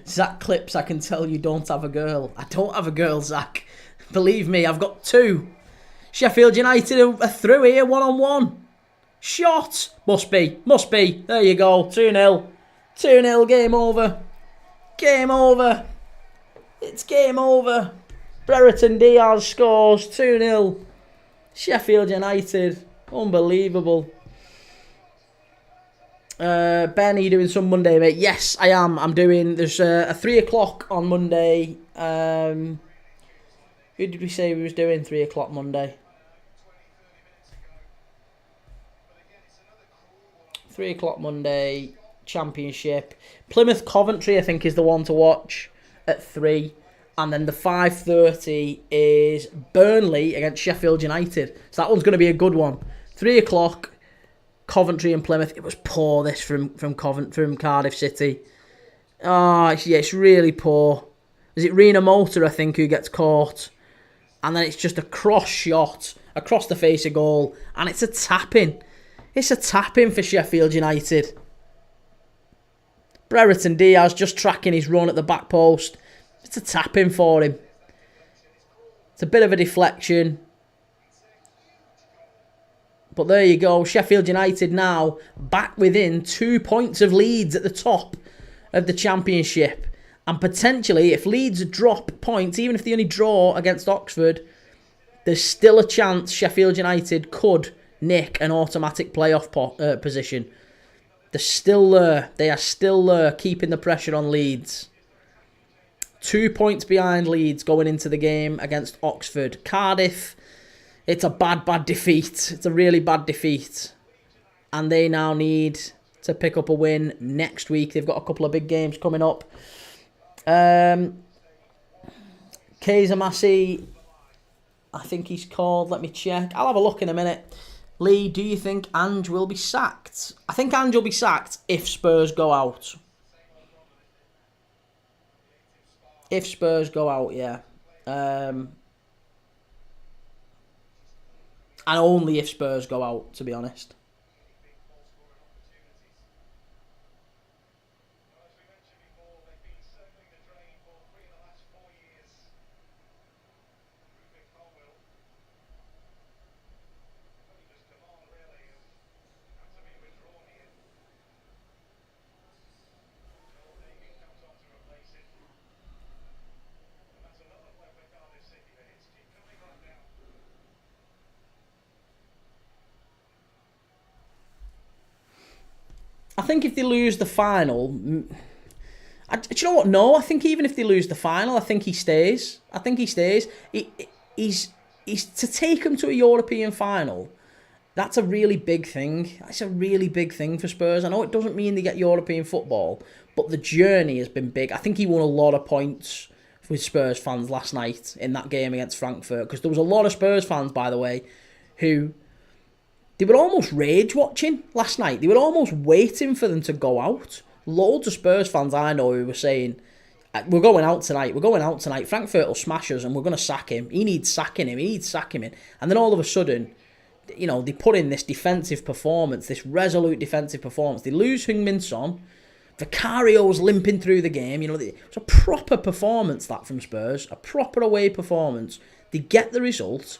Zach Clips, I can tell you don't have a girl. I don't have a girl, Zach. Believe me, I've got 2. Sheffield United are through here, 1-on-1. Shot. Must be. There you go, 2-0. 2-0, game over. It's game over. Brereton Diaz scores, 2-0. Sheffield United. Unbelievable. Ben, are you doing some Monday, mate? Yes, I am. I'm doing... There's a 3 o'clock on Monday. Who did we say we was doing 3 o'clock Monday? 3 o'clock Monday, Championship. Plymouth Coventry, I think, is the one to watch at 3. And then the 5:30 is Burnley against Sheffield United. So that one's going to be a good one. 3 o'clock, Coventry and Plymouth. It was poor, this, from Cardiff City. Oh, it's really poor. Is it Rena Motor, I think, who gets caught? And then it's just a cross shot across the face of goal. And it's a tap-in. It's a tap-in for Sheffield United. Brereton Diaz just tracking his run at the back post. It's a tap-in for him. It's a bit of a deflection. But there you go. Sheffield United now back within 2 points of Leeds at the top of the Championship. And potentially, if Leeds drop points, even if they only draw against Oxford, there's still a chance Sheffield United could nick an automatic playoff position. They're still there. They are still there, keeping the pressure on Leeds. 2 points behind Leeds going into the game against Oxford. Cardiff, it's a bad defeat. It's a really bad defeat. And they now need to pick up a win next week. They've got a couple of big games coming up. Kaiser Massey, I think he's called. Let me check. I'll have a look in a minute. Lee, do you think Ange will be sacked? I think Ange will be sacked if Spurs go out. If Spurs go out, yeah. And only if Spurs go out, to be honest. I think if they lose the final... do you know what? No, I think even if they lose the final, I think he stays. he's to take them to a European final. That's a really big thing. That's a really big thing for Spurs. I know it doesn't mean they get European football, but the journey has been big. I think he won a lot of points with Spurs fans last night in that game against Frankfurt, because there was a lot of Spurs fans, by the way, who they were almost rage watching last night. They were almost waiting for them to go out. Loads of Spurs fans I know who were saying, we're going out tonight. We're going out tonight. Frankfurt will smash us and we're going to sack him. He needs sacking him. He needs sacking him. And then all of a sudden, they put in this defensive performance, this resolute defensive performance. They lose Heung-min Son. Vicario's limping through the game. It's a proper performance, that, from Spurs. A proper away performance. They get the result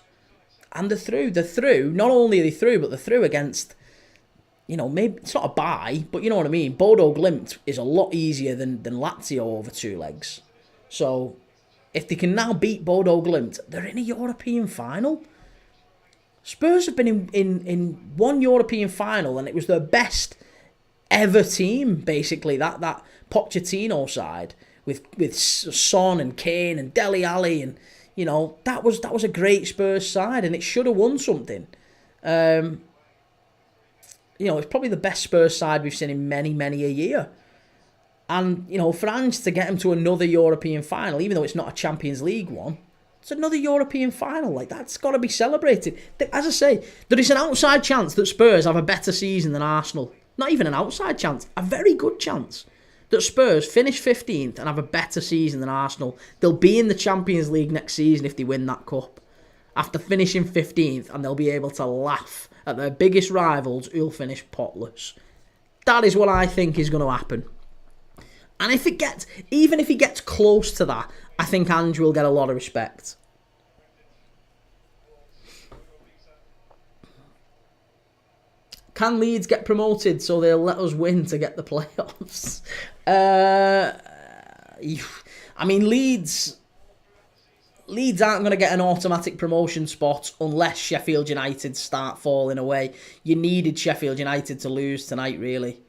and they're through. They're through. Not only are they through, but they're through against, maybe it's not a bye, but you know what I mean. Bodo Glimt is a lot easier than Lazio over two legs. So if they can now beat Bodo Glimt, they're in a European final. Spurs have been in one European final and it was their best ever team, basically. That Pochettino side with Son and Kane and Dele Alli, and that was a great Spurs side and it should have won something. It's probably the best Spurs side we've seen in many, many a year. And, for Ange to get him to another European final, even though it's not a Champions League one, it's another European final. That's got to be celebrated. As I say, there is an outside chance that Spurs have a better season than Arsenal. Not even an outside chance, a very good chance that Spurs finish 15th and have a better season than Arsenal. They'll be in the Champions League next season if they win that cup. After finishing 15th, and they'll be able to laugh at their biggest rivals who'll finish potless. That is what I think is going to happen. And even if he gets close to that, I think Ange will get a lot of respect. Can Leeds get promoted so they'll let us win to get the playoffs? Leeds aren't going to get an automatic promotion spot unless Sheffield United start falling away. You needed Sheffield United to lose tonight, really.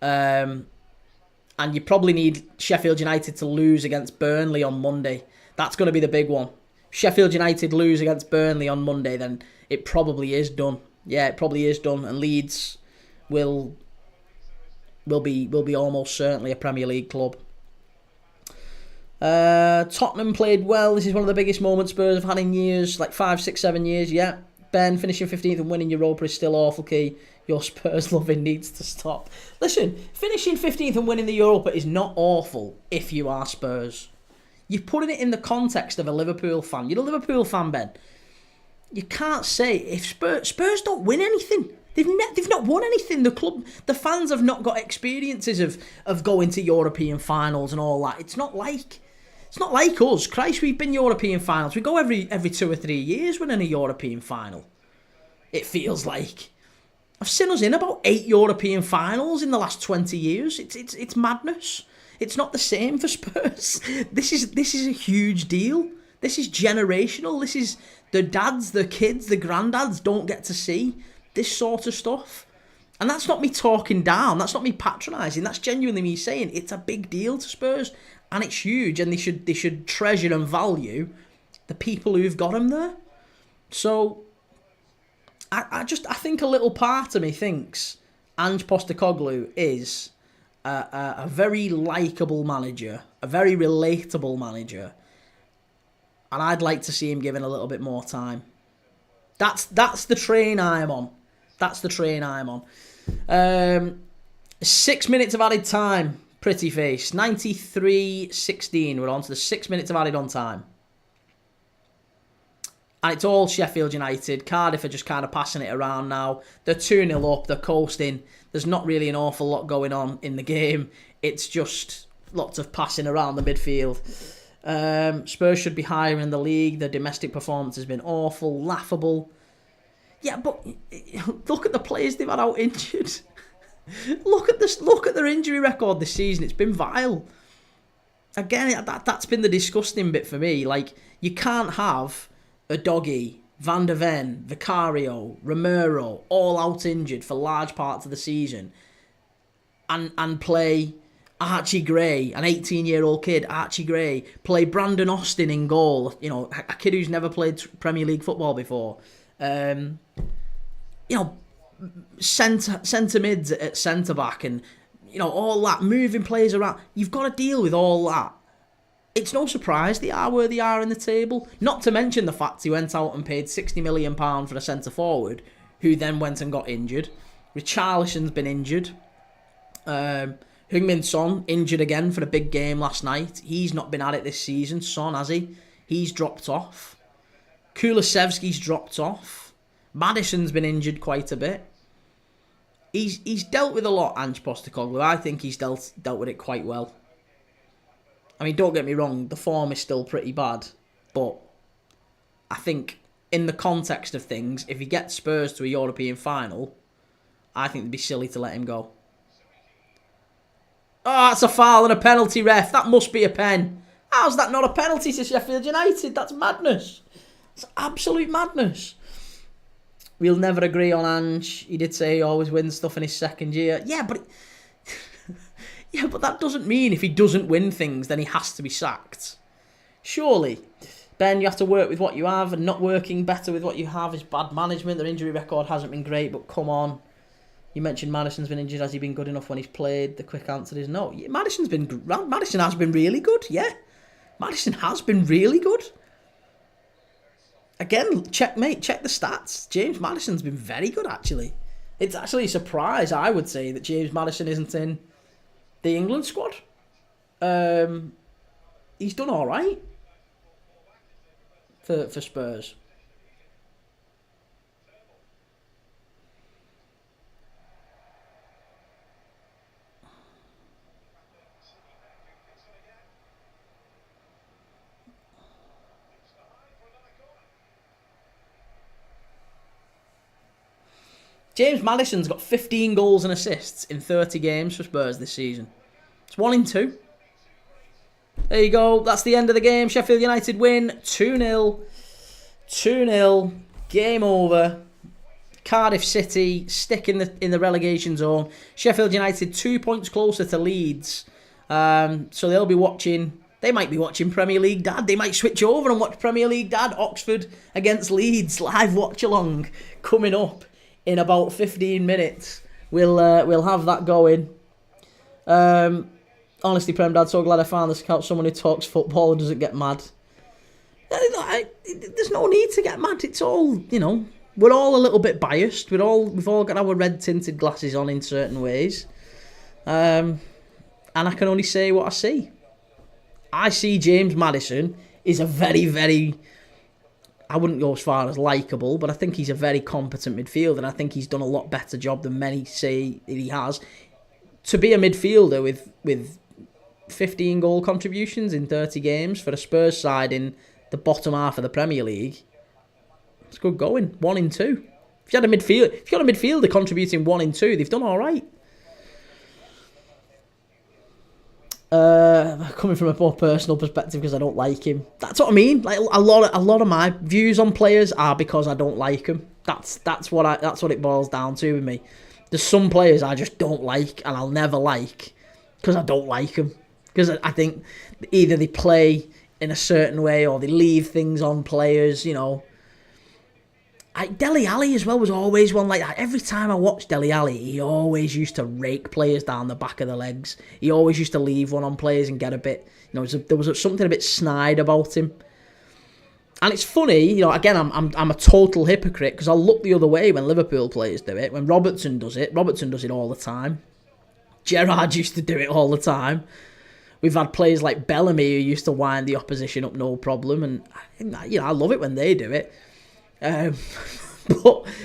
And you probably need Sheffield United to lose against Burnley on Monday. That's going to be the big one. Sheffield United lose against Burnley on Monday, then it probably is done. Yeah, it probably is done, and Leeds will be almost certainly a Premier League club. Tottenham played well. This is one of the biggest moments Spurs have had in years, like 5, 6, 7 years. Yeah, Ben, finishing 15th and winning Europa is still awful key. Your Spurs loving needs to stop. Listen, finishing 15th and winning the Europa is not awful if you are Spurs. You're putting it in the context of a Liverpool fan. You're a Liverpool fan, Ben. You can't say if Spurs don't win anything. They've not won anything. The fans have not got experiences of going to European finals and all that. It's not like us. Christ, we've been European finals. We go every 2 or 3 years winning a European final. It feels like. I've seen us in about 8 European finals in the last 20 years. It's madness. It's not the same for Spurs. This is a huge deal. This is generational. This is the dads, the kids, the granddads don't get to see this sort of stuff. And that's not me talking down. That's not me patronising. That's genuinely me saying it's a big deal to Spurs. And it's huge. And they should treasure and value the people who've got them there. So I think a little part of me thinks Ange Postecoglou is a very likeable manager, a very relatable manager. And I'd like to see him given a little bit more time. That's the train I am on. That's the train I am on. 6 minutes of added time. Pretty face. 93-16. We're on to the 6 minutes of added on time. And it's all Sheffield United. Cardiff are just kind of passing it around now. They're 2-0 up. They're coasting. There's not really an awful lot going on in the game. It's just lots of passing around the midfield. Spurs should be higher in the league. Their domestic performance has been awful, laughable. Yeah, but look at the players they've had out injured. Look at their injury record this season. It's been vile. Again, that's been the disgusting bit for me. Like, you can't have Udogie, Van der Ven, Vicario, Romero all out injured for large parts of the season and play Archie Gray, an 18-year-old kid, Archie Gray, play Brandon Austin in goal. A kid who's never played Premier League football before. You know, centre mids at centre back, and all that, moving players around. You've got to deal with all that. It's no surprise they are where they are in the table. Not to mention the fact he went out and paid £60 million for a centre forward, who then went and got injured. Richarlison's been injured. Heung-min Son injured again for a big game last night. He's not been at it this season. Son, has he? He's dropped off. Kulusevski's dropped off. Maddison's been injured quite a bit. He's dealt with a lot, Ange Postecoglou. I think he's dealt with it quite well. I mean, don't get me wrong, the form is still pretty bad, but I think in the context of things, if he gets Spurs to a European final, I think it'd be silly to let him go. Oh, that's a foul and a penalty, ref. That must be a pen. How's that not a penalty to Sheffield United? That's madness. It's absolute madness. We'll never agree on Ange. He did say he always wins stuff in his second year. Yeah, but that doesn't mean if he doesn't win things, then he has to be sacked. Surely. Ben, you have to work with what you have, and not working better with what you have is bad management. Their injury record hasn't been great, but come on. You mentioned Maddison's been injured. Has he been good enough when he's played? The quick answer is no. Maddison has been really good, yeah. Maddison has been really good. Again, check the stats. James Maddison's been very good, actually. It's actually a surprise, I would say, that James Maddison isn't in the England squad. He's done all right for Spurs. James Maddison's got 15 goals and assists in 30 games for Spurs this season. It's 1 in 2. There you go. That's the end of the game. Sheffield United win 2-0. 2-0. Game over. Cardiff City stick in the relegation zone. Sheffield United 2 points closer to Leeds. So they'll be watching. They might be watching Premier League Dad. They might switch over and watch Premier League Dad. Oxford against Leeds. Live watch along coming up in about 15 minutes. We'll have that going. Honestly, Prem Dad, so glad I found this account. Someone who talks football and doesn't get mad. There's no need to get mad. It's all, we're all a little bit biased. We've all got our red tinted glasses on in certain ways. And I can only say what I see. I see James Maddison is a very, very, I wouldn't go as far as likeable, but I think he's a very competent midfielder, and I think he's done a lot better job than many say he has. To be a midfielder with 15 goal contributions in 30 games for a Spurs side in the bottom half of the Premier League, it's good going. 1 in 2. If you got a midfielder contributing 1 in 2, they've done all right. Coming from a more personal perspective, because I don't like him. That's what I mean. Like a lot of my views on players are because I don't like them. That's what it boils down to with me. There's some players I just don't like, and I'll never like because I don't like them. Because I think either they play in a certain way or they leave things on players. Dele Alli as well was always one like that. Every time I watched Dele Alli, he always used to rake players down the back of the legs. He always used to leave one on players and get a bit, there was something a bit snide about him. And it's funny, again, I'm a total hypocrite because I'll look the other way when Liverpool players do it. When Robertson does it all the time. Gerrard used to do it all the time. We've had players like Bellamy who used to wind the opposition up no problem, and I love it when they do it. And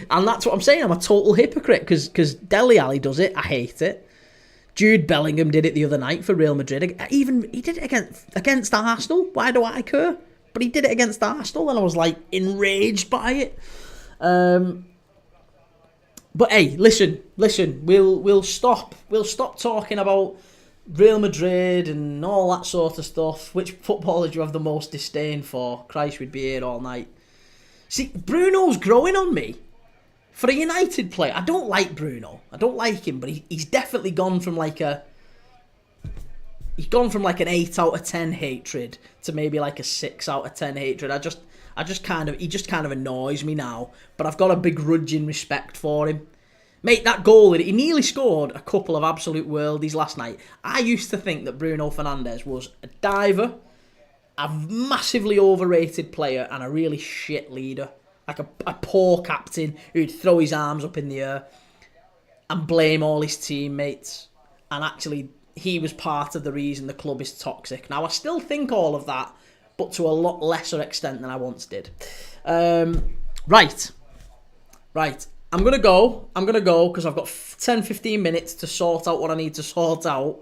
that's what I'm saying. I'm a total hypocrite because Dele Alli does it. I hate it. Jude Bellingham did it the other night for Real Madrid. Even he did it against Arsenal. Why do I care? But he did it against Arsenal, and I was like enraged by it. But hey, listen. We'll stop talking about Real Madrid and all that sort of stuff. Which footballer do you have the most disdain for? Christ, we'd be here all night. See, Bruno's growing on me. For a United player, I don't like Bruno. I don't like him, but he's definitely gone from like a he's gone from like an 8 out of 10 hatred to maybe like a 6 out of 10 hatred. He just kind of annoys me now, but I've got a begrudging respect for him. Mate, that goal, he nearly scored a couple of absolute worldies last night. I used to think that Bruno Fernandes was a diver, a massively overrated player, and a really shit leader. Like a poor captain who'd throw his arms up in the air and blame all his teammates. And actually, he was part of the reason the club is toxic. Now, I still think all of that, but to a lot lesser extent than I once did. Right. I'm going to go because I've got 10-15 minutes to sort out what I need to sort out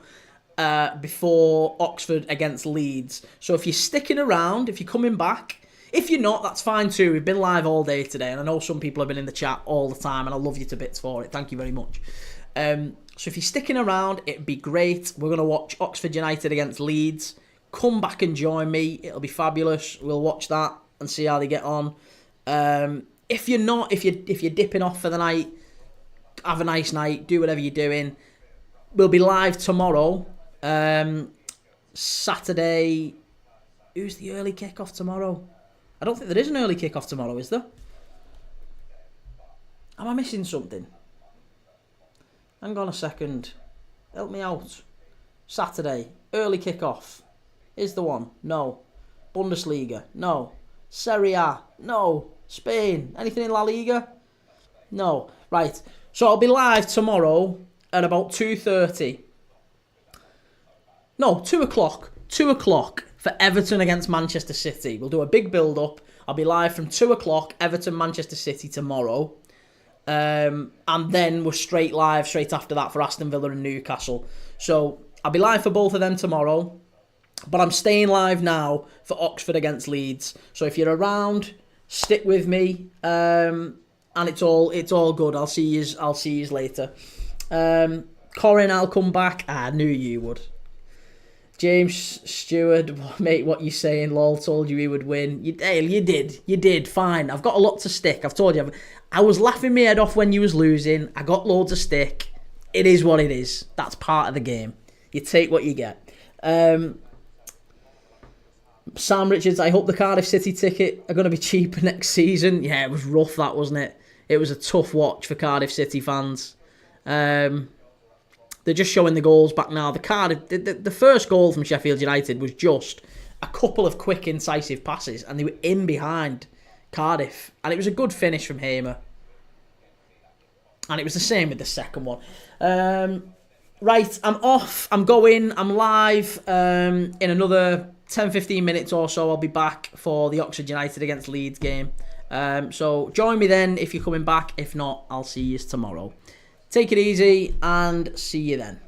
before Oxford against Leeds. So if you're sticking around, if you're coming back, if you're not, that's fine too. We've been live all day today, and I know some people have been in the chat all the time, and I love you to bits for it. Thank you very much. So if you're sticking around, it'd be great. We're going to watch Oxford United against Leeds. Come back and join me. It'll be fabulous. We'll watch that and see how they get on. If you're not, if you're dipping off for the night, have a nice night. Do whatever you're doing. We'll be live tomorrow. Saturday. Who's the early kickoff tomorrow? I don't think there is an early kickoff tomorrow, is there? Am I missing something? Hang on a second. Help me out. Saturday. Early kickoff. Is the one? No. Bundesliga? No. Serie A? No. Spain? Anything in La Liga? No. Right. So I'll be live tomorrow at about 2:30. No, 2 o'clock. 2 o'clock for Everton against Manchester City. We'll do a big build-up. I'll be live from 2 o'clock, Everton, Manchester City tomorrow. And then we're straight after that for Aston Villa and Newcastle. So I'll be live for both of them tomorrow. But I'm staying live now for Oxford against Leeds. So if you're around, stick with me. And it's all good. I'll see you later. Corin, I'll come back. I knew you would. James Stewart, mate, what you saying? Lol told you he would win. You did. Fine. I've got a lot to stick. I've told you. I was laughing my head off when you was losing. I got loads of stick. It is what it is. That's part of the game. You take what you get. Sam Richards, I hope the Cardiff City ticket are going to be cheaper next season. Yeah, it was rough, that, wasn't it? It was a tough watch for Cardiff City fans. They're just showing the goals back now. The first goal from Sheffield United was just a couple of quick, incisive passes, and they were in behind Cardiff. And it was a good finish from Hamer. And it was the same with the second one. Right, I'm off. I'm going. I'm live in another 10-15 minutes or so. I'll be back for the Oxford United against Leeds game. So join me then if you're coming back. If not, I'll see you tomorrow. Take it easy and see you then.